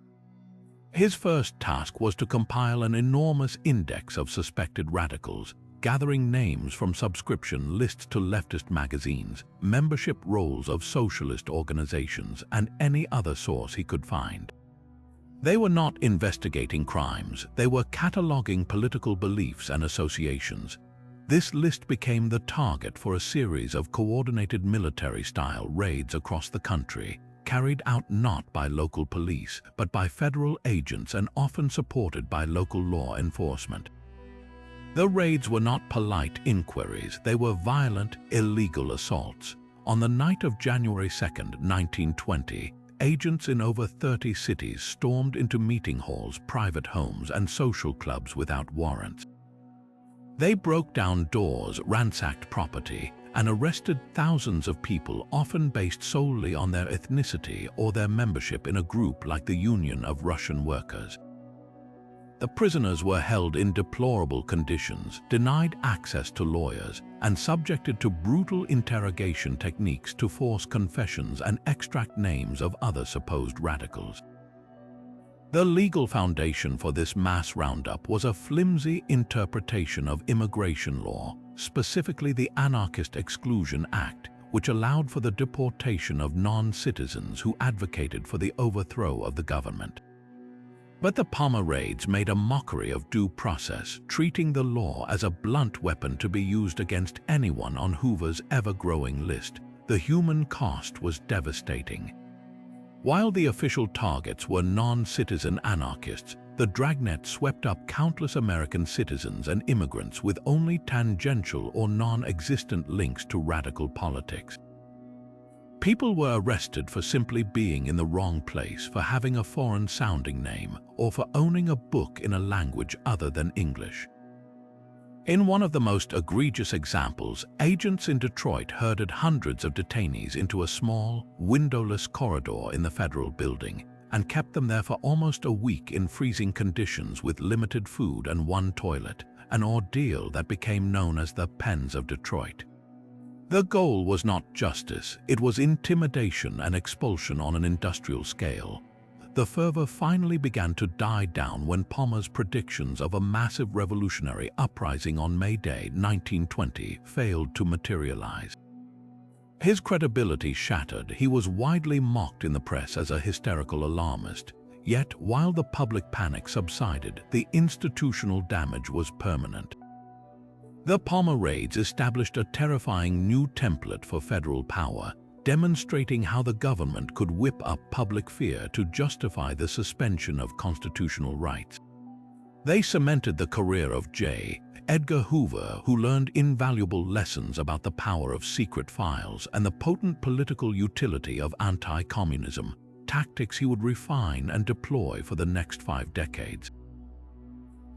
His first task was to compile an enormous index of suspected radicals, gathering names from subscription lists to leftist magazines, membership rolls of socialist organizations, and any other source he could find. They were not investigating crimes, they were cataloging political beliefs and associations. This list became the target for a series of coordinated military-style raids across the country, carried out not by local police, but by federal agents and often supported by local law enforcement. The raids were not polite inquiries, they were violent, illegal assaults. On the night of January 2, 1920, agents in over 30 cities stormed into meeting halls, private homes, and social clubs without warrants. They broke down doors, ransacked property, and arrested thousands of people, often based solely on their ethnicity or their membership in a group like the Union of Russian Workers. The prisoners were held in deplorable conditions, denied access to lawyers, and subjected to brutal interrogation techniques to force confessions and extract names of other supposed radicals. The legal foundation for this mass roundup was a flimsy interpretation of immigration law, specifically the Anarchist Exclusion Act, which allowed for the deportation of non-citizens who advocated for the overthrow of the government. But the Palmer raids made a mockery of due process, treating the law as a blunt weapon to be used against anyone on Hoover's ever-growing list. The human cost was devastating. While the official targets were non-citizen anarchists, the dragnet swept up countless American citizens and immigrants with only tangential or non-existent links to radical politics. People were arrested for simply being in the wrong place, for having a foreign-sounding name, or for owning a book in a language other than English. In one of the most egregious examples, agents in Detroit herded hundreds of detainees into a small, windowless corridor in the federal building and kept them there for almost a week in freezing conditions with limited food and one toilet, an ordeal that became known as the Pens of Detroit. The goal was not justice, it was intimidation and expulsion on an industrial scale. The fervor finally began to die down when Palmer's predictions of a massive revolutionary uprising on May Day 1920 failed to materialize. His credibility shattered. He was widely mocked in the press as a hysterical alarmist. Yet, while the public panic subsided, the institutional damage was permanent. The Palmer raids established a terrifying new template for federal power, demonstrating how the government could whip up public fear to justify the suspension of constitutional rights. They cemented the career of J. Edgar Hoover, who learned invaluable lessons about the power of secret files and the potent political utility of anti-communism, tactics he would refine and deploy for the next 5 decades.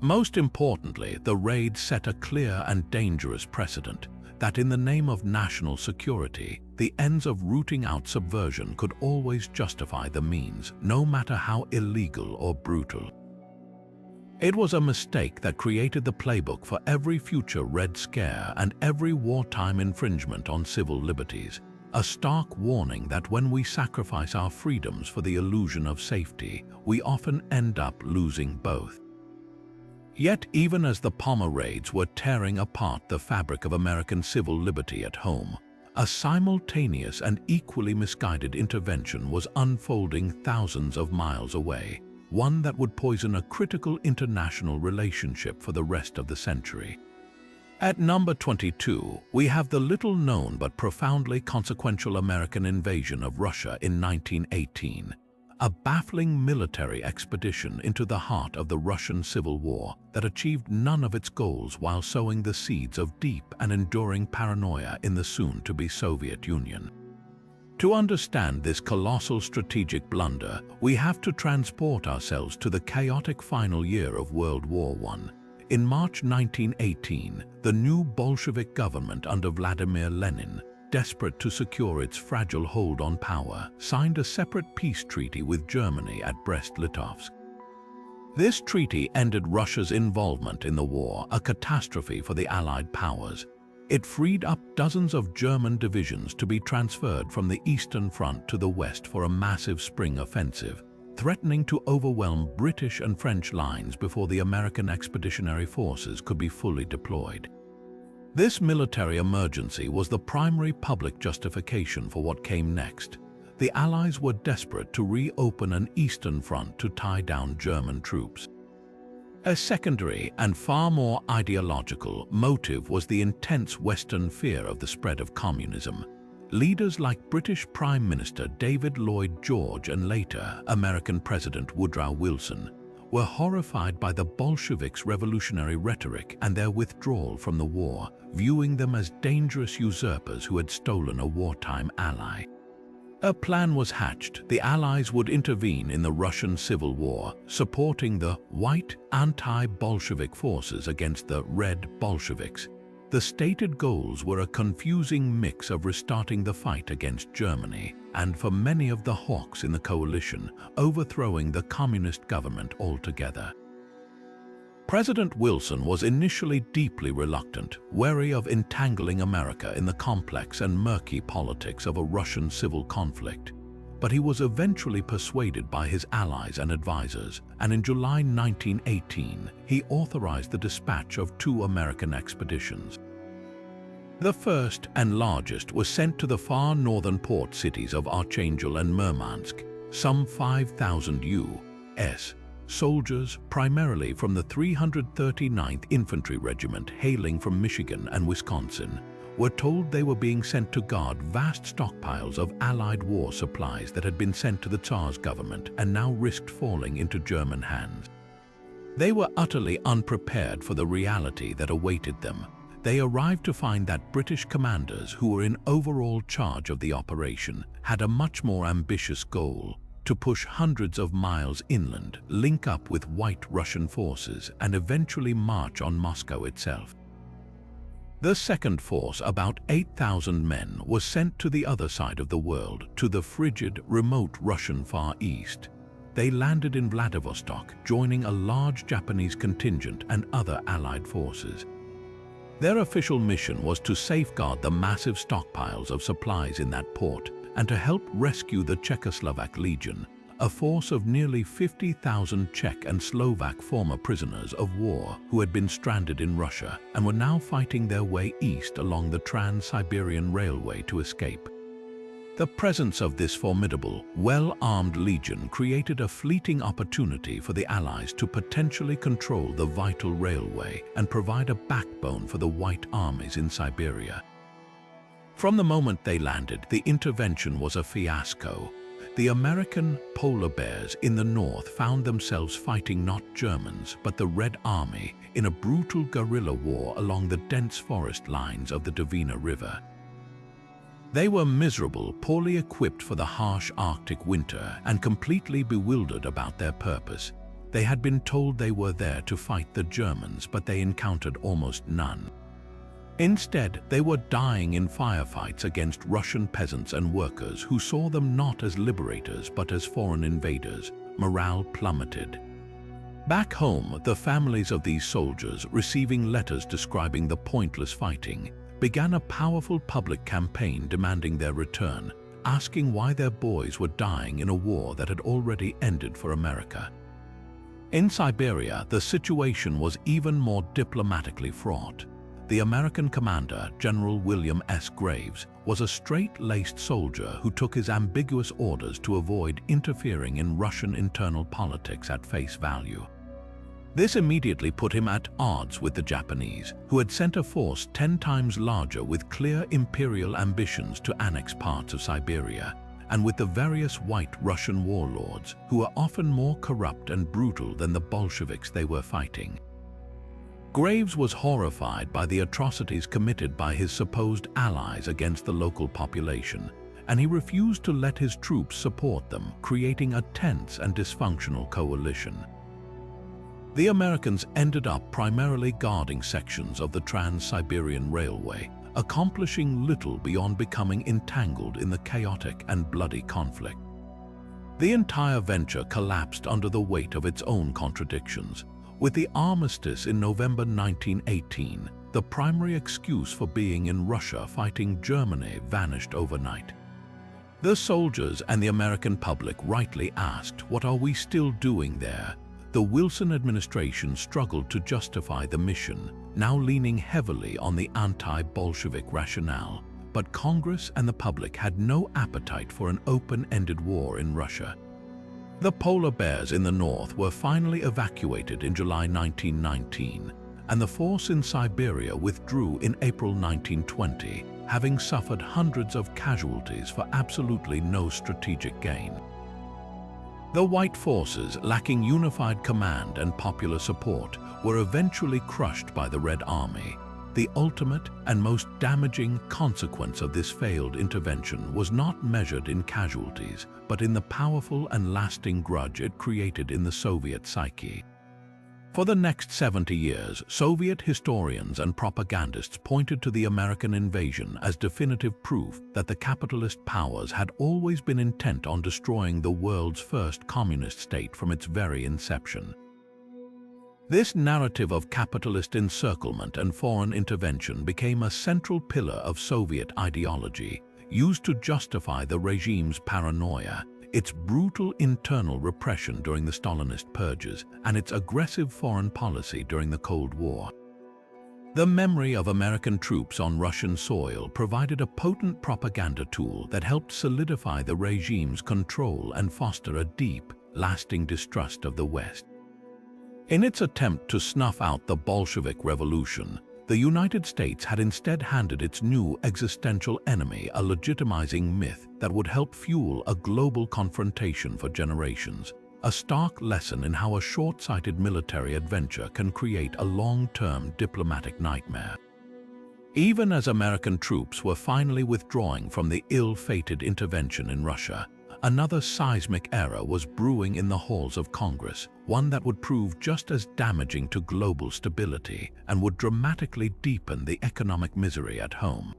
Most importantly, the raid set a clear and dangerous precedent that in the name of national security, the ends of rooting out subversion could always justify the means, no matter how illegal or brutal. It was a mistake that created the playbook for every future Red Scare and every wartime infringement on civil liberties, a stark warning that when we sacrifice our freedoms for the illusion of safety, we often end up losing both. Yet, even as the Palmer raids were tearing apart the fabric of American civil liberty at home, a simultaneous and equally misguided intervention was unfolding thousands of miles away, one that would poison a critical international relationship for the rest of the century. At number 22, we have the little-known but profoundly consequential American invasion of Russia in 1918. A baffling military expedition into the heart of the Russian Civil War that achieved none of its goals while sowing the seeds of deep and enduring paranoia in the soon-to-be Soviet Union. To understand this colossal strategic blunder, we have to transport ourselves to the chaotic final year of World War I. In March 1918, the new Bolshevik government under Vladimir Lenin, desperate to secure its fragile hold on power, signed a separate peace treaty with Germany at Brest-Litovsk. This treaty ended Russia's involvement in the war, a catastrophe for the Allied powers. It freed up dozens of German divisions to be transferred from the Eastern Front to the West for a massive spring offensive, threatening to overwhelm British and French lines before the American expeditionary forces could be fully deployed. This military emergency was the primary public justification for what came next. The Allies were desperate to reopen an Eastern Front to tie down German troops. A secondary and far more ideological motive was the intense Western fear of the spread of communism. Leaders like British Prime Minister David Lloyd George and later American President Woodrow Wilson were horrified by the Bolsheviks' revolutionary rhetoric and their withdrawal from the war, viewing them as dangerous usurpers who had stolen a wartime ally. A plan was hatched. The Allies would intervene in the Russian Civil War, supporting the white anti-Bolshevik forces against the red Bolsheviks. The stated goals were a confusing mix of restarting the fight against Germany and, for many of the hawks in the coalition, overthrowing the communist government altogether. President Wilson was initially deeply reluctant, wary of entangling America in the complex and murky politics of a Russian civil conflict. But he was eventually persuaded by his allies and advisors, and in July 1918, he authorized the dispatch of 2 American expeditions. The first and largest was sent to the far northern port cities of Archangel and Murmansk. Some 5,000 U.S. soldiers, primarily from the 339th Infantry Regiment hailing from Michigan and Wisconsin, were told they were being sent to guard vast stockpiles of Allied war supplies that had been sent to the Tsar's government and now risked falling into German hands. They were utterly unprepared for the reality that awaited them. They arrived to find that British commanders who were in overall charge of the operation had a much more ambitious goal: to push hundreds of miles inland, link up with white Russian forces, and eventually march on Moscow itself. The second force, about 8,000 men, was sent to the other side of the world, to the frigid, remote Russian Far East. They landed in Vladivostok, joining a large Japanese contingent and other Allied forces. Their official mission was to safeguard the massive stockpiles of supplies in that port and to help rescue the Czechoslovak Legion, a force of nearly 50,000 Czech and Slovak former prisoners of war who had been stranded in Russia and were now fighting their way east along the Trans-Siberian Railway to escape. The presence of this formidable, well-armed legion created a fleeting opportunity for the Allies to potentially control the vital railway and provide a backbone for the White armies in Siberia. From the moment they landed, the intervention was a fiasco. The American polar bears in the north found themselves fighting not Germans but the Red Army in a brutal guerrilla war along the dense forest lines of the Dvina River. They were miserable, poorly equipped for the harsh Arctic winter, and completely bewildered about their purpose. They had been told they were there to fight the Germans, but they encountered almost none. Instead, they were dying in firefights against Russian peasants and workers who saw them not as liberators but as foreign invaders. Morale plummeted. Back home, the families of these soldiers, receiving letters describing the pointless fighting, began a powerful public campaign demanding their return, asking why their boys were dying in a war that had already ended for America. In Siberia, the situation was even more diplomatically fraught. The American commander, General William S. Graves, was a straight-laced soldier who took his ambiguous orders to avoid interfering in Russian internal politics at face value. This immediately put him at odds with the Japanese, who had sent a force 10 times larger with clear imperial ambitions to annex parts of Siberia, and with the various white Russian warlords, who were often more corrupt and brutal than the Bolsheviks they were fighting. Graves was horrified by the atrocities committed by his supposed allies against the local population, and he refused to let his troops support them, creating a tense and dysfunctional coalition. The Americans ended up primarily guarding sections of the Trans-Siberian Railway, accomplishing little beyond becoming entangled in the chaotic and bloody conflict. The entire venture collapsed under the weight of its own contradictions. With the armistice in November 1918, the primary excuse for being in Russia fighting Germany vanished overnight. The soldiers and the American public rightly asked, "What are we still doing there?" The Wilson administration struggled to justify the mission, now leaning heavily on the anti-Bolshevik rationale, but Congress and the public had no appetite for an open-ended war in Russia. The polar bears in the north were finally evacuated in July 1919, and the force in Siberia withdrew in April 1920, having suffered hundreds of casualties for absolutely no strategic gain. The white forces, lacking unified command and popular support, were eventually crushed by the Red Army. The ultimate and most damaging consequence of this failed intervention was not measured in casualties, but in the powerful and lasting grudge it created in the Soviet psyche. For the next 70 years, Soviet historians and propagandists pointed to the American invasion as definitive proof that the capitalist powers had always been intent on destroying the world's first communist state from its very inception. This narrative of capitalist encirclement and foreign intervention became a central pillar of Soviet ideology, used to justify the regime's paranoia, its brutal internal repression during the Stalinist purges, and its aggressive foreign policy during the Cold War. The memory of American troops on Russian soil provided a potent propaganda tool that helped solidify the regime's control and foster a deep, lasting distrust of the West. In its attempt to snuff out the Bolshevik Revolution, the United States had instead handed its new existential enemy a legitimizing myth that would help fuel a global confrontation for generations, a stark lesson in how a short-sighted military adventure can create a long-term diplomatic nightmare. Even as American troops were finally withdrawing from the ill-fated intervention in Russia, another seismic era was brewing in the halls of Congress, one that would prove just as damaging to global stability and would dramatically deepen the economic misery at home.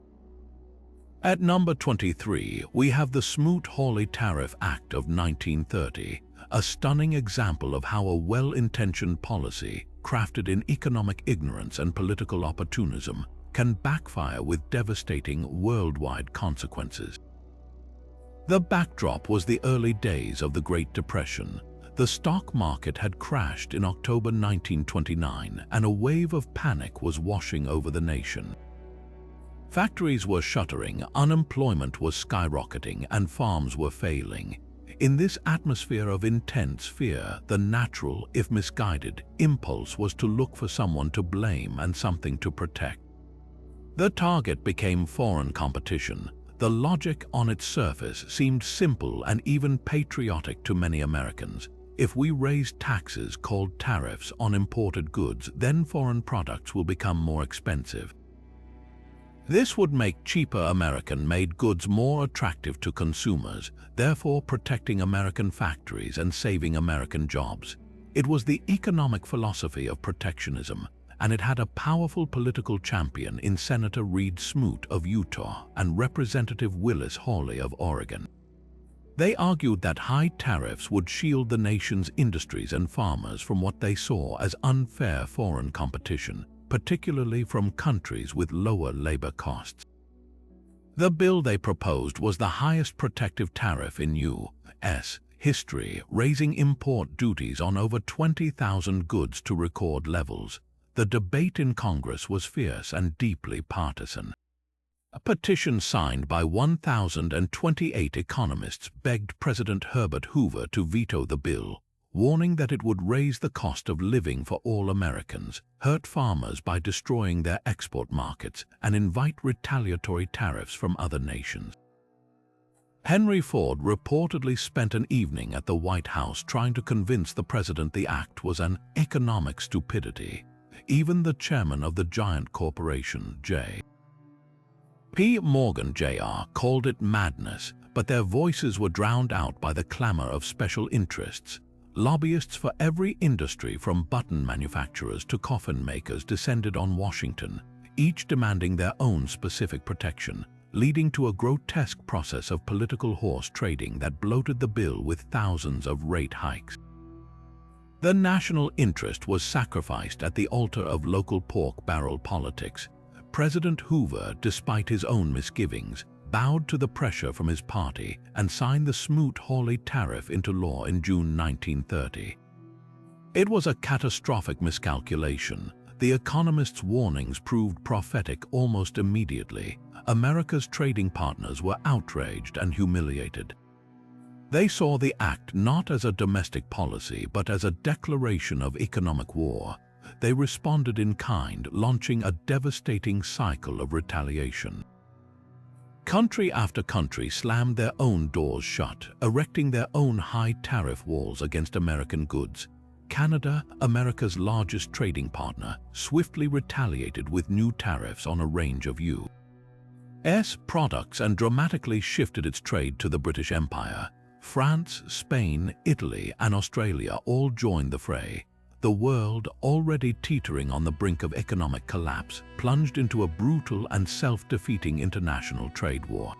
At number 23, we have the Smoot-Hawley Tariff Act of 1930, a stunning example of how a well-intentioned policy, crafted in economic ignorance and political opportunism, can backfire with devastating worldwide consequences. The backdrop was the early days of the Great Depression. The stock market had crashed in October 1929, and a wave of panic was washing over the nation. Factories were shuttering, unemployment was skyrocketing, and farms were failing. In this atmosphere of intense fear, the natural, if misguided, impulse was to look for someone to blame and something to protect. The target became foreign competition. The logic on its surface seemed simple and even patriotic to many Americans. If we raise taxes called tariffs on imported goods, then foreign products will become more expensive. This would make cheaper American-made goods more attractive to consumers, therefore protecting American factories and saving American jobs. It was the economic philosophy of protectionism, and it had a powerful political champion in Senator Reed Smoot of Utah and Representative Willis Hawley of Oregon. They argued that high tariffs would shield the nation's industries and farmers from what they saw as unfair foreign competition, particularly from countries with lower labor costs. The bill they proposed was the highest protective tariff in U.S. history, raising import duties on over 20,000 goods to record levels. The debate in Congress was fierce and deeply partisan. A petition signed by 1,028 economists begged President Herbert Hoover to veto the bill, warning that it would raise the cost of living for all Americans, hurt farmers by destroying their export markets, and invite retaliatory tariffs from other nations. Henry Ford reportedly spent an evening at the White House trying to convince the president the act was an economic stupidity. Even the chairman of the giant corporation, J.P. Morgan Jr., called it madness, but their voices were drowned out by the clamor of special interests. Lobbyists for every industry from button manufacturers to coffin makers descended on Washington, each demanding their own specific protection, leading to a grotesque process of political horse trading that bloated the bill with thousands of rate hikes. The national interest was sacrificed at the altar of local pork barrel politics. President Hoover, despite his own misgivings, bowed to the pressure from his party and signed the Smoot-Hawley Tariff into law in June 1930. It was a catastrophic miscalculation. The economists' warnings proved prophetic almost immediately. America's trading partners were outraged and humiliated. They saw the act not as a domestic policy but as a declaration of economic war. They responded in kind, launching a devastating cycle of retaliation. Country after country slammed their own doors shut, erecting their own high tariff walls against American goods. Canada, America's largest trading partner, swiftly retaliated with new tariffs on a range of U.S. products and dramatically shifted its trade to the British Empire. France, Spain, Italy, and Australia all joined the fray. The world, already teetering on the brink of economic collapse, plunged into a brutal and self-defeating international trade war.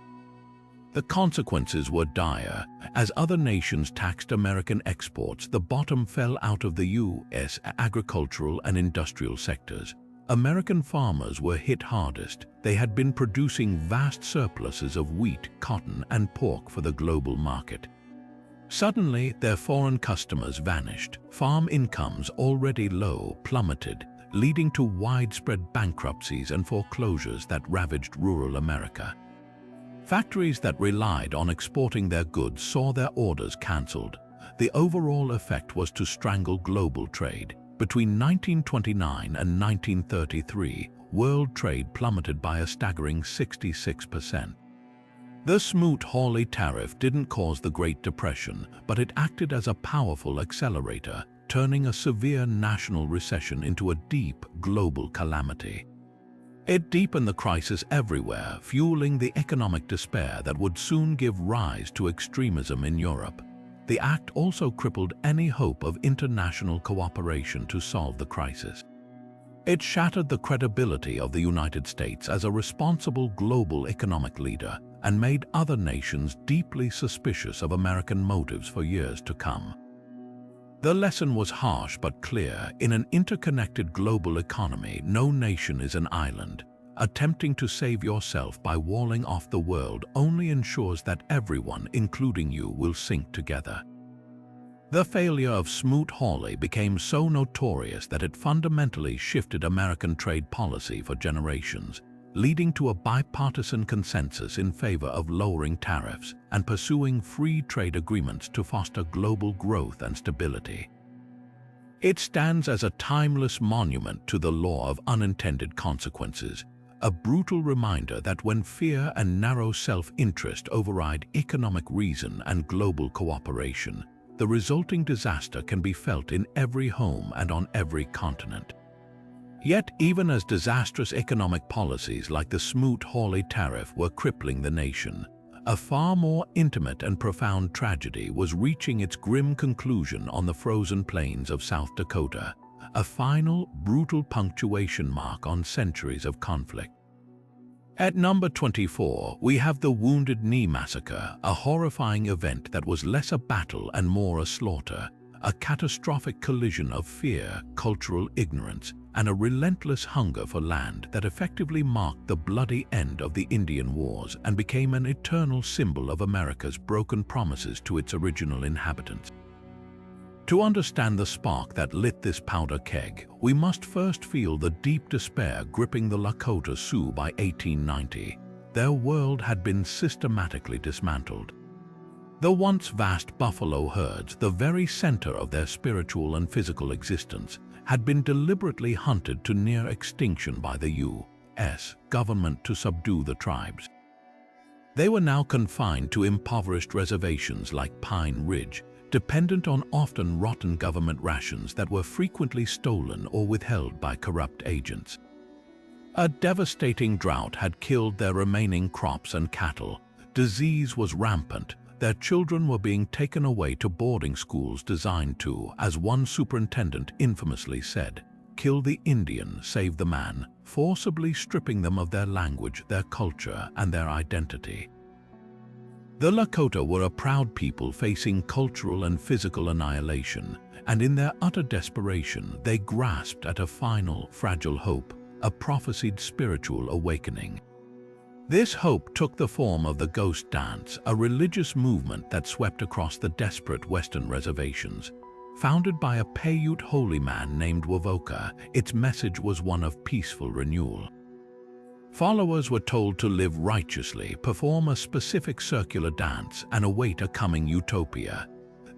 The consequences were dire. As other nations taxed American exports, the bottom fell out of the U.S. agricultural and industrial sectors. American farmers were hit hardest. They had been producing vast surpluses of wheat, cotton, and pork for the global market. Suddenly, their foreign customers vanished. Farm incomes, already low, plummeted, leading to widespread bankruptcies and foreclosures that ravaged rural America. Factories that relied on exporting their goods saw their orders cancelled. The overall effect was to strangle global trade. Between 1929 and 1933, world trade plummeted by a staggering 66%. The Smoot-Hawley tariff didn't cause the Great Depression, but it acted as a powerful accelerator, turning a severe national recession into a deep global calamity. It deepened the crisis everywhere, fueling the economic despair that would soon give rise to extremism in Europe. The act also crippled any hope of international cooperation to solve the crisis. It shattered the credibility of the United States as a responsible global economic leader and made other nations deeply suspicious of American motives for years to come. The lesson was harsh but clear. In an interconnected global economy, no nation is an island. Attempting to save yourself by walling off the world only ensures that everyone, including you, will sink together. The failure of Smoot-Hawley became so notorious that it fundamentally shifted American trade policy for generations, leading to a bipartisan consensus in favor of lowering tariffs and pursuing free trade agreements to foster global growth and stability. It stands as a timeless monument to the law of unintended consequences, a brutal reminder that when fear and narrow self-interest override economic reason and global cooperation, the resulting disaster can be felt in every home and on every continent. Yet, even as disastrous economic policies like the Smoot-Hawley tariff were crippling the nation, a far more intimate and profound tragedy was reaching its grim conclusion on the frozen plains of South Dakota, a final, brutal punctuation mark on centuries of conflict. At number 24, we have the Wounded Knee Massacre, a horrifying event that was less a battle and more a slaughter, a catastrophic collision of fear, cultural ignorance, and a relentless hunger for land that effectively marked the bloody end of the Indian Wars and became an eternal symbol of America's broken promises to its original inhabitants. To understand the spark that lit this powder keg, we must first feel the deep despair gripping the Lakota Sioux by 1890. Their world had been systematically dismantled. The once vast buffalo herds, the very center of their spiritual and physical existence, had been deliberately hunted to near extinction by the U.S. government to subdue the tribes. They were now confined to impoverished reservations like Pine Ridge, dependent on often rotten government rations that were frequently stolen or withheld by corrupt agents. A devastating drought had killed their remaining crops and cattle. Disease was rampant. Their children were being taken away to boarding schools designed to, as one superintendent infamously said, kill the Indian, save the man, forcibly stripping them of their language, their culture, and their identity. The Lakota were a proud people facing cultural and physical annihilation, and in their utter desperation, they grasped at a final, fragile hope, a prophesied spiritual awakening. This hope took the form of the Ghost Dance, a religious movement that swept across the desperate western reservations. Founded by a Paiute holy man named Wovoka, its message was one of peaceful renewal. Followers were told to live righteously, perform a specific circular dance, and await a coming utopia.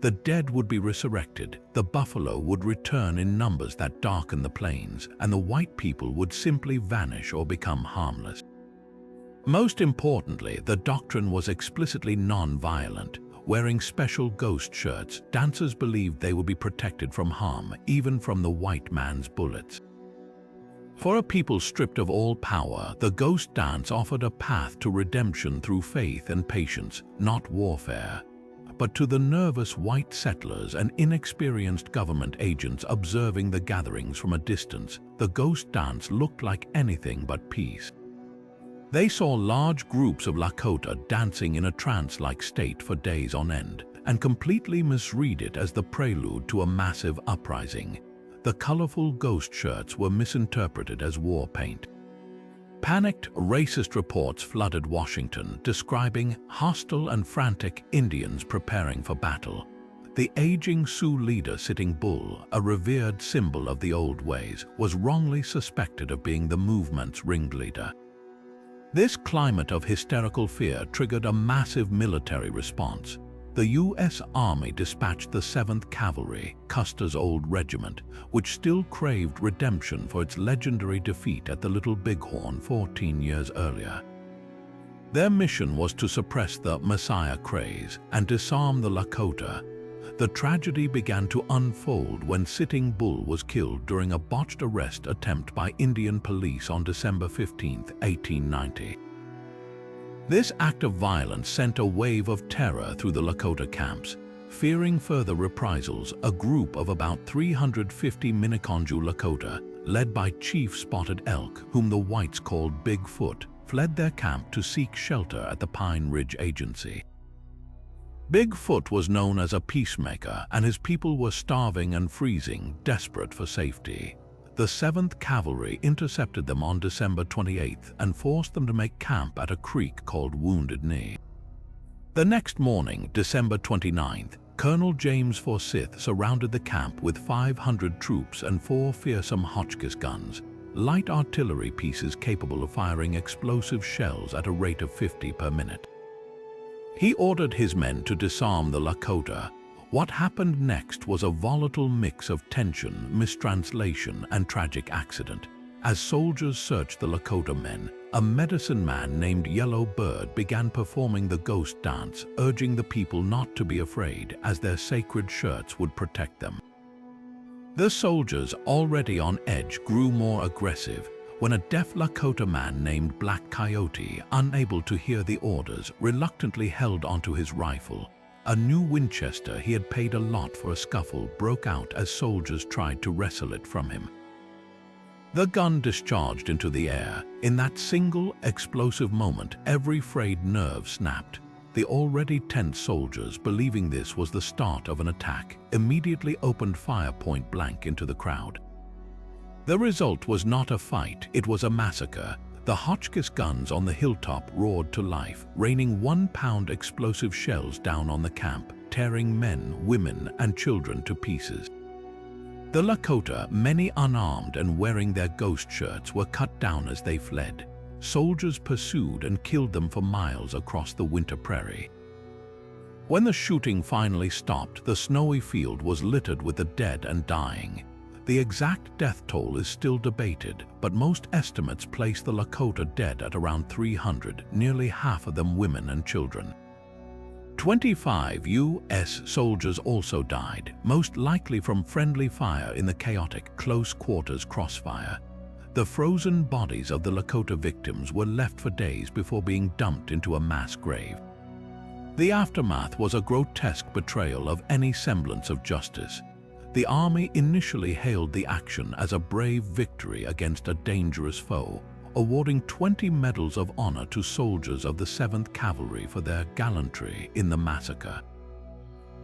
The dead would be resurrected, the buffalo would return in numbers that darkened the plains, and the white people would simply vanish or become harmless. Most importantly, the doctrine was explicitly non-violent. wearing special ghost shirts. Dancers believed they would be protected from harm, even from the white man's bullets. For a people stripped of all power, the ghost dance offered a path to redemption through faith and patience, not warfare. But to the nervous white settlers and inexperienced government agents observing the gatherings from a distance, the ghost dance looked like anything but peace. They saw large groups of Lakota dancing in a trance-like state for days on end, and completely misread it as the prelude to a massive uprising. The colorful ghost shirts were misinterpreted as war paint. Panicked, racist reports flooded Washington, describing hostile and frantic Indians preparing for battle. The aging Sioux leader Sitting Bull, a revered symbol of the old ways, was wrongly suspected of being the movement's ringleader. This climate of hysterical fear triggered a massive military response. The U.S. Army dispatched the 7th Cavalry, Custer's old regiment, which still craved redemption for its legendary defeat at the Little Bighorn 14 years earlier. Their mission was to suppress the Messiah craze and disarm the Lakota. The tragedy began to unfold when Sitting Bull was killed during a botched arrest attempt by Indian police on December 15, 1890. This act of violence sent a wave of terror through the Lakota camps. Fearing further reprisals, a group of about 350 Minneconjou Lakota, led by Chief Spotted Elk, whom the whites called Bigfoot, fled their camp to seek shelter at the Pine Ridge Agency. Bigfoot was known as a peacemaker, and his people were starving and freezing, desperate for safety. The 7th Cavalry intercepted them on December 28th and forced them to make camp at a creek called Wounded Knee. The next morning, December 29th, Colonel James Forsyth surrounded the camp with 500 troops and 4 fearsome Hotchkiss guns, light artillery pieces capable of firing explosive shells at a rate of 50 per minute. He ordered his men to disarm the Lakota. What happened next was a volatile mix of tension, mistranslation, and tragic accident. As soldiers searched the Lakota men, a medicine man named Yellow Bird began performing the ghost dance, urging the people not to be afraid, as their sacred shirts would protect them. The soldiers, already on edge, grew more aggressive when a deaf Lakota man named Black Coyote, unable to hear the orders, reluctantly held onto his rifle. A new Winchester he had paid a lot for a scuffle broke out as soldiers tried to wrestle it from him. The gun discharged into the air. In that single explosive moment, every frayed nerve snapped. The already tense soldiers, believing this was the start of an attack, immediately opened fire point blank into the crowd. The result was not a fight, it was a massacre. The Hotchkiss guns on the hilltop roared to life, raining 1-pound explosive shells down on the camp, tearing men, women, and children to pieces. The Lakota, many unarmed and wearing their ghost shirts, were cut down as they fled. Soldiers pursued and killed them for miles across the winter prairie. When the shooting finally stopped, the snowy field was littered with the dead and dying. The exact death toll is still debated, but most estimates place the Lakota dead at around 300, nearly half of them women and children. 25 U.S. soldiers also died, most likely from friendly fire in the chaotic close-quarters crossfire. The frozen bodies of the Lakota victims were left for days before being dumped into a mass grave. The aftermath was a grotesque betrayal of any semblance of justice. The army initially hailed the action as a brave victory against a dangerous foe, awarding 20 medals of honor to soldiers of the 7th Cavalry for their gallantry in the massacre.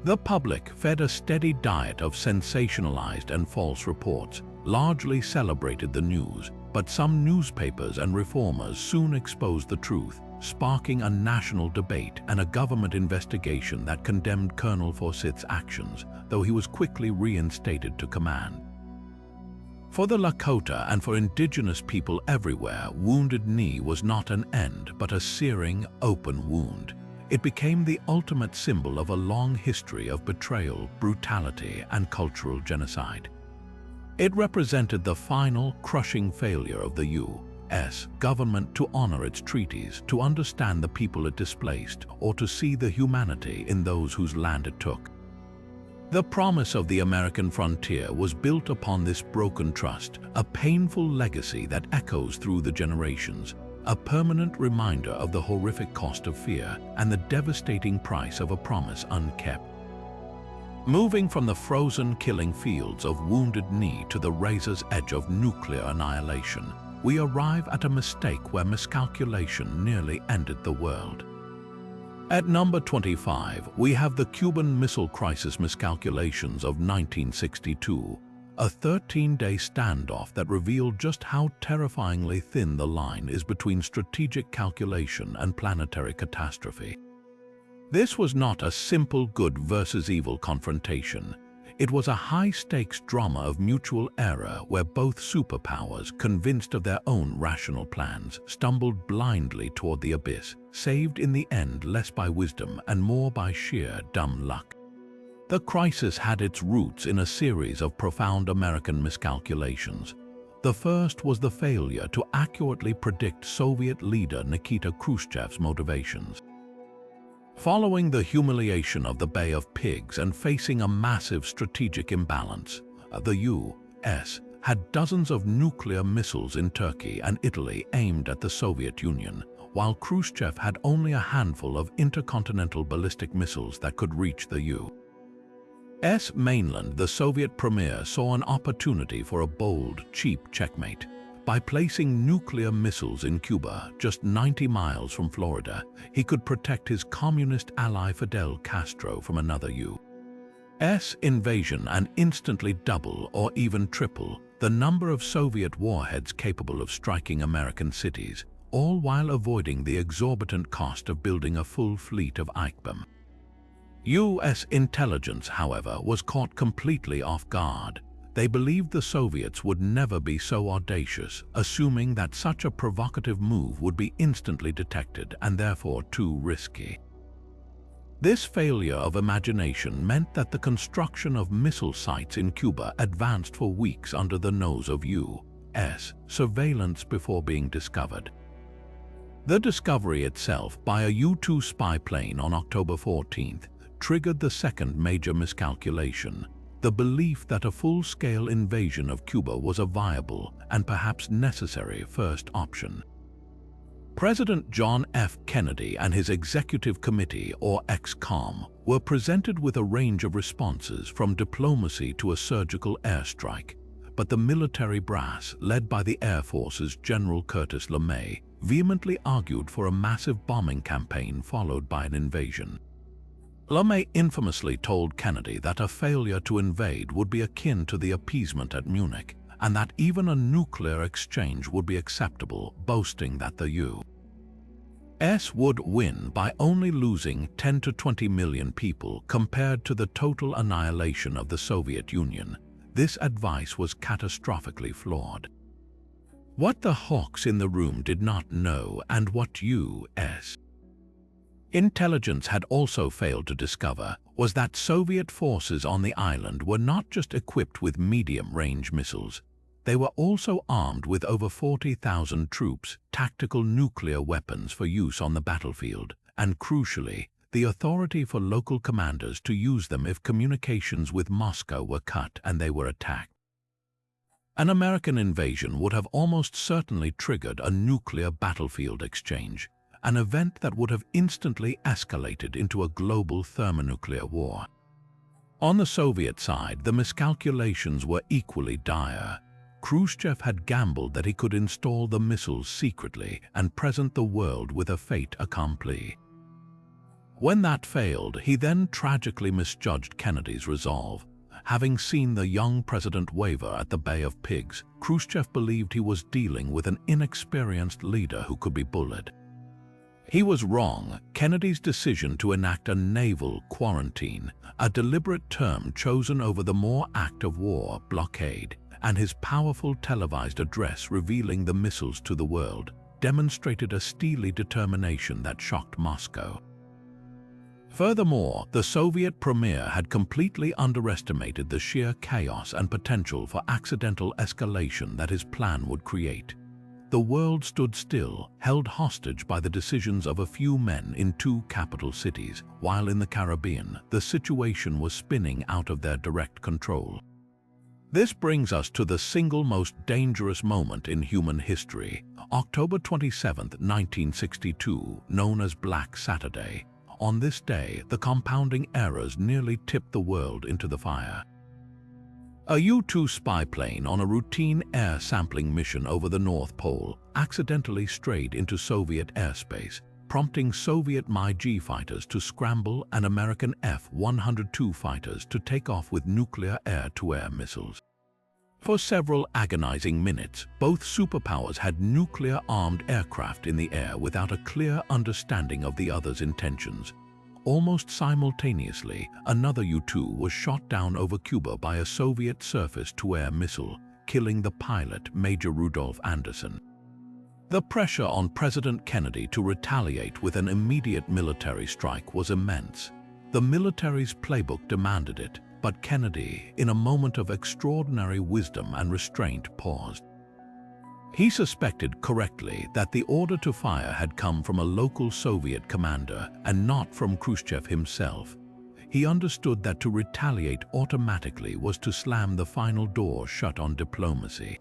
The public, fed a steady diet of sensationalized and false reports, largely celebrated the news, but some newspapers and reformers soon exposed the truth, sparking a national debate and a government investigation that condemned Colonel Forsyth's actions, though he was quickly reinstated to command. For the Lakota and for indigenous people everywhere, Wounded Knee was not an end, but a searing, open wound. It became the ultimate symbol of a long history of betrayal, brutality, and cultural genocide. It represented the final, crushing failure of the U, U.S. government to honor its treaties, to understand the people it displaced, or to see the humanity in those whose land it took. The promise of the American frontier was built upon this broken trust, a painful legacy that echoes through the generations, a permanent reminder of the horrific cost of fear and the devastating price of a promise unkept. Moving from the frozen killing fields of Wounded Knee to the razor's edge of nuclear annihilation, we arrive at a mistake where miscalculation nearly ended the world. At number 25, we have the Cuban Missile Crisis miscalculations of 1962, a 13-day standoff that revealed just how terrifyingly thin the line is between strategic calculation and planetary catastrophe. This was not a simple good versus evil confrontation. It was a high-stakes drama of mutual error where both superpowers, convinced of their own rational plans, stumbled blindly toward the abyss, saved in the end less by wisdom and more by sheer dumb luck. The crisis had its roots in a series of profound American miscalculations. The first was the failure to accurately predict Soviet leader Nikita Khrushchev's motivations. Following the humiliation of the Bay of Pigs and facing a massive strategic imbalance, the U.S. had dozens of nuclear missiles in Turkey and Italy aimed at the Soviet Union, while Khrushchev had only a handful of intercontinental ballistic missiles that could reach the U.S. mainland. The Soviet premier saw an opportunity for a bold, cheap checkmate. By placing nuclear missiles in Cuba, just 90 miles from Florida, he could protect his communist ally Fidel Castro from another U.S. invasion and instantly double or even triple the number of Soviet warheads capable of striking American cities, all while avoiding the exorbitant cost of building a full fleet of ICBM. U.S. intelligence, however, was caught completely off guard. They believed the Soviets would never be so audacious, assuming that such a provocative move would be instantly detected and therefore too risky. This failure of imagination meant that the construction of missile sites in Cuba advanced for weeks under the nose of U.S. surveillance before being discovered. The discovery itself by a U-2 spy plane on October 14th triggered the second major miscalculation, the belief that a full-scale invasion of Cuba was a viable and perhaps necessary first option. President John F. Kennedy and his Executive Committee, or ExComm, were presented with a range of responses from diplomacy to a surgical airstrike, but the military brass, led by the Air Force's General Curtis LeMay, vehemently argued for a massive bombing campaign followed by an invasion. LeMay infamously told Kennedy that a failure to invade would be akin to the appeasement at Munich, and that even a nuclear exchange would be acceptable, boasting that the U.S. would win by only losing 10 to 20 million people compared to the total annihilation of the Soviet Union. This advice was catastrophically flawed. What the hawks in the room did not know, and what U.S. intelligence had also failed to discover, was that Soviet forces on the island were not just equipped with medium-range missiles. They were also armed with over 40,000 troops, tactical nuclear weapons for use on the battlefield, and crucially, the authority for local commanders to use them if communications with Moscow were cut and they were attacked. An American invasion would have almost certainly triggered a nuclear battlefield exchange, an event that would have instantly escalated into a global thermonuclear war. On the Soviet side, the miscalculations were equally dire. Khrushchev had gambled that he could install the missiles secretly and present the world with a fait accompli. When that failed, he then tragically misjudged Kennedy's resolve. Having seen the young president waver at the Bay of Pigs, Khrushchev believed he was dealing with an inexperienced leader who could be bullied. He was wrong. Kennedy's decision to enact a naval quarantine, a deliberate term chosen over the more act of war blockade, and his powerful televised address revealing the missiles to the world, demonstrated a steely determination that shocked Moscow. Furthermore, the Soviet premier had completely underestimated the sheer chaos and potential for accidental escalation that his plan would create. the world stood still, held hostage by the decisions of a few men in two capital cities, while in the Caribbean, the situation was spinning out of their direct control. This brings us to the single most dangerous moment in human history, October 27, 1962, known as Black Saturday. On this day, the compounding errors nearly tipped the world into the fire. A U-2 spy plane on a routine air sampling mission over the North Pole accidentally strayed into Soviet airspace, prompting Soviet MiG fighters to scramble and American F-102 fighters to take off with nuclear air-to-air missiles. For several agonizing minutes, both superpowers had nuclear-armed aircraft in the air without a clear understanding of the other's intentions. Almost simultaneously, another U-2 was shot down over Cuba by a Soviet surface-to-air missile, killing the pilot, Major Rudolph Anderson. The pressure on President Kennedy to retaliate with an immediate military strike was immense. The military's playbook demanded it, but Kennedy, in a moment of extraordinary wisdom and restraint, paused. He suspected correctly that the order to fire had come from a local Soviet commander and not from Khrushchev himself. He understood that to retaliate automatically was to slam the final door shut on diplomacy.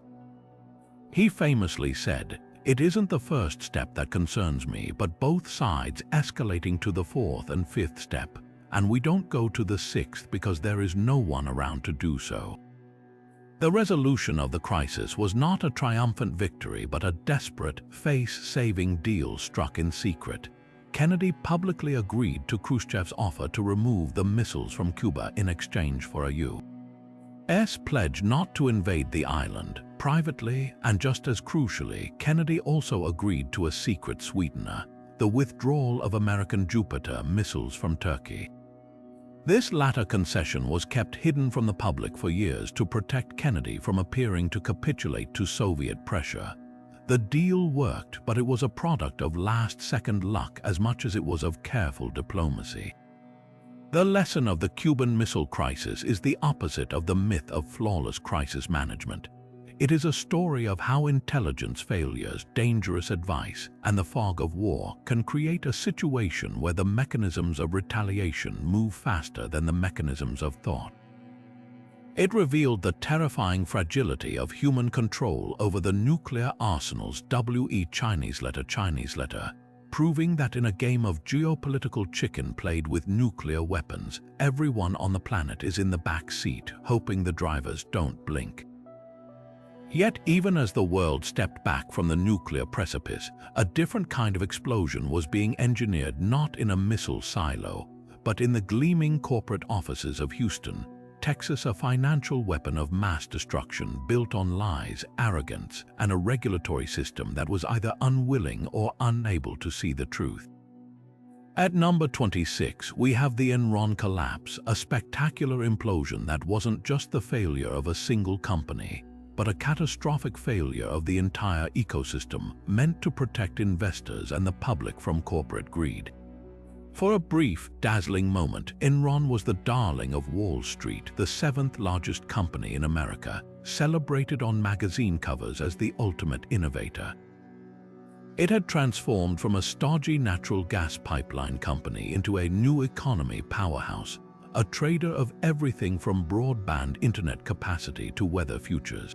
He famously said, "It isn't the first step that concerns me, but both sides escalating to the fourth and fifth step, and we don't go to the sixth because there is no one around to do so." The resolution of the crisis was not a triumphant victory but a desperate, face-saving deal struck in secret. Kennedy publicly agreed to Khrushchev's offer to remove the missiles from Cuba in exchange for a U.S. pledge not to invade the island. Privately, and just as crucially, Kennedy also agreed to a secret sweetener, the withdrawal of American Jupiter missiles from Turkey. This latter concession was kept hidden from the public for years to protect Kennedy from appearing to capitulate to Soviet pressure. The deal worked, but it was a product of last-second luck as much as it was of careful diplomacy. The lesson of the Cuban Missile Crisis is the opposite of the myth of flawless crisis management. It is a story of how intelligence failures, dangerous advice, and the fog of war can create a situation where the mechanisms of retaliation move faster than the mechanisms of thought. It revealed the terrifying fragility of human control over the nuclear arsenals Chinese letter, proving that in a game of geopolitical chicken played with nuclear weapons, everyone on the planet is in the back seat, hoping the drivers don't blink. Yet, even as the world stepped back from the nuclear precipice, a different kind of explosion was being engineered not in a missile silo, but in the gleaming corporate offices of Houston, Texas, a financial weapon of mass destruction built on lies, arrogance, and a regulatory system that was either unwilling or unable to see the truth. At number 26, we have the Enron collapse, a spectacular implosion that wasn't just the failure of a single company, but a catastrophic failure of the entire ecosystem meant to protect investors and the public from corporate greed. For a brief, dazzling moment, Enron was the darling of Wall Street, the seventh largest company in America, celebrated on magazine covers as the ultimate innovator. It had transformed from a stodgy natural gas pipeline company into a new economy powerhouse, a trader of everything from broadband internet capacity to weather futures.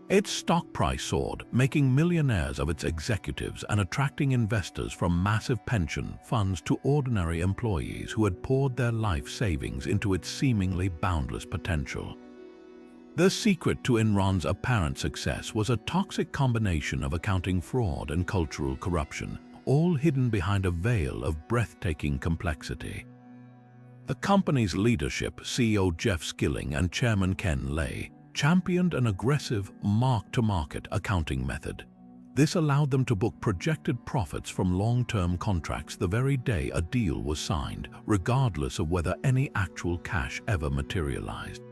Its stock price soared, making millionaires of its executives and attracting investors from massive pension funds to ordinary employees who had poured their life savings into its seemingly boundless potential. The secret to Enron's apparent success was a toxic combination of accounting fraud and cultural corruption, all hidden behind a veil of breathtaking complexity. The company's leadership, CEO Jeff Skilling and Chairman Ken Lay, championed an aggressive mark-to-market accounting method. This allowed them to book projected profits from long-term contracts the very day a deal was signed, regardless of whether any actual cash ever materialized.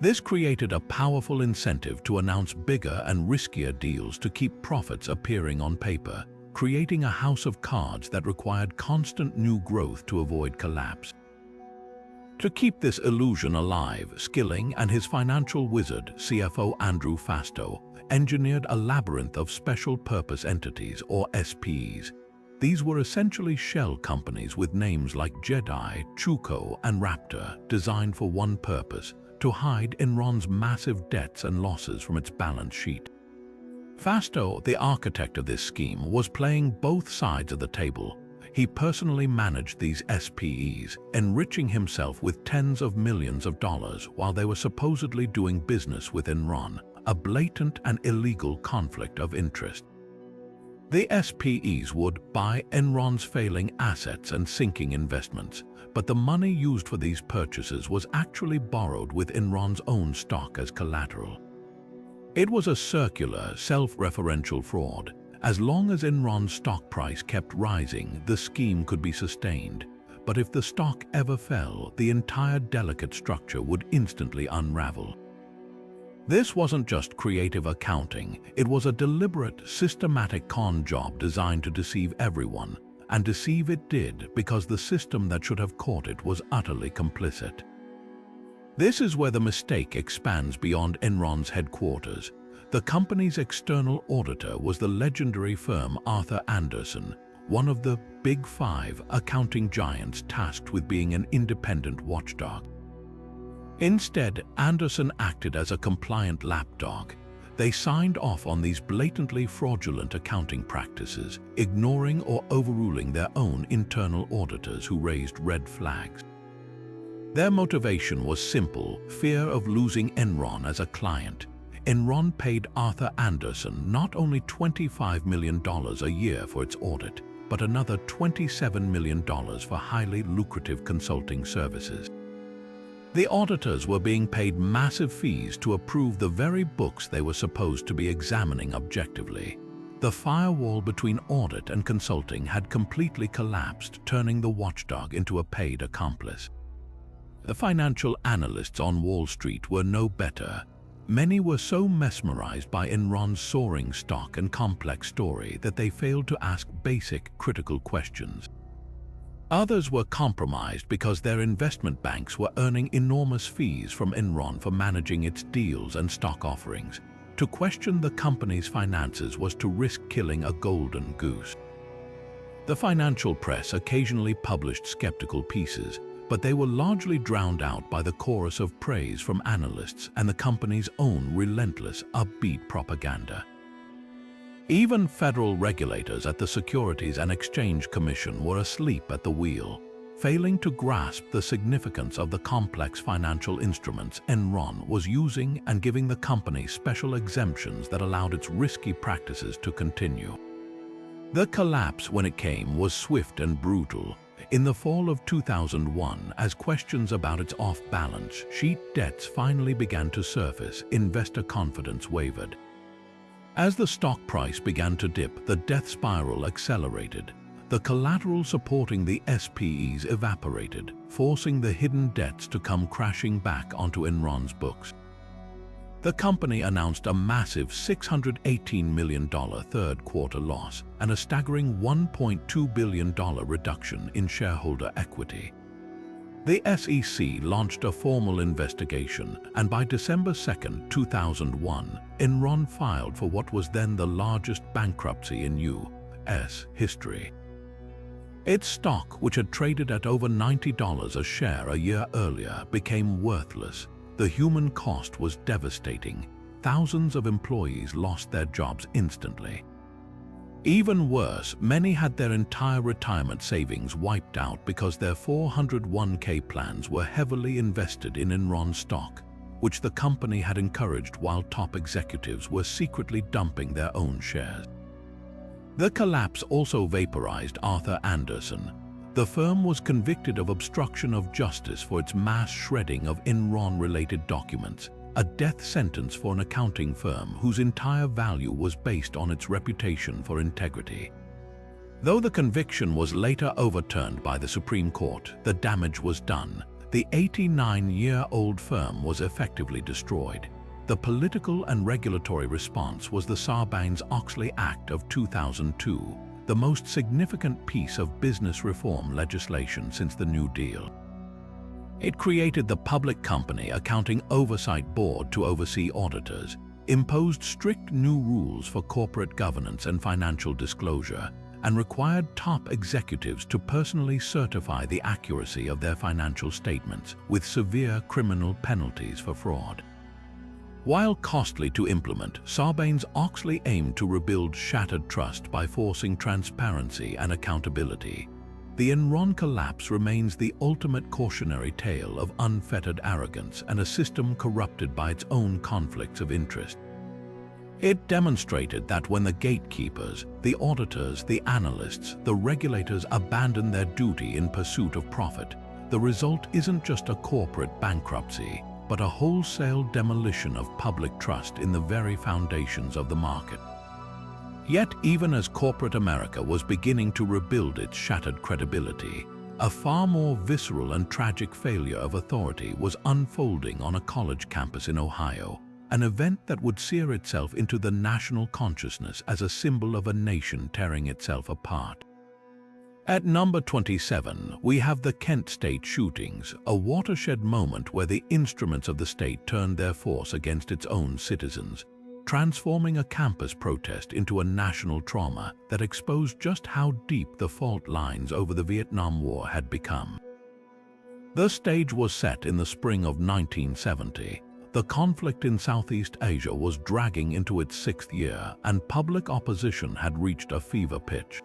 This created a powerful incentive to announce bigger and riskier deals to keep profits appearing on paper, creating a house of cards that required constant new growth to avoid collapse. To keep this illusion alive, Skilling and his financial wizard, CFO Andrew Fastow, engineered a labyrinth of special purpose entities, or SPs. These were essentially shell companies with names like Jedi, Chuko, and Raptor, designed for one purpose: to hide Enron's massive debts and losses from its balance sheet. Fasto, the architect of this scheme, was playing both sides of the table. He personally managed these SPEs, enriching himself with tens of millions of dollars while they were supposedly doing business with Enron, a blatant and illegal conflict of interest. The SPEs would buy Enron's failing assets and sinking investments, but the money used for these purchases was actually borrowed with Enron's own stock as collateral. It was a circular, self-referential fraud. As long as Enron's stock price kept rising, the scheme could be sustained. But if the stock ever fell, the entire delicate structure would instantly unravel. This wasn't just creative accounting, it was a deliberate, systematic con job designed to deceive everyone, and deceive it did because the system that should have caught it was utterly complicit. This is where the mistake expands beyond Enron's headquarters. The company's external auditor was the legendary firm Arthur Andersen, one of the Big Five accounting giants tasked with being an independent watchdog. Instead, Andersen acted as a compliant lapdog. They signed off on these blatantly fraudulent accounting practices, ignoring or overruling their own internal auditors who raised red flags. Their motivation was simple: fear of losing Enron as a client. Enron paid Arthur Andersen not only $25 million a year for its audit, but another $27 million for highly lucrative consulting services. The auditors were being paid massive fees to approve the very books they were supposed to be examining objectively. The firewall between audit and consulting had completely collapsed, turning the watchdog into a paid accomplice. The financial analysts on Wall Street were no better. Many were so mesmerized by Enron's soaring stock and complex story that they failed to ask basic, critical questions. Others were compromised because their investment banks were earning enormous fees from Enron for managing its deals and stock offerings. To question the company's finances was to risk killing a golden goose. The financial press occasionally published skeptical pieces, but they were largely drowned out by the chorus of praise from analysts and the company's own relentless, upbeat propaganda. Even federal regulators at the Securities and Exchange Commission were asleep at the wheel, failing to grasp the significance of the complex financial instruments Enron was using and giving the company special exemptions that allowed its risky practices to continue. The collapse, when it came, was swift and brutal. In the fall of 2001, as questions about its off-balance sheet debts finally began to surface, investor confidence wavered. As the stock price began to dip, the death spiral accelerated. The collateral supporting the SPEs evaporated, forcing the hidden debts to come crashing back onto Enron's books. The company announced a massive $618 million third-quarter loss and a staggering $1.2 billion reduction in shareholder equity. The SEC launched a formal investigation, and by December 2, 2001, Enron filed for what was then the largest bankruptcy in U.S. history. Its stock, which had traded at over $90 a share a year earlier, became worthless. The human cost was devastating. Thousands of employees lost their jobs instantly. Even worse, many had their entire retirement savings wiped out because their 401k plans were heavily invested in Enron stock, which the company had encouraged while top executives were secretly dumping their own shares. The collapse also vaporized Arthur Andersen. The firm was convicted of obstruction of justice for its mass shredding of Enron-related documents, a death sentence for an accounting firm whose entire value was based on its reputation for integrity. Though the conviction was later overturned by the Supreme Court, the damage was done. The 89-year-old firm was effectively destroyed. The political and regulatory response was the Sarbanes-Oxley Act of 2002, the most significant piece of business reform legislation since the New Deal. It created the Public Company Accounting Oversight Board to oversee auditors. imposed strict new rules for corporate governance and financial disclosure, and required top executives to personally certify the accuracy of their financial statements, with severe criminal penalties for fraud. While costly to implement, Sarbanes-Oxley aimed to rebuild shattered trust by forcing transparency and accountability. The Enron collapse remains the ultimate cautionary tale of unfettered arrogance and a system corrupted by its own conflicts of interest. It demonstrated that when the gatekeepers, the auditors, the analysts, the regulators abandon their duty in pursuit of profit, the result isn't just a corporate bankruptcy, but a wholesale demolition of public trust in the very foundations of the market. Yet, even as corporate America was beginning to rebuild its shattered credibility, a far more visceral and tragic failure of authority was unfolding on a college campus in Ohio, an event that would sear itself into the national consciousness as a symbol of a nation tearing itself apart. At number 27, we have the Kent State shootings, a watershed moment where the instruments of the state turned their force against its own citizens, transforming a campus protest into a national trauma that exposed just how deep the fault lines over the Vietnam War had become. The stage was set in the spring of 1970. The conflict in Southeast Asia was dragging into its 6th year, and public opposition had reached a fever pitch.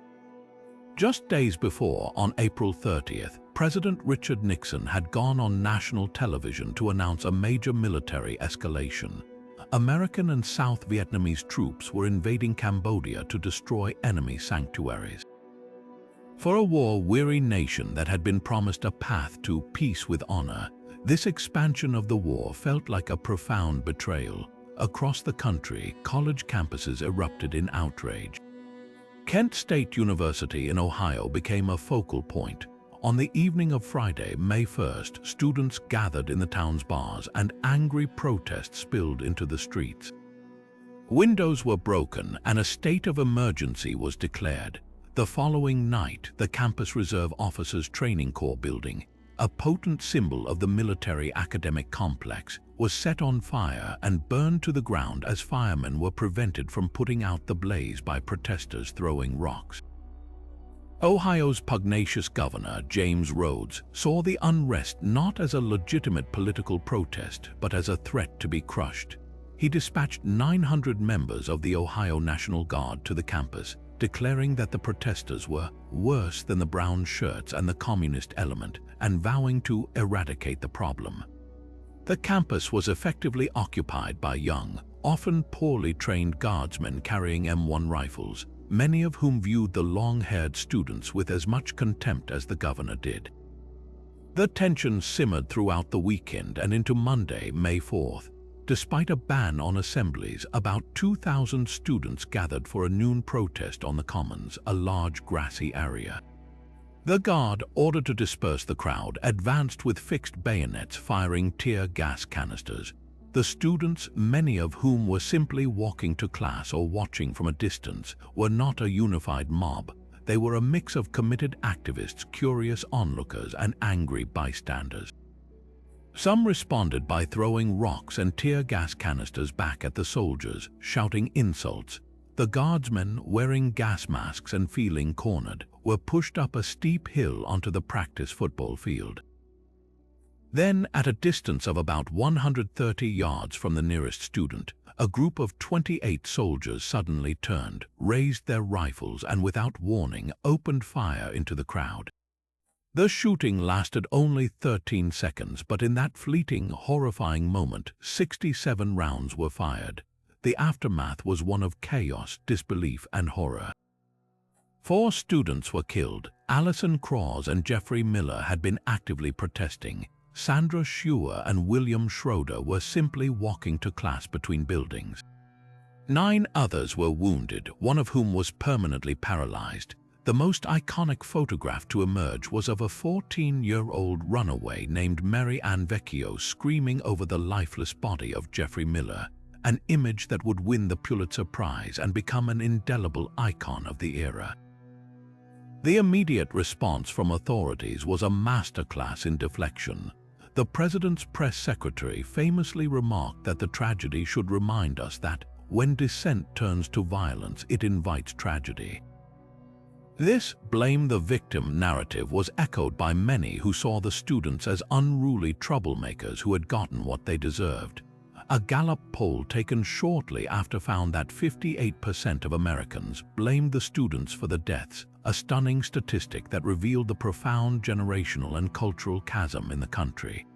Just days before, on April 30th, President Richard Nixon had gone on national television to announce a major military escalation. American and South Vietnamese troops were invading Cambodia to destroy enemy sanctuaries. For a war-weary nation that had been promised a path to peace with honor, this expansion of the war felt like a profound betrayal. Across the country, college campuses erupted in outrage. Kent State University in Ohio became a focal point. On the evening of Friday, May 1st, students gathered in the town's bars and angry protests spilled into the streets. Windows were broken and a state of emergency was declared. The following night, the Campus Reserve Officers Training Corps building, a potent symbol of the military academic complex, was set on fire and burned to the ground as firemen were prevented from putting out the blaze by protesters throwing rocks. Ohio's pugnacious governor, James Rhodes, saw the unrest not as a legitimate political protest, but as a threat to be crushed. He dispatched 900 members of the Ohio National Guard to the campus, declaring that the protesters were worse than the brown shirts and the communist element, and vowing to eradicate the problem. The campus was effectively occupied by young, often poorly trained guardsmen carrying M1 rifles, many of whom viewed the long-haired students with as much contempt as the governor did. The tension simmered throughout the weekend and into Monday, May 4th. Despite a ban on assemblies, about 2,000 students gathered for a noon protest on the Commons, a large grassy area. The guard, ordered to disperse the crowd, advanced with fixed bayonets firing tear gas canisters. The students, many of whom were simply walking to class or watching from a distance, were not a unified mob. They were a mix of committed activists, curious onlookers, and angry bystanders. Some responded by throwing rocks and tear gas canisters back at the soldiers, shouting insults. The guardsmen, wearing gas masks and feeling cornered, were pushed up a steep hill onto the practice football field. Then, at a distance of about 130 yards from the nearest student, a group of 28 soldiers suddenly turned, raised their rifles, and without warning opened fire into the crowd. The shooting lasted only 13 seconds, but in that fleeting, horrifying moment, 67 rounds were fired. The aftermath was one of chaos, disbelief, and horror. 4 students were killed. Allison Cross and Jeffrey Miller had been actively protesting. Sandra Schuer and William Schroeder were simply walking to class between buildings. 9 others were wounded, one of whom was permanently paralyzed. The most iconic photograph to emerge was of a 14-year-old runaway named Mary Ann Vecchio screaming over the lifeless body of Jeffrey Miller, an image that would win the Pulitzer Prize and become an indelible icon of the era. The immediate response from authorities was a masterclass in deflection. The president's press secretary famously remarked that the tragedy should remind us that when dissent turns to violence, it invites tragedy. This blame the victim narrative was echoed by many who saw the students as unruly troublemakers who had gotten what they deserved. A Gallup poll taken shortly after found that 58% of Americans blamed the students for the deaths, a stunning statistic that revealed the profound generational and cultural chasm in the country.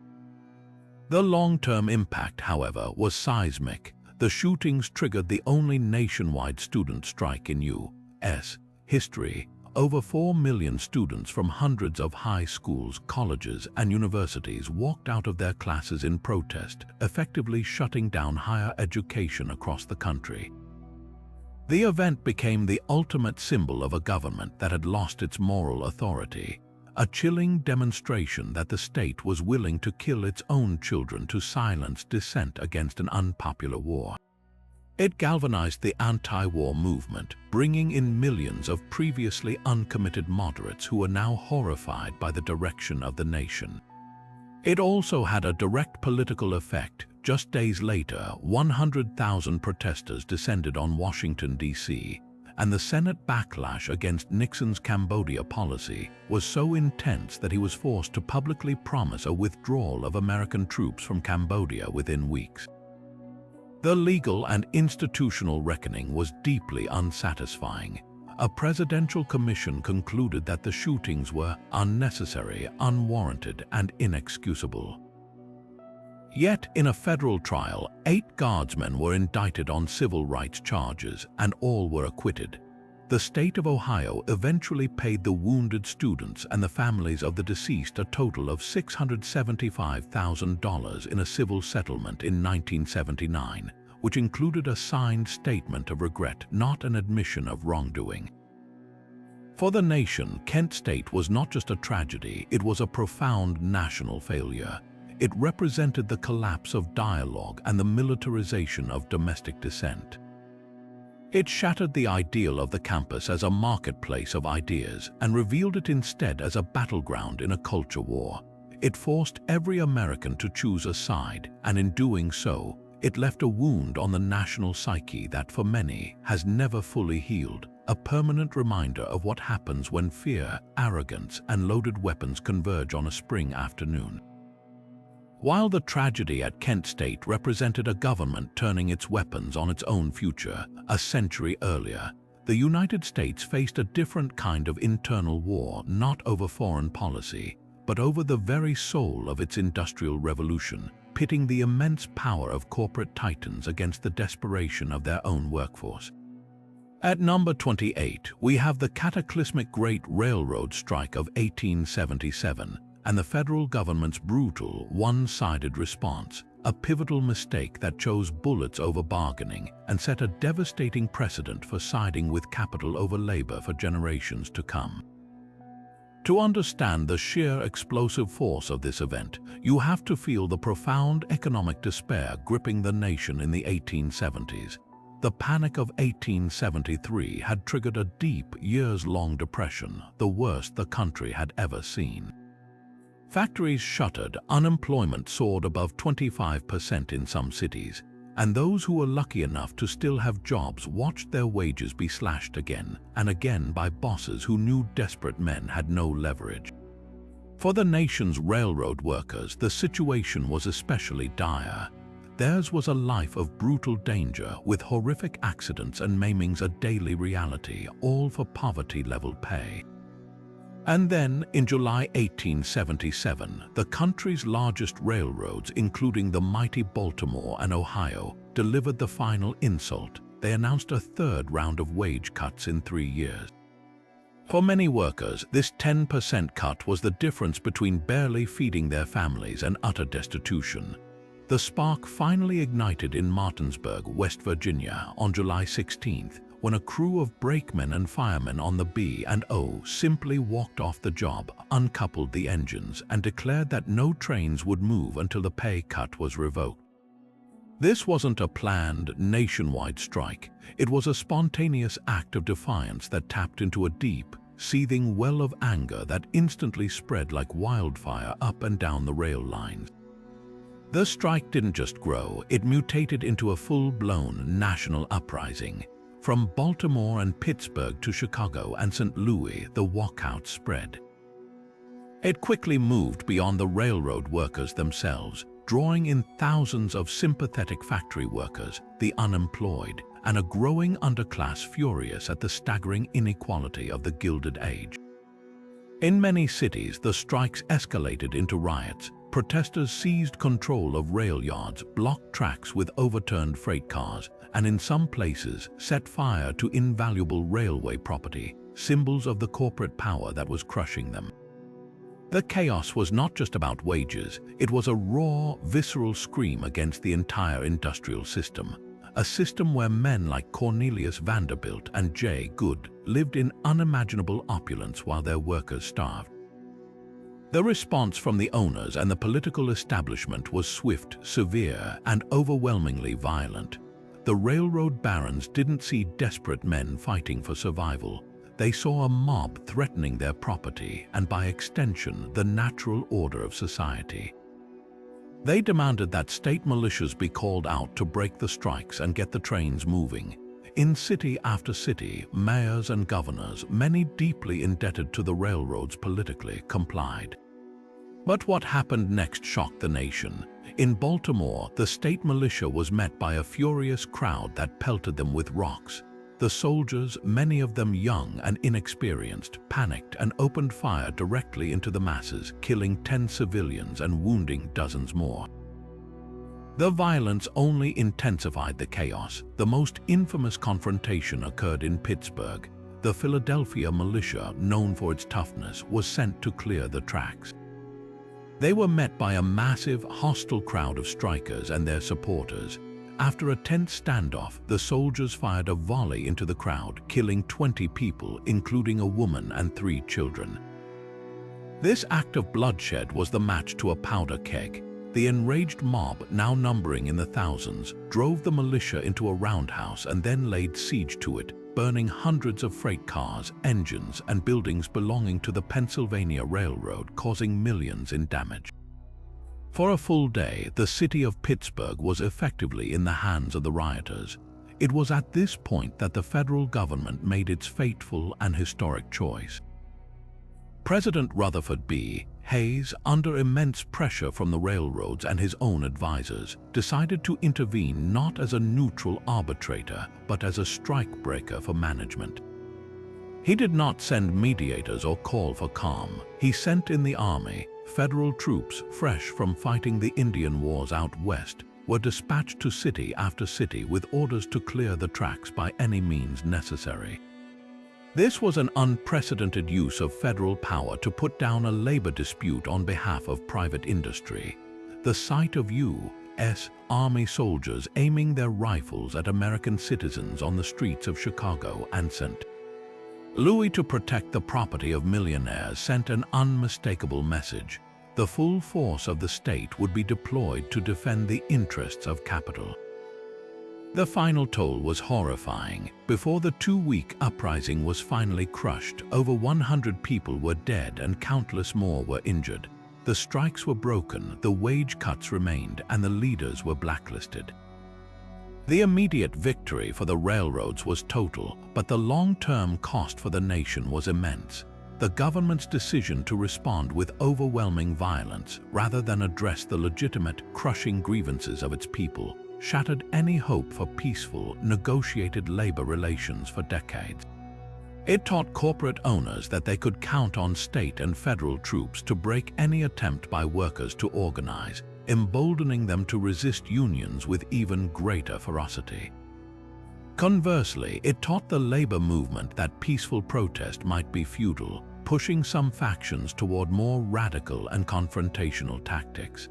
The long-term impact, however, was seismic. The shootings triggered the only nationwide student strike in U.S. history. Over 4 million students from hundreds of high schools, colleges, and universities walked out of their classes in protest, effectively shutting down higher education across the country. The event became the ultimate symbol of a government that had lost its moral authority, a chilling demonstration that the state was willing to kill its own children to silence dissent against an unpopular war. It galvanized the anti-war movement, bringing in millions of previously uncommitted moderates who were now horrified by the direction of the nation. It also had a direct political effect. Just days later, 100,000 protesters descended on Washington, D.C., and the Senate backlash against Nixon's Cambodia policy was so intense that he was forced to publicly promise a withdrawal of American troops from Cambodia within weeks. The legal and institutional reckoning was deeply unsatisfying. A presidential commission concluded that the shootings were unnecessary, unwarranted, and inexcusable. Yet, in a federal trial, 8 guardsmen were indicted on civil rights charges, and all were acquitted. The state of Ohio eventually paid the wounded students and the families of the deceased a total of $675,000 in a civil settlement in 1979, which included a signed statement of regret, not an admission of wrongdoing. For the nation, Kent State was not just a tragedy, it was a profound national failure. It represented the collapse of dialogue and the militarization of domestic dissent. It shattered the ideal of the campus as a marketplace of ideas and revealed it instead as a battleground in a culture war. It forced every American to choose a side, and in doing so, it left a wound on the national psyche that for many has never fully healed, a permanent reminder of what happens when fear, arrogance, and loaded weapons converge on a spring afternoon. While the tragedy at Kent State represented a government turning its weapons on its own future, a century earlier, the United States faced a different kind of internal war, not over foreign policy, but over the very soul of its industrial revolution, pitting the immense power of corporate titans against the desperation of their own workforce. At number 28, we have the cataclysmic Great Railroad Strike of 1877, and the federal government's brutal, one-sided response, a pivotal mistake that chose bullets over bargaining and set a devastating precedent for siding with capital over labor for generations to come. To understand the sheer explosive force of this event, you have to feel the profound economic despair gripping the nation in the 1870s. The Panic of 1873 had triggered a deep, years-long depression, the worst the country had ever seen. Factories shuttered, unemployment soared above 25% in some cities, and those who were lucky enough to still have jobs watched their wages be slashed again and again by bosses who knew desperate men had no leverage. For the nation's railroad workers, the situation was especially dire. Theirs was a life of brutal danger, with horrific accidents and maimings a daily reality, all for poverty-level pay. And then, in July 1877, the country's largest railroads, including the mighty Baltimore and Ohio, delivered the final insult. They announced a third round of wage cuts in 3 years. For many workers, this 10% cut was the difference between barely feeding their families and utter destitution. The spark finally ignited in Martinsburg, West Virginia, on July 16th, when a crew of brakemen and firemen on the B&O simply walked off the job, uncoupled the engines, and declared that no trains would move until the pay cut was revoked. This wasn't a planned, nationwide strike. It was a spontaneous act of defiance that tapped into a deep, seething well of anger that instantly spread like wildfire up and down the rail lines. The strike didn't just grow, it mutated into a full-blown national uprising. From Baltimore and Pittsburgh to Chicago and St. Louis, the walkout spread. It quickly moved beyond the railroad workers themselves, drawing in thousands of sympathetic factory workers, the unemployed, and a growing underclass furious at the staggering inequality of the Gilded Age. In many cities, the strikes escalated into riots. Protesters seized control of rail yards, blocked tracks with overturned freight cars, and in some places set fire to invaluable railway property, symbols of the corporate power that was crushing them. The chaos was not just about wages, it was a raw, visceral scream against the entire industrial system, a system where men like Cornelius Vanderbilt and Jay Gould lived in unimaginable opulence while their workers starved. The response from the owners and the political establishment was swift, severe, and overwhelmingly violent. The railroad barons didn't see desperate men fighting for survival. They saw a mob threatening their property and, by extension, the natural order of society. They demanded that state militias be called out to break the strikes and get the trains moving. In city after city, mayors and governors, many deeply indebted to the railroads politically, complied. But what happened next shocked the nation. In Baltimore, the state militia was met by a furious crowd that pelted them with rocks. The soldiers, many of them young and inexperienced, panicked and opened fire directly into the masses, killing 10 civilians and wounding dozens more. The violence only intensified the chaos. The most infamous confrontation occurred in Pittsburgh. The Philadelphia militia, known for its toughness, was sent to clear the tracks. They were met by a massive, hostile crowd of strikers and their supporters. After a tense standoff, the soldiers fired a volley into the crowd, killing 20 people, including a woman and 3 children. This act of bloodshed was the match to a powder keg. The enraged mob, now numbering in the thousands, drove the militia into a roundhouse and then laid siege to it, burning hundreds of freight cars, engines, and buildings belonging to the Pennsylvania Railroad, causing millions in damage. For a full day, the city of Pittsburgh was effectively in the hands of the rioters. It was at this point that the federal government made its fateful and historic choice. President Rutherford B. Hayes, under immense pressure from the railroads and his own advisors, decided to intervene not as a neutral arbitrator, but as a strikebreaker for management. He did not send mediators or call for calm. He sent in the army. Federal troops, fresh from fighting the Indian Wars out west, were dispatched to city after city with orders to clear the tracks by any means necessary. This was an unprecedented use of federal power to put down a labor dispute on behalf of private industry. The sight of U.S. Army soldiers aiming their rifles at American citizens on the streets of Chicago and St. Louis to protect the property of millionaires sent an unmistakable message. The full force of the state would be deployed to defend the interests of capital. The final toll was horrifying. Before the 2-week uprising was finally crushed, over 100 people were dead and countless more were injured. The strikes were broken, the wage cuts remained, and the leaders were blacklisted. The immediate victory for the railroads was total, but the long-term cost for the nation was immense. The government's decision to respond with overwhelming violence, rather than address the legitimate, crushing grievances of its people, shattered any hope for peaceful, negotiated labor relations for decades. It taught corporate owners that they could count on state and federal troops to break any attempt by workers to organize, emboldening them to resist unions with even greater ferocity. Conversely, it taught the labor movement that peaceful protest might be futile, pushing some factions toward more radical and confrontational tactics.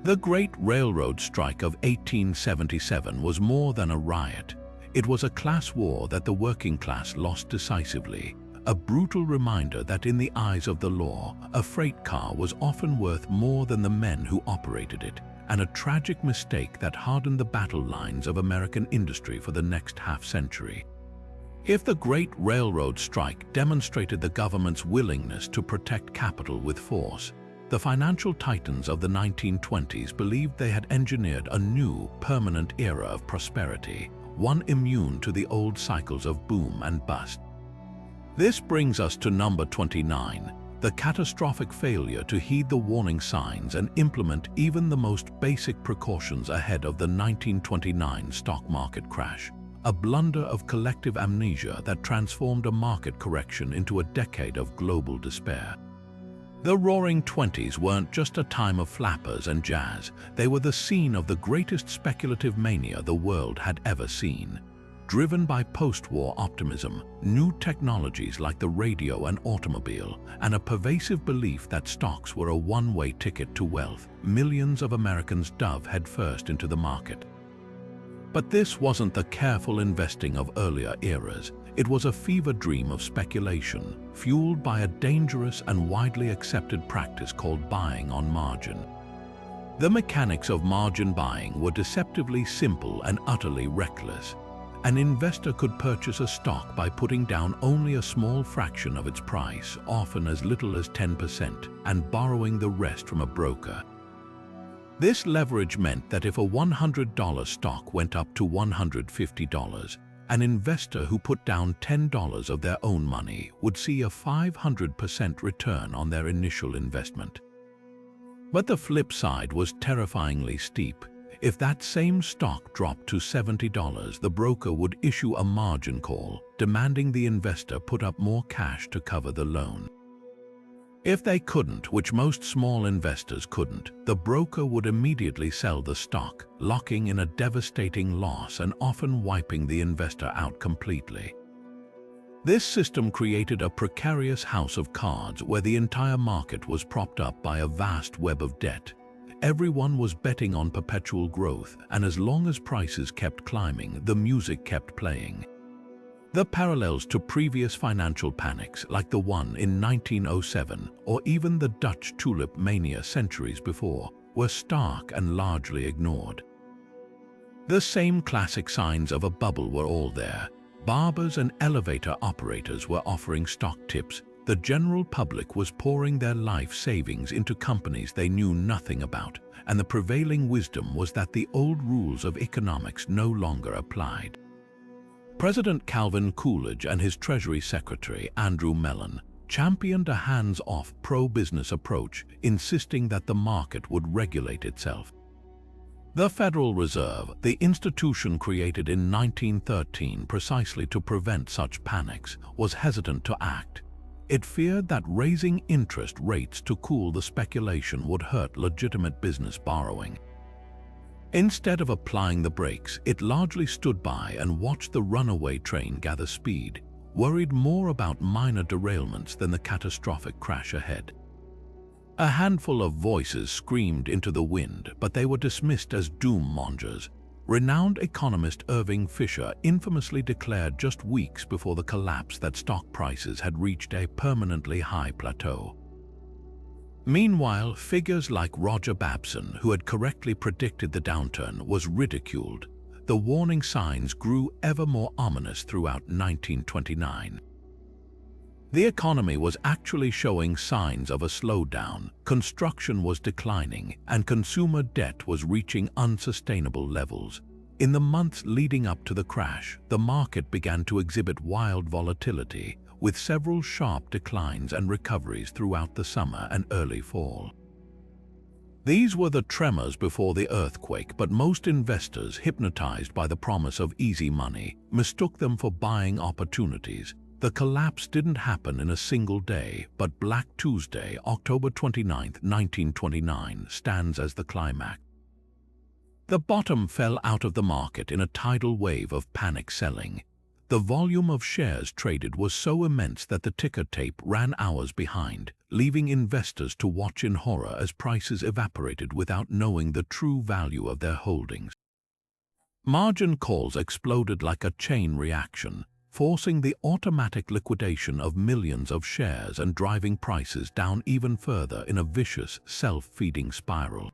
The Great Railroad Strike of 1877 was more than a riot. It was a class war that the working class lost decisively, a brutal reminder that in the eyes of the law, a freight car was often worth more than the men who operated it, and a tragic mistake that hardened the battle lines of American industry for the next half-century. If the Great Railroad Strike demonstrated the government's willingness to protect capital with force, the financial titans of the 1920s believed they had engineered a new, permanent era of prosperity, one immune to the old cycles of boom and bust. This brings us to number 29, the catastrophic failure to heed the warning signs and implement even the most basic precautions ahead of the 1929 stock market crash. A blunder of collective amnesia that transformed a market correction into a decade of global despair. The Roaring Twenties weren't just a time of flappers and jazz, they were the scene of the greatest speculative mania the world had ever seen. Driven by post-war optimism, new technologies like the radio and automobile, and a pervasive belief that stocks were a one-way ticket to wealth, millions of Americans dove headfirst into the market. But this wasn't the careful investing of earlier eras. It was a fever dream of speculation, fueled by a dangerous and widely accepted practice called buying on margin. The mechanics of margin buying were deceptively simple and utterly reckless. An investor could purchase a stock by putting down only a small fraction of its price, often as little as 10%, and borrowing the rest from a broker. This leverage meant that if a $100 stock went up to $150, an investor who put down $10 of their own money would see a 500% return on their initial investment. But the flip side was terrifyingly steep. If that same stock dropped to $70, the broker would issue a margin call, demanding the investor put up more cash to cover the loan. If they couldn't, which most small investors couldn't, the broker would immediately sell the stock, locking in a devastating loss and often wiping the investor out completely. This system created a precarious house of cards where the entire market was propped up by a vast web of debt. Everyone was betting on perpetual growth, and as long as prices kept climbing, the music kept playing. The parallels to previous financial panics, like the one in 1907 or even the Dutch tulip mania centuries before, were stark and largely ignored. The same classic signs of a bubble were all there. Barbers and elevator operators were offering stock tips. The general public was pouring their life savings into companies they knew nothing about, and the prevailing wisdom was that the old rules of economics no longer applied. President Calvin Coolidge and his Treasury Secretary, Andrew Mellon, championed a hands-off pro-business approach, insisting that the market would regulate itself. The Federal Reserve, the institution created in 1913 precisely to prevent such panics, was hesitant to act. It feared that raising interest rates to cool the speculation would hurt legitimate business borrowing. Instead of applying the brakes, it largely stood by and watched the runaway train gather speed, worried more about minor derailments than the catastrophic crash ahead. A handful of voices screamed into the wind, but they were dismissed as doom-mongers. Renowned economist Irving Fisher infamously declared just weeks before the collapse that stock prices had reached a permanently high plateau. Meanwhile, figures like Roger Babson, who had correctly predicted the downturn, was ridiculed. The warning signs grew ever more ominous throughout 1929. The economy was actually showing signs of a slowdown, construction was declining, and consumer debt was reaching unsustainable levels. In the months leading up to the crash, the market began to exhibit wild volatility, with several sharp declines and recoveries throughout the summer and early fall. These were the tremors before the earthquake, but most investors, hypnotized by the promise of easy money, mistook them for buying opportunities. The collapse didn't happen in a single day, but Black Tuesday, October 29, 1929, stands as the climax. The bottom fell out of the market in a tidal wave of panic selling. The volume of shares traded was so immense that the ticker tape ran hours behind, leaving investors to watch in horror as prices evaporated without knowing the true value of their holdings. Margin calls exploded like a chain reaction, forcing the automatic liquidation of millions of shares and driving prices down even further in a vicious, self-feeding spiral.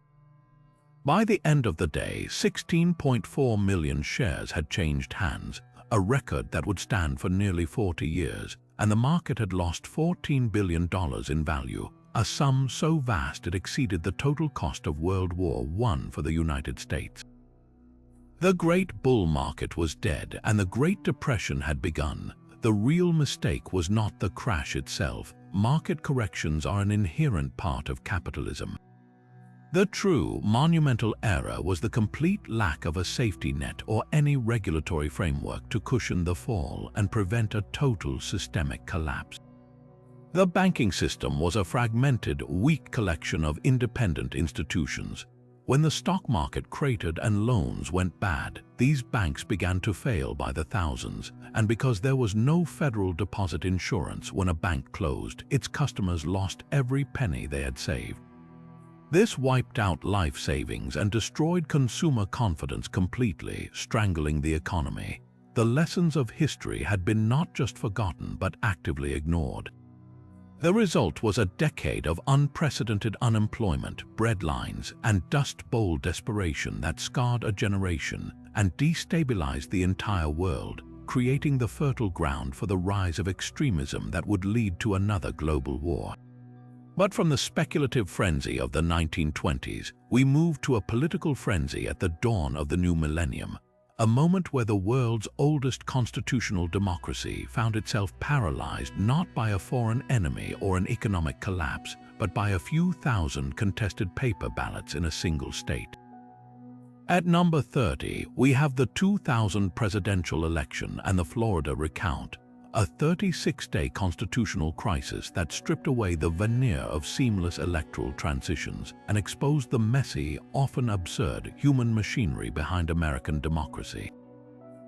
By the end of the day, 16.4 million shares had changed hands, a record that would stand for nearly 40 years, and the market had lost $14 billion in value, a sum so vast it exceeded the total cost of World War I for the United States. The Great Bull Market was dead, and the Great Depression had begun. The real mistake was not the crash itself. Market corrections are an inherent part of capitalism. The true, monumental error was the complete lack of a safety net or any regulatory framework to cushion the fall and prevent a total systemic collapse. The banking system was a fragmented, weak collection of independent institutions. When the stock market cratered and loans went bad, these banks began to fail by the thousands, and because there was no federal deposit insurance when a bank closed, its customers lost every penny they had saved. This wiped out life savings and destroyed consumer confidence completely, strangling the economy. The lessons of history had been not just forgotten but actively ignored. The result was a decade of unprecedented unemployment, breadlines, and Dust Bowl desperation that scarred a generation and destabilized the entire world, creating the fertile ground for the rise of extremism that would lead to another global war. But from the speculative frenzy of the 1920s, we moved to a political frenzy at the dawn of the new millennium, a moment where the world's oldest constitutional democracy found itself paralyzed not by a foreign enemy or an economic collapse, but by a few thousand contested paper ballots in a single state. At number 30, we have the 2000 presidential election and the Florida recount, a 36-day constitutional crisis that stripped away the veneer of seamless electoral transitions and exposed the messy, often absurd, human machinery behind American democracy.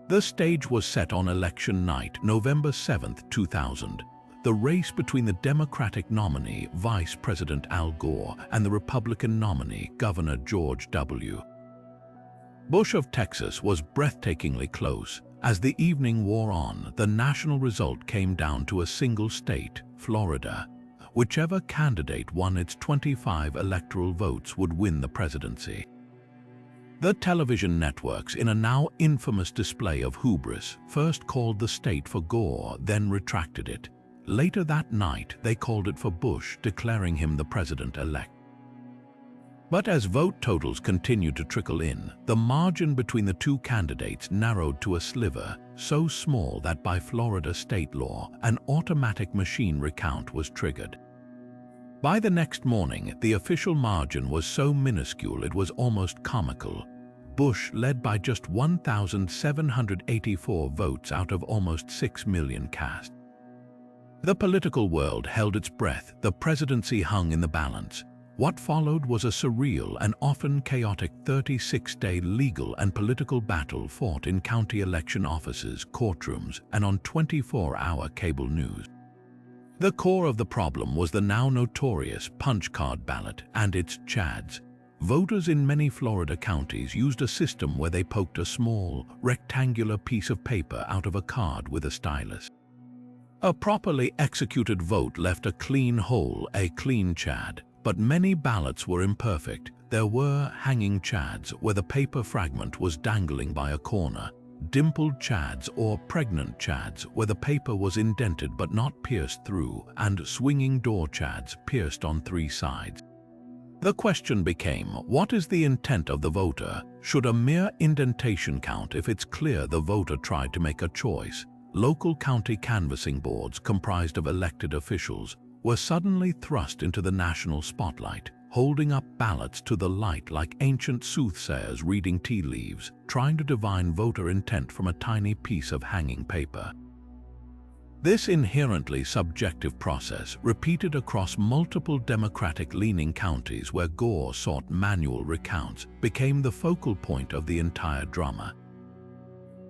The stage was set on election night, November 7, 2000. The race between the Democratic nominee, Vice President Al Gore, and the Republican nominee, Governor George W. Bush of Texas was breathtakingly close. As the evening wore on, the national result came down to a single state, Florida. Whichever candidate won its 25 electoral votes would win the presidency. The television networks, in a now infamous display of hubris, first called the state for Gore, then retracted it. Later that night, they called it for Bush, declaring him the president-elect. But as vote totals continued to trickle in, the margin between the two candidates narrowed to a sliver, so small that by Florida state law, an automatic machine recount was triggered. By the next morning, the official margin was so minuscule it was almost comical. Bush led by just 1,784 votes out of almost 6 million cast. The political world held its breath, the presidency hung in the balance. What followed was a surreal and often chaotic 36-day legal and political battle fought in county election offices, courtrooms, and on 24-hour cable news. The core of the problem was the now notorious punch card ballot and its chads. Voters in many Florida counties used a system where they poked a small, rectangular piece of paper out of a card with a stylus. A properly executed vote left a clean hole, a clean chad. But many ballots were imperfect. There were hanging chads where the paper fragment was dangling by a corner, dimpled chads or pregnant chads where the paper was indented but not pierced through, and swinging door chads pierced on 3 sides. The question became, what is the intent of the voter? Should a mere indentation count if it's clear the voter tried to make a choice? Local county canvassing boards comprised of elected officials were suddenly thrust into the national spotlight, holding up ballots to the light like ancient soothsayers reading tea leaves, trying to divine voter intent from a tiny piece of hanging paper. This inherently subjective process, repeated across multiple Democratic-leaning counties where Gore sought manual recounts, became the focal point of the entire drama.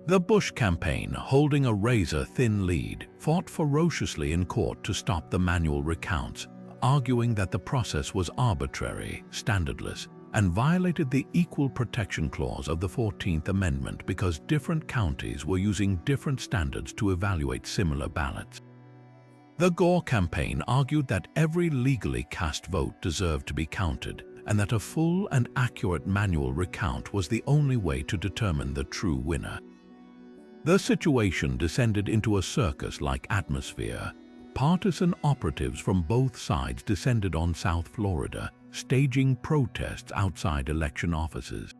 The Bush campaign, holding a razor-thin lead, fought ferociously in court to stop the manual recounts, arguing that the process was arbitrary, standardless, and violated the Equal Protection Clause of the 14th Amendment because different counties were using different standards to evaluate similar ballots. The Gore campaign argued that every legally cast vote deserved to be counted, and that a full and accurate manual recount was the only way to determine the true winner. The situation descended into a circus-like atmosphere. Partisan operatives from both sides descended on South Florida, staging protests outside election offices.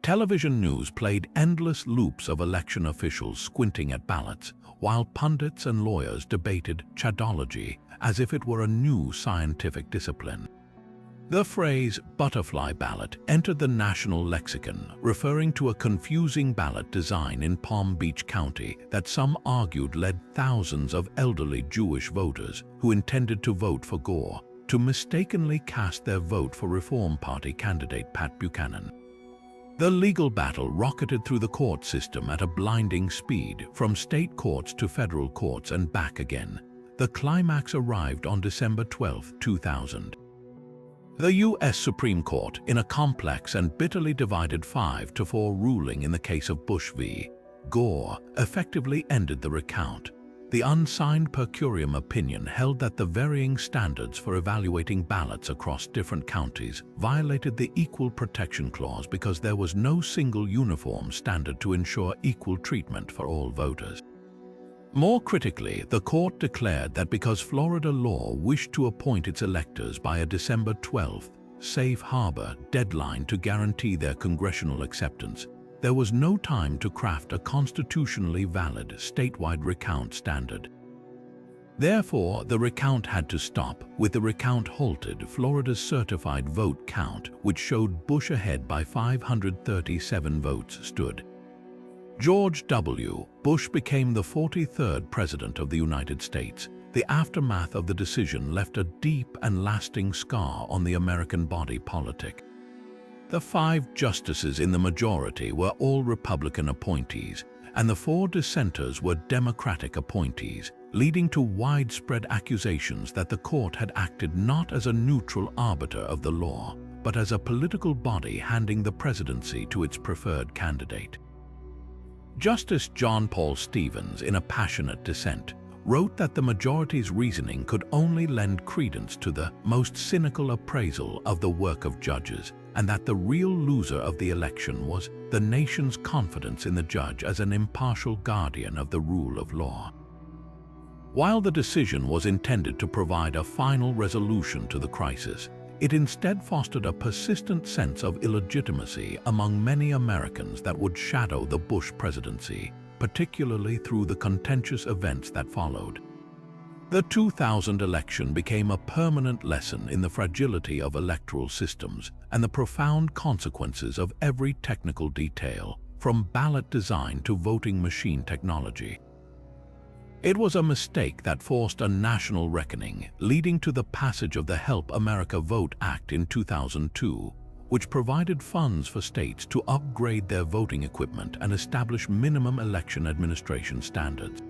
Television news played endless loops of election officials squinting at ballots, while pundits and lawyers debated chadology as if it were a new scientific discipline. The phrase butterfly ballot entered the national lexicon, referring to a confusing ballot design in Palm Beach County that some argued led thousands of elderly Jewish voters who intended to vote for Gore to mistakenly cast their vote for Reform Party candidate Pat Buchanan. The legal battle rocketed through the court system at a blinding speed, from state courts to federal courts and back again. The climax arrived on December 12, 2000. The U.S. Supreme Court, in a complex and bitterly divided 5-4 ruling in the case of Bush v. Gore, effectively ended the recount. The unsigned per curiam opinion held that the varying standards for evaluating ballots across different counties violated the Equal Protection Clause because there was no single uniform standard to ensure equal treatment for all voters. More critically, the court declared that because Florida law wished to appoint its electors by a December 12th safe harbor deadline to guarantee their congressional acceptance, there was no time to craft a constitutionally valid statewide recount standard. Therefore, the recount had to stop. With the recount halted, Florida's certified vote count, which showed Bush ahead by 537 votes, stood. George W. Bush became the 43rd President of the United States. The aftermath of the decision left a deep and lasting scar on the American body politic. The 5 justices in the majority were all Republican appointees, and the 4 dissenters were Democratic appointees, leading to widespread accusations that the court had acted not as a neutral arbiter of the law, but as a political body handing the presidency to its preferred candidate. Justice John Paul Stevens, in a passionate dissent, wrote that the majority's reasoning could only lend credence to the most cynical appraisal of the work of judges, and that the real loser of the election was the nation's confidence in the judge as an impartial guardian of the rule of law. While the decision was intended to provide a final resolution to the crisis, it instead fostered a persistent sense of illegitimacy among many Americans that would shadow the Bush presidency, particularly through the contentious events that followed. The 2000 election became a permanent lesson in the fragility of electoral systems and the profound consequences of every technical detail, from ballot design to voting machine technology. It was a mistake that forced a national reckoning, leading to the passage of the Help America Vote Act in 2002, which provided funds for states to upgrade their voting equipment and establish minimum election administration standards.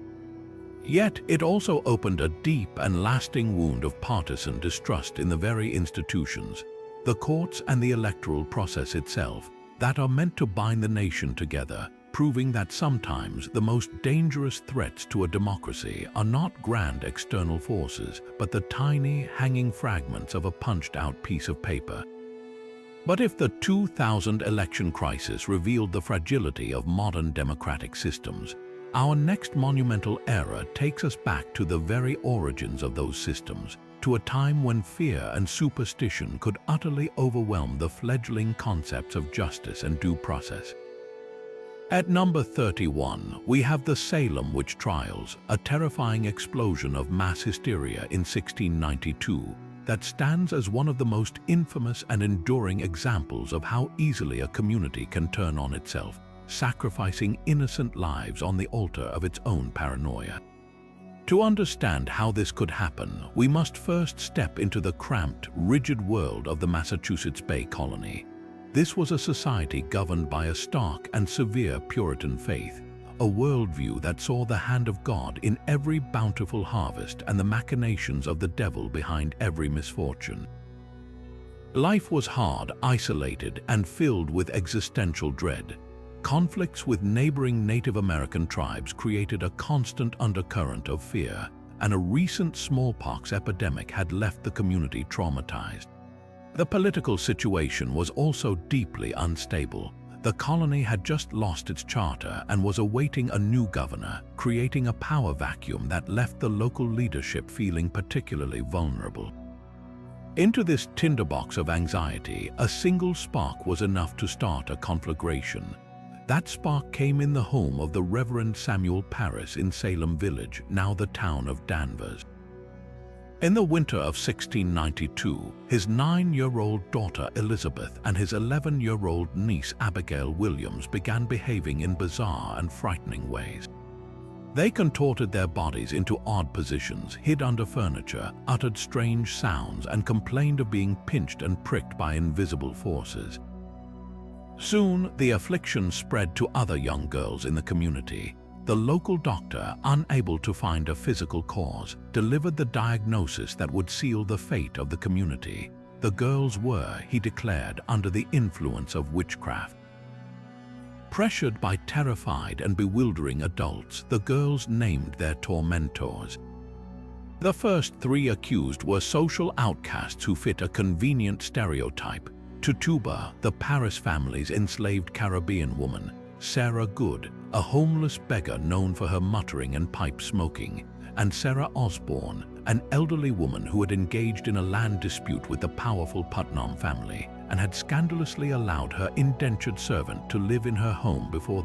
Yet it also opened a deep and lasting wound of partisan distrust in the very institutions, the courts and the electoral process itself, that are meant to bind the nation together, proving that sometimes the most dangerous threats to a democracy are not grand external forces, but the tiny, hanging fragments of a punched-out piece of paper. But if the 2000 election crisis revealed the fragility of modern democratic systems, our next monumental era takes us back to the very origins of those systems, to a time when fear and superstition could utterly overwhelm the fledgling concepts of justice and due process. At number 31, we have the Salem witch trials, a terrifying explosion of mass hysteria in 1692 that stands as one of the most infamous and enduring examples of how easily a community can turn on itself, sacrificing innocent lives on the altar of its own paranoia. To understand how this could happen, we must first step into the cramped, rigid world of the Massachusetts Bay Colony. This was a society governed by a stark and severe Puritan faith, a worldview that saw the hand of God in every bountiful harvest and the machinations of the devil behind every misfortune. Life was hard, isolated, and filled with existential dread. Conflicts with neighboring Native American tribes created a constant undercurrent of fear, and a recent smallpox epidemic had left the community traumatized. The political situation was also deeply unstable. The colony had just lost its charter and was awaiting a new governor, creating a power vacuum that left the local leadership feeling particularly vulnerable. Into this tinderbox of anxiety, a single spark was enough to start a conflagration. That spark came in the home of the Reverend Samuel Parris in Salem Village, now the town of Danvers. In the winter of 1692, his 9-year-old daughter Elizabeth and his 11-year-old niece Abigail Williams began behaving in bizarre and frightening ways. They contorted their bodies into odd positions, hid under furniture, uttered strange sounds, and complained of being pinched and pricked by invisible forces. Soon, the affliction spread to other young girls in the community. The local doctor, unable to find a physical cause, delivered the diagnosis that would seal the fate of the community. The girls were, he declared, under the influence of witchcraft. Pressured by terrified and bewildering adults, the girls named their tormentors. The first 3 accused were social outcasts who fit a convenient stereotype: Tutuba, the Parris family's enslaved Caribbean woman; Sarah Good, a homeless beggar known for her muttering and pipe smoking; and Sarah Osborne, an elderly woman who had engaged in a land dispute with the powerful Putnam family and had scandalously allowed her indentured servant to live in her home before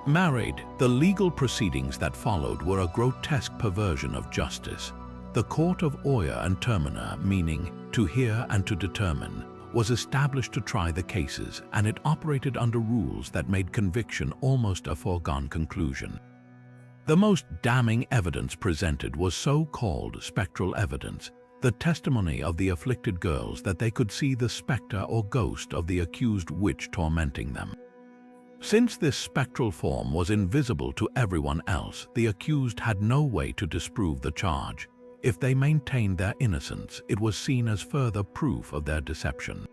married. The legal proceedings that followed were a grotesque perversion of justice. The Court of Oyer and Terminer, meaning to hear and to determine, was established to try the cases, and it operated under rules that made conviction almost a foregone conclusion. The most damning evidence presented was so-called spectral evidence, the testimony of the afflicted girls that they could see the specter or ghost of the accused witch tormenting them. Since this spectral form was invisible to everyone else, the accused had no way to disprove the charge. If they maintained their innocence, it was seen as further proof of their deception.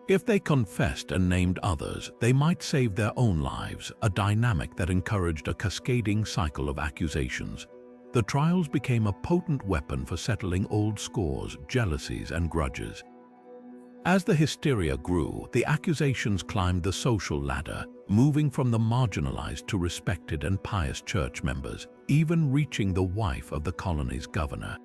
If they confessed and named others, they might save their own lives, a dynamic that encouraged a cascading cycle of accusations. The trials became a potent weapon for settling old scores, jealousies, and grudges. As the hysteria grew, the accusations climbed the social ladder, moving from the marginalized to respected and pious church members, even reaching the wife of the colony's governor.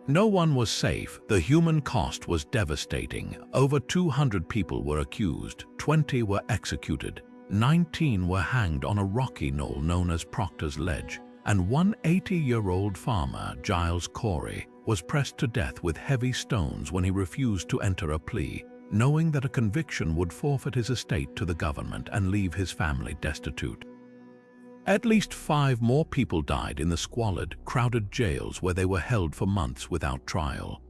No one was safe. The human cost was devastating. Over 200 people were accused, 20 were executed, 19 were hanged on a rocky knoll known as Proctor's Ledge, and one 80-year-old farmer, Giles Corey, was pressed to death with heavy stones when he refused to enter a plea, knowing that a conviction would forfeit his estate to the government and leave his family destitute. At least 5 more people died in the squalid, crowded jails where they were held for months without trial.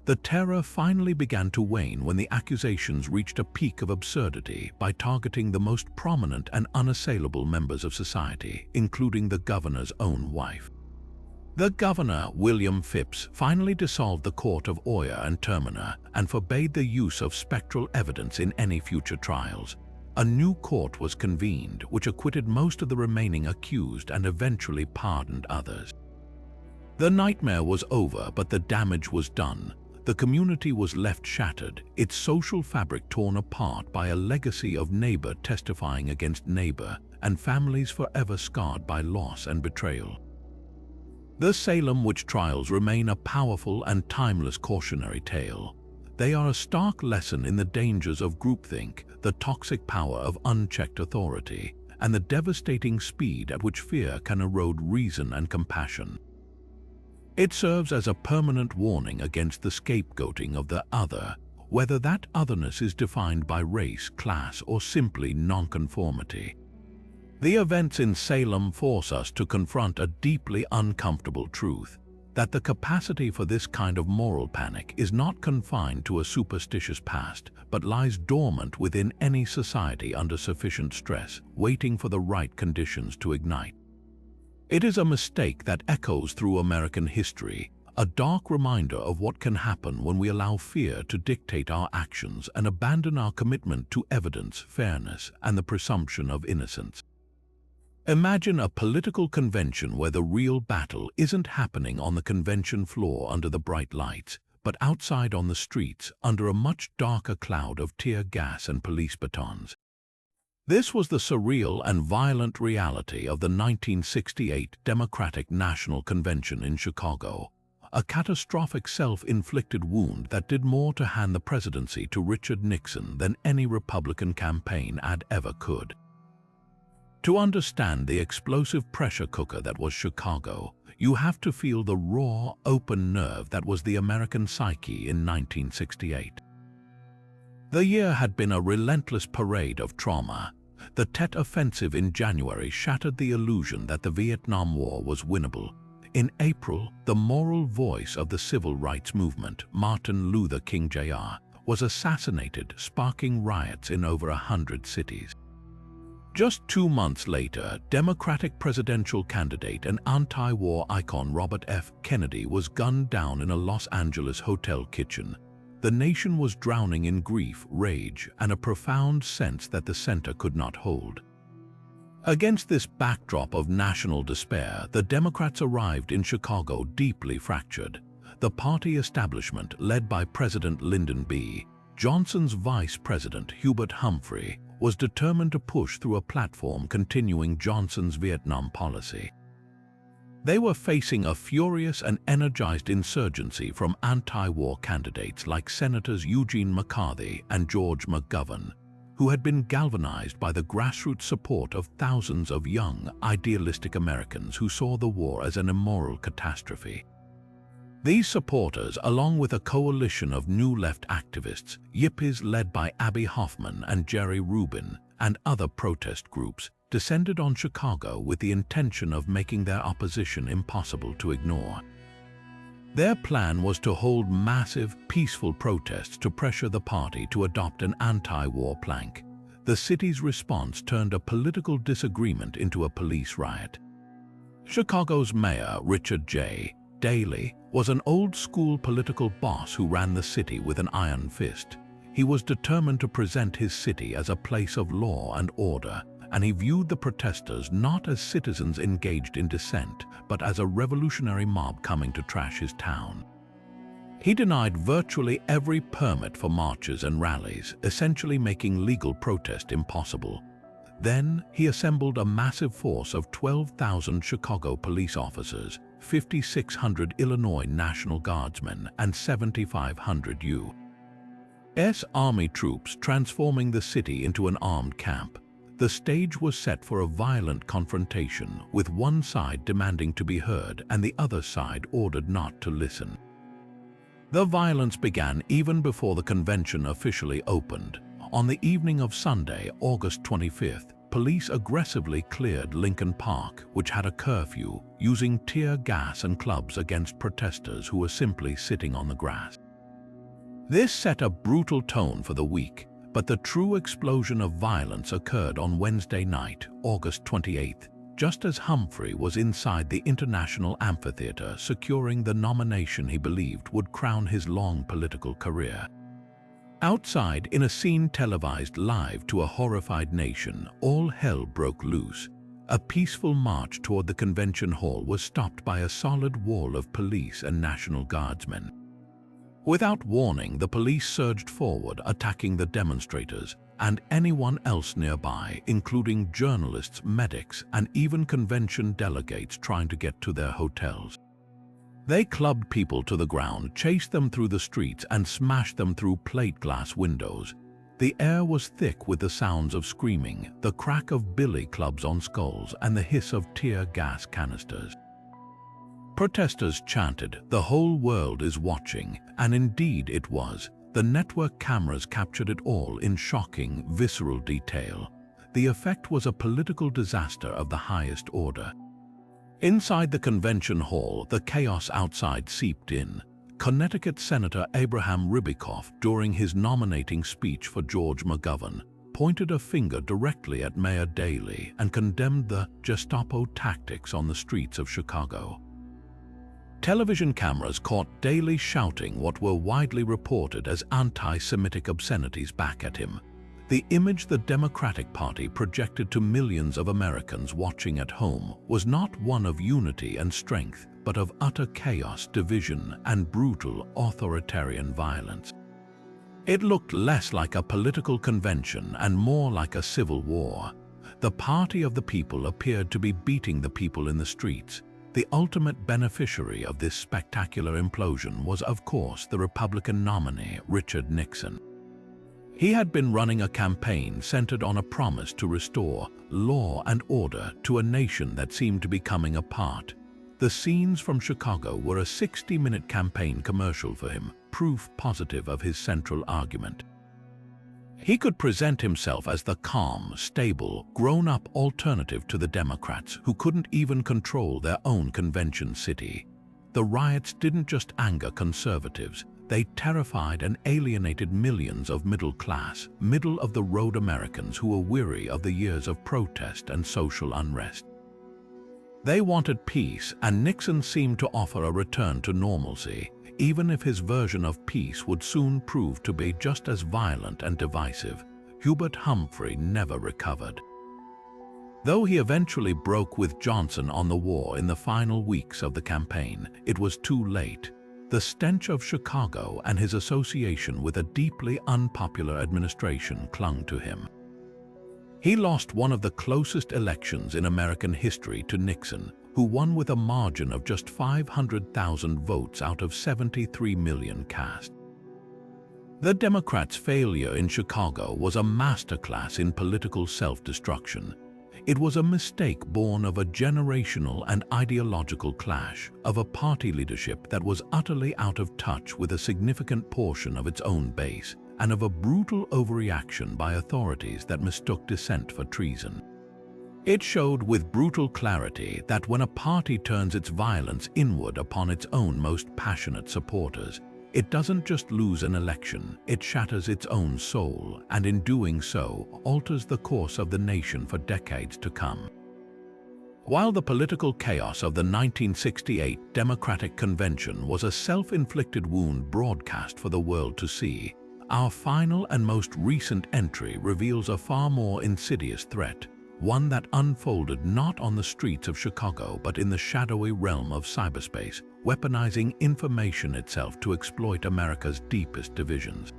The terror finally began to wane when the accusations reached a peak of absurdity by targeting the most prominent and unassailable members of society, including the governor's own wife. The governor, William Phipps, finally dissolved the Court of Oyer and Terminer and forbade the use of spectral evidence in any future trials. A new court was convened, which acquitted most of the remaining accused and eventually pardoned others. The nightmare was over, but the damage was done. The community was left shattered, its social fabric torn apart by a legacy of neighbor testifying against neighbor, and families forever scarred by loss and betrayal. The Salem witch trials remain a powerful and timeless cautionary tale. They are a stark lesson in the dangers of groupthink, the toxic power of unchecked authority, and the devastating speed at which fear can erode reason and compassion. It serves as a permanent warning against the scapegoating of the other, whether that otherness is defined by race, class, or simply nonconformity. The events in Salem force us to confront a deeply uncomfortable truth, that the capacity for this kind of moral panic is not confined to a superstitious past, but lies dormant within any society under sufficient stress, waiting for the right conditions to ignite. It is a mistake that echoes through American history, a dark reminder of what can happen when we allow fear to dictate our actions and abandon our commitment to evidence, fairness, and the presumption of innocence. Imagine a political convention where the real battle isn't happening on the convention floor under the bright lights, but outside on the streets under a much darker cloud of tear gas and police batons. This was the surreal and violent reality of the 1968 Democratic National Convention in Chicago, a catastrophic self-inflicted wound that did more to hand the presidency to Richard Nixon than any Republican campaign ad ever could. To understand the explosive pressure cooker that was Chicago, you have to feel the raw, open nerve that was the American psyche in 1968. The year had been a relentless parade of trauma. The Tet Offensive in January shattered the illusion that the Vietnam War was winnable. In April, the moral voice of the civil rights movement, Martin Luther King Jr., was assassinated, sparking riots in over 100 cities. Just 2 months later, Democratic presidential candidate and anti-war icon Robert F. Kennedy was gunned down in a Los Angeles hotel kitchen. The nation was drowning in grief, rage, and a profound sense that the center could not hold. Against this backdrop of national despair, the Democrats arrived in Chicago deeply fractured. The party establishment, led by President Lyndon B. Johnson's Vice President Hubert Humphrey, was determined to push through a platform continuing Johnson's Vietnam policy. They were facing a furious and energized insurgency from anti-war candidates like Senators Eugene McCarthy and George McGovern, who had been galvanized by the grassroots support of thousands of young, idealistic Americans who saw the war as an immoral catastrophe. These supporters, along with a coalition of New Left activists, yippies led by Abby Hoffman and Jerry Rubin, and other protest groups, descended on Chicago with the intention of making their opposition impossible to ignore. Their plan was to hold massive, peaceful protests to pressure the party to adopt an anti-war plank. The city's response turned a political disagreement into a police riot. Chicago's mayor, Richard J. Daley, was an old-school political boss who ran the city with an iron fist. He was determined to present his city as a place of law and order, and he viewed the protesters not as citizens engaged in dissent, but as a revolutionary mob coming to trash his town. He denied virtually every permit for marches and rallies, essentially making legal protest impossible. Then he assembled a massive force of 12,000 Chicago police officers, 5,600 Illinois National Guardsmen, and 7,500 U.S. Army troops, transforming the city into an armed camp. The stage was set for a violent confrontation, with one side demanding to be heard and the other side ordered not to listen. The violence began even before the convention officially opened. On the evening of Sunday, August 25th, police aggressively cleared Lincoln Park, which had a curfew, using tear gas and clubs against protesters who were simply sitting on the grass. This set a brutal tone for the week. But the true explosion of violence occurred on Wednesday night, August 28th, just as Humphrey was inside the International Amphitheater securing the nomination he believed would crown his long political career. Outside, in a scene televised live to a horrified nation, all hell broke loose. A peaceful march toward the convention hall was stopped by a solid wall of police and National Guardsmen. Without warning, the police surged forward, attacking the demonstrators and anyone else nearby, including journalists, medics, and even convention delegates trying to get to their hotels. They clubbed people to the ground, chased them through the streets, and smashed them through plate glass windows. The air was thick with the sounds of screaming, the crack of billy clubs on skulls, and the hiss of tear gas canisters. Protesters chanted, "The whole world is watching," and indeed it was. The network cameras captured it all in shocking, visceral detail. The effect was a political disaster of the highest order. Inside the convention hall, the chaos outside seeped in. Connecticut Senator Abraham Ribikoff, during his nominating speech for George McGovern, pointed a finger directly at Mayor Daley and condemned the Gestapo tactics on the streets of Chicago. Television cameras caught Daley shouting what were widely reported as anti-Semitic obscenities back at him. The image the Democratic Party projected to millions of Americans watching at home was not one of unity and strength, but of utter chaos, division, and brutal authoritarian violence. It looked less like a political convention and more like a civil war. The party of the people appeared to be beating the people in the streets. The ultimate beneficiary of this spectacular implosion was, of course, the Republican nominee, Richard Nixon. He had been running a campaign centered on a promise to restore law and order to a nation that seemed to be coming apart. The scenes from Chicago were a 60-minute campaign commercial for him, proof positive of his central argument. He could present himself as the calm, stable, grown-up alternative to the Democrats who couldn't even control their own convention city. The riots didn't just anger conservatives, they terrified and alienated millions of middle-class, middle-of-the-road Americans who were weary of the years of protest and social unrest. They wanted peace, and Nixon seemed to offer a return to normalcy, even if his version of peace would soon prove to be just as violent and divisive. Hubert Humphrey never recovered. Though he eventually broke with Johnson on the war in the final weeks of the campaign, it was too late. The stench of Chicago and his association with a deeply unpopular administration clung to him. He lost one of the closest elections in American history to Nixon, who won with a margin of just 500,000 votes out of 73 million cast. The Democrats' failure in Chicago was a masterclass in political self-destruction. It was a mistake born of a generational and ideological clash, of a party leadership that was utterly out of touch with a significant portion of its own base, and of a brutal overreaction by authorities that mistook dissent for treason. It showed with brutal clarity that when a party turns its violence inward upon its own most passionate supporters, it doesn't just lose an election, it shatters its own soul, and in doing so, alters the course of the nation for decades to come. While the political chaos of the 1968 Democratic Convention was a self-inflicted wound broadcast for the world to see, our final and most recent entry reveals a far more insidious threat, one that unfolded not on the streets of Chicago but in the shadowy realm of cyberspace, weaponizing information itself to exploit America's deepest divisions.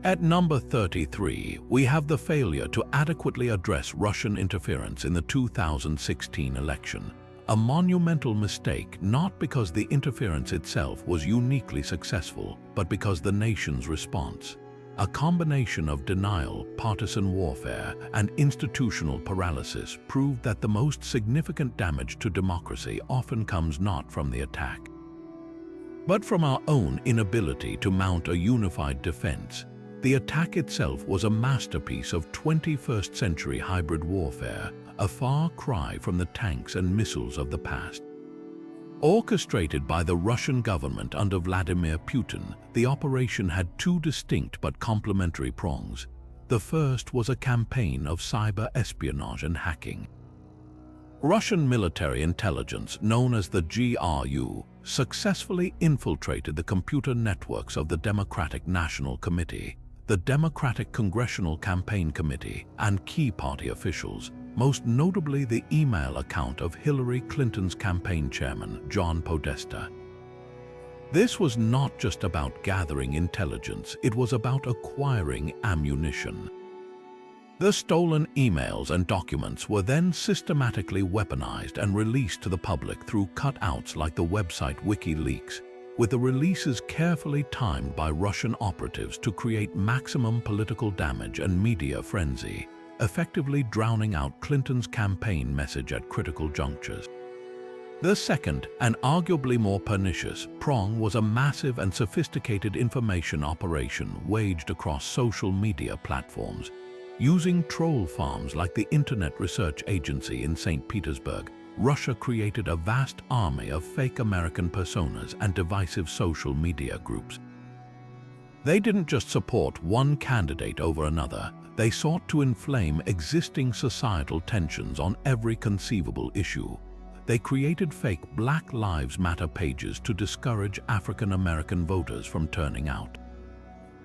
At number 33, we have the failure to adequately address Russian interference in the 2016 election, a monumental mistake not because the interference itself was uniquely successful, but because the nation's response, a combination of denial, partisan warfare, and institutional paralysis, proved that the most significant damage to democracy often comes not from the attack, but from our own inability to mount a unified defense. The attack itself was a masterpiece of 21st century hybrid warfare, a far cry from the tanks and missiles of the past. Orchestrated by the Russian government under Vladimir Putin, the operation had two distinct but complementary prongs. The first was a campaign of cyber espionage and hacking. Russian military intelligence, known as the GRU, successfully infiltrated the computer networks of the Democratic National Committee, the Democratic Congressional Campaign Committee, and key party officials, most notably the email account of Hillary Clinton's campaign chairman, John Podesta. This was not just about gathering intelligence, it was about acquiring ammunition. The stolen emails and documents were then systematically weaponized and released to the public through cutouts like the website WikiLeaks, with the releases carefully timed by Russian operatives to create maximum political damage and media frenzy, effectively drowning out Clinton's campaign message at critical junctures. The second, and arguably more pernicious, prong was a massive and sophisticated information operation waged across social media platforms. Using troll farms like the Internet Research Agency in St. Petersburg, Russia created a vast army of fake American personas and divisive social media groups. They didn't just support one candidate over another, they sought to inflame existing societal tensions on every conceivable issue. They created fake Black Lives Matter pages to discourage African American voters from turning out.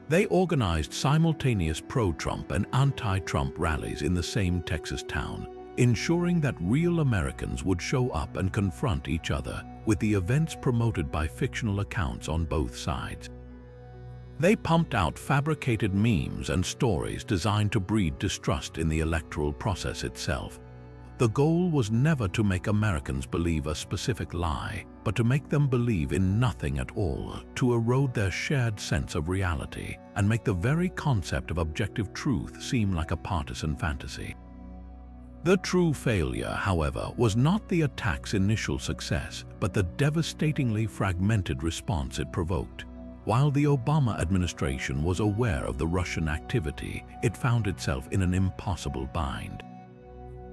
They organized simultaneous pro-Trump and anti-Trump rallies in the same Texas town, ensuring that real Americans would show up and confront each other with the events promoted by fictional accounts on both sides. They pumped out fabricated memes and stories designed to breed distrust in the electoral process itself. The goal was never to make Americans believe a specific lie, but to make them believe in nothing at all, to erode their shared sense of reality and make the very concept of objective truth seem like a partisan fantasy. The true failure, however, was not the attack's initial success, but the devastatingly fragmented response it provoked. While the Obama administration was aware of the Russian activity, it found itself in an impossible bind.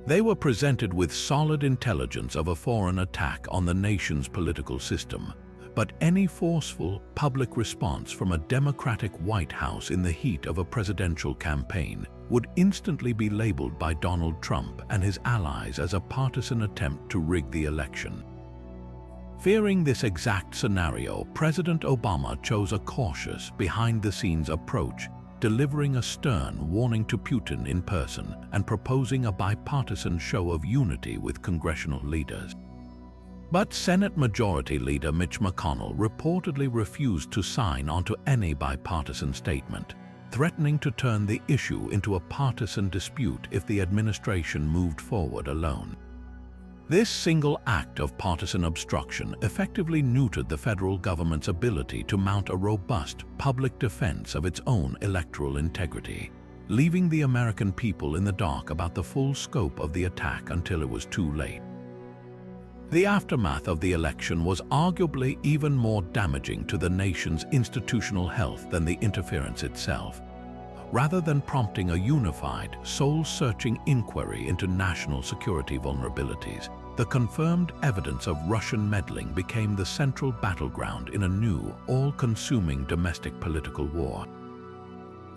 They were presented with solid intelligence of a foreign attack on the nation's political system, but any forceful public response from a Democratic White House in the heat of a presidential campaign would instantly be labeled by Donald Trump and his allies as a partisan attempt to rig the election. Fearing this exact scenario, President Obama chose a cautious, behind-the-scenes approach, delivering a stern warning to Putin in person and proposing a bipartisan show of unity with congressional leaders. But Senate Majority Leader Mitch McConnell reportedly refused to sign onto any bipartisan statement, threatening to turn the issue into a partisan dispute if the administration moved forward alone. This single act of partisan obstruction effectively neutered the federal government's ability to mount a robust public defense of its own electoral integrity, leaving the American people in the dark about the full scope of the attack until it was too late. The aftermath of the election was arguably even more damaging to the nation's institutional health than the interference itself. Rather than prompting a unified, soul-searching inquiry into national security vulnerabilities, the confirmed evidence of Russian meddling became the central battleground in a new, all-consuming domestic political war.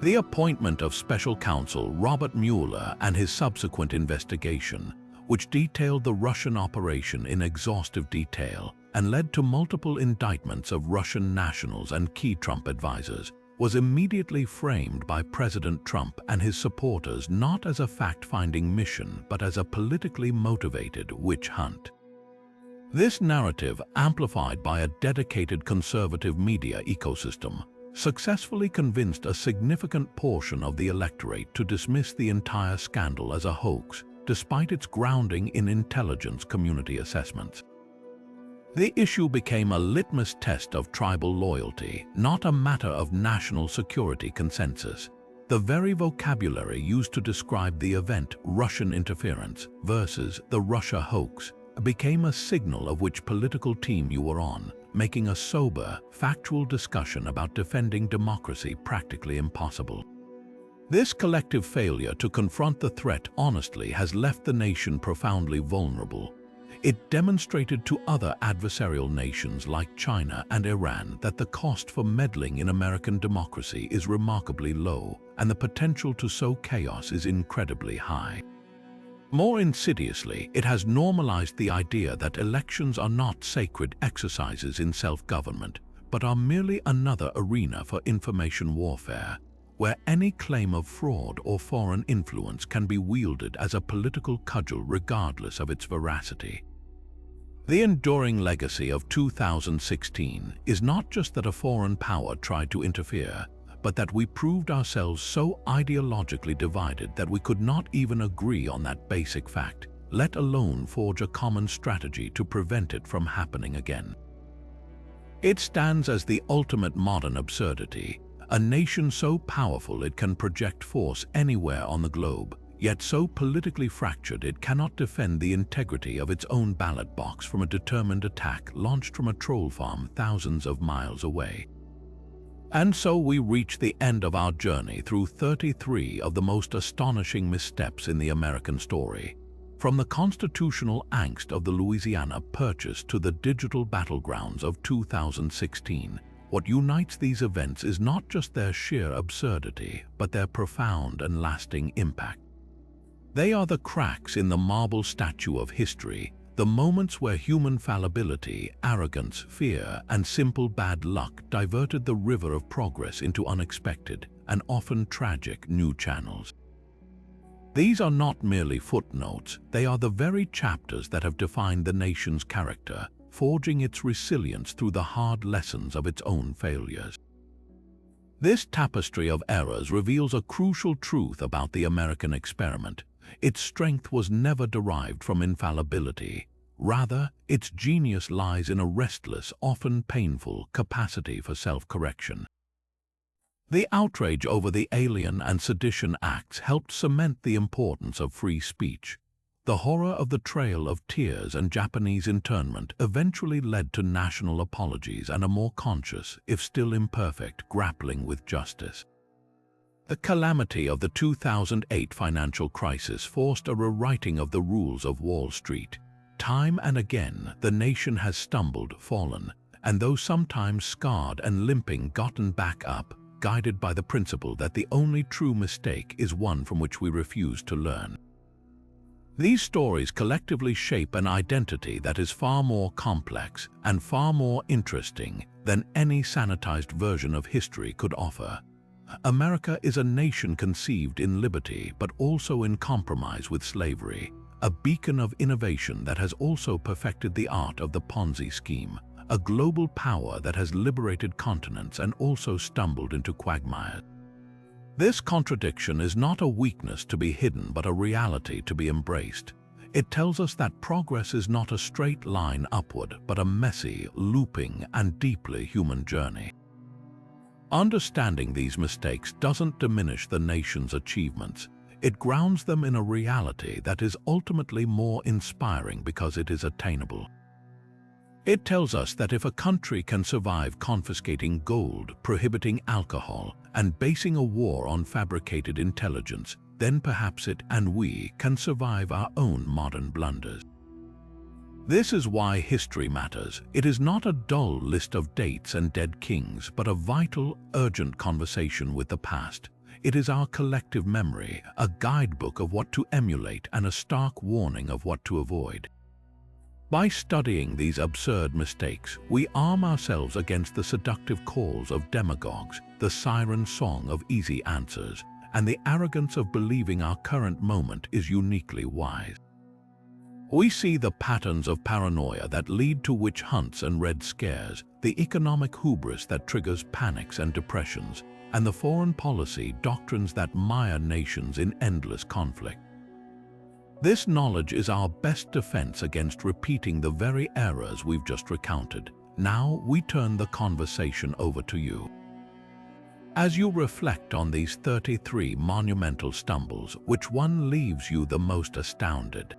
The appointment of Special Counsel Robert Mueller and his subsequent investigation, which detailed the Russian operation in exhaustive detail and led to multiple indictments of Russian nationals and key Trump advisors, was immediately framed by President Trump and his supporters not as a fact-finding mission but as a politically motivated witch hunt. This narrative, amplified by a dedicated conservative media ecosystem, successfully convinced a significant portion of the electorate to dismiss the entire scandal as a hoax, despite its grounding in intelligence community assessments. The issue became a litmus test of tribal loyalty, not a matter of national security consensus. The very vocabulary used to describe the event, Russian interference versus the Russia hoax, became a signal of which political team you were on, making a sober, factual discussion about defending democracy practically impossible. This collective failure to confront the threat honestly has left the nation profoundly vulnerable. It demonstrated to other adversarial nations like China and Iran that the cost for meddling in American democracy is remarkably low and the potential to sow chaos is incredibly high. More insidiously, it has normalized the idea that elections are not sacred exercises in self-government, but are merely another arena for information warfare, where any claim of fraud or foreign influence can be wielded as a political cudgel regardless of its veracity. The enduring legacy of 2016 is not just that a foreign power tried to interfere, but that we proved ourselves so ideologically divided that we could not even agree on that basic fact, let alone forge a common strategy to prevent it from happening again. It stands as the ultimate modern absurdity, a nation so powerful it can project force anywhere on the globe, yet so politically fractured it cannot defend the integrity of its own ballot box from a determined attack launched from a troll farm thousands of miles away. And so we reach the end of our journey through 33 of the most astonishing missteps in the American story. From the constitutional angst of the Louisiana Purchase to the digital battlegrounds of 2016, what unites these events is not just their sheer absurdity, but their profound and lasting impact. They are the cracks in the marble statue of history, the moments where human fallibility, arrogance, fear, and simple bad luck diverted the river of progress into unexpected and often tragic new channels. These are not merely footnotes, they are the very chapters that have defined the nation's character, forging its resilience through the hard lessons of its own failures. This tapestry of errors reveals a crucial truth about the American experiment. Its strength was never derived from infallibility. Rather, its genius lies in a restless, often painful, capacity for self-correction. The outrage over the Alien and Sedition Acts helped cement the importance of free speech. The horror of the Trail of Tears and Japanese internment eventually led to national apologies and a more conscious, if still imperfect, grappling with justice. The calamity of the 2008 financial crisis forced a rewriting of the rules of Wall Street. Time and again, the nation has stumbled, fallen, and though sometimes scarred and limping, gotten back up, guided by the principle that the only true mistake is one from which we refuse to learn. These stories collectively shape an identity that is far more complex and far more interesting than any sanitized version of history could offer. America is a nation conceived in liberty but also in compromise with slavery, a beacon of innovation that has also perfected the art of the Ponzi scheme, a global power that has liberated continents and also stumbled into quagmires. This contradiction is not a weakness to be hidden but a reality to be embraced. It tells us that progress is not a straight line upward but a messy, looping, and deeply human journey. Understanding these mistakes doesn't diminish the nation's achievements. It grounds them in a reality that is ultimately more inspiring because it is attainable. It tells us that if a country can survive confiscating gold, prohibiting alcohol, and basing a war on fabricated intelligence, then perhaps it and we can survive our own modern blunders. This is why history matters. It is not a dull list of dates and dead kings, but a vital, urgent conversation with the past. It is our collective memory, a guidebook of what to emulate and a stark warning of what to avoid. By studying these absurd mistakes, we arm ourselves against the seductive calls of demagogues, the siren song of easy answers, and the arrogance of believing our current moment is uniquely wise. We see the patterns of paranoia that lead to witch hunts and red scares, the economic hubris that triggers panics and depressions, and the foreign policy doctrines that mire nations in endless conflict. This knowledge is our best defense against repeating the very errors we've just recounted. Now we turn the conversation over to you. As you reflect on these 33 monumental stumbles, which one leaves you the most astounded?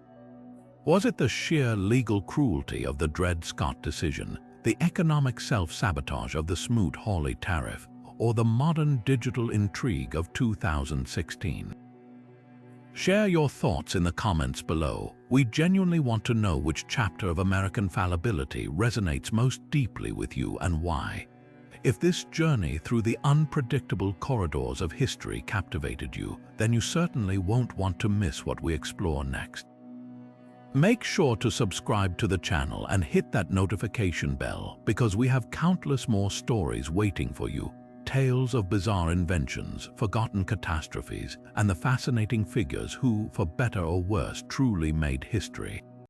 Was it the sheer legal cruelty of the Dred Scott decision, the economic self-sabotage of the Smoot-Hawley tariff, or the modern digital intrigue of 2016? Share your thoughts in the comments below. We genuinely want to know which chapter of American fallibility resonates most deeply with you and why. If this journey through the unpredictable corridors of history captivated you, then you certainly won't want to miss what we explore next. Make sure to subscribe to the channel and hit that notification bell because we have countless more stories waiting for you. Tales of bizarre inventions, forgotten catastrophes, and the fascinating figures who, for better or worse, truly made history.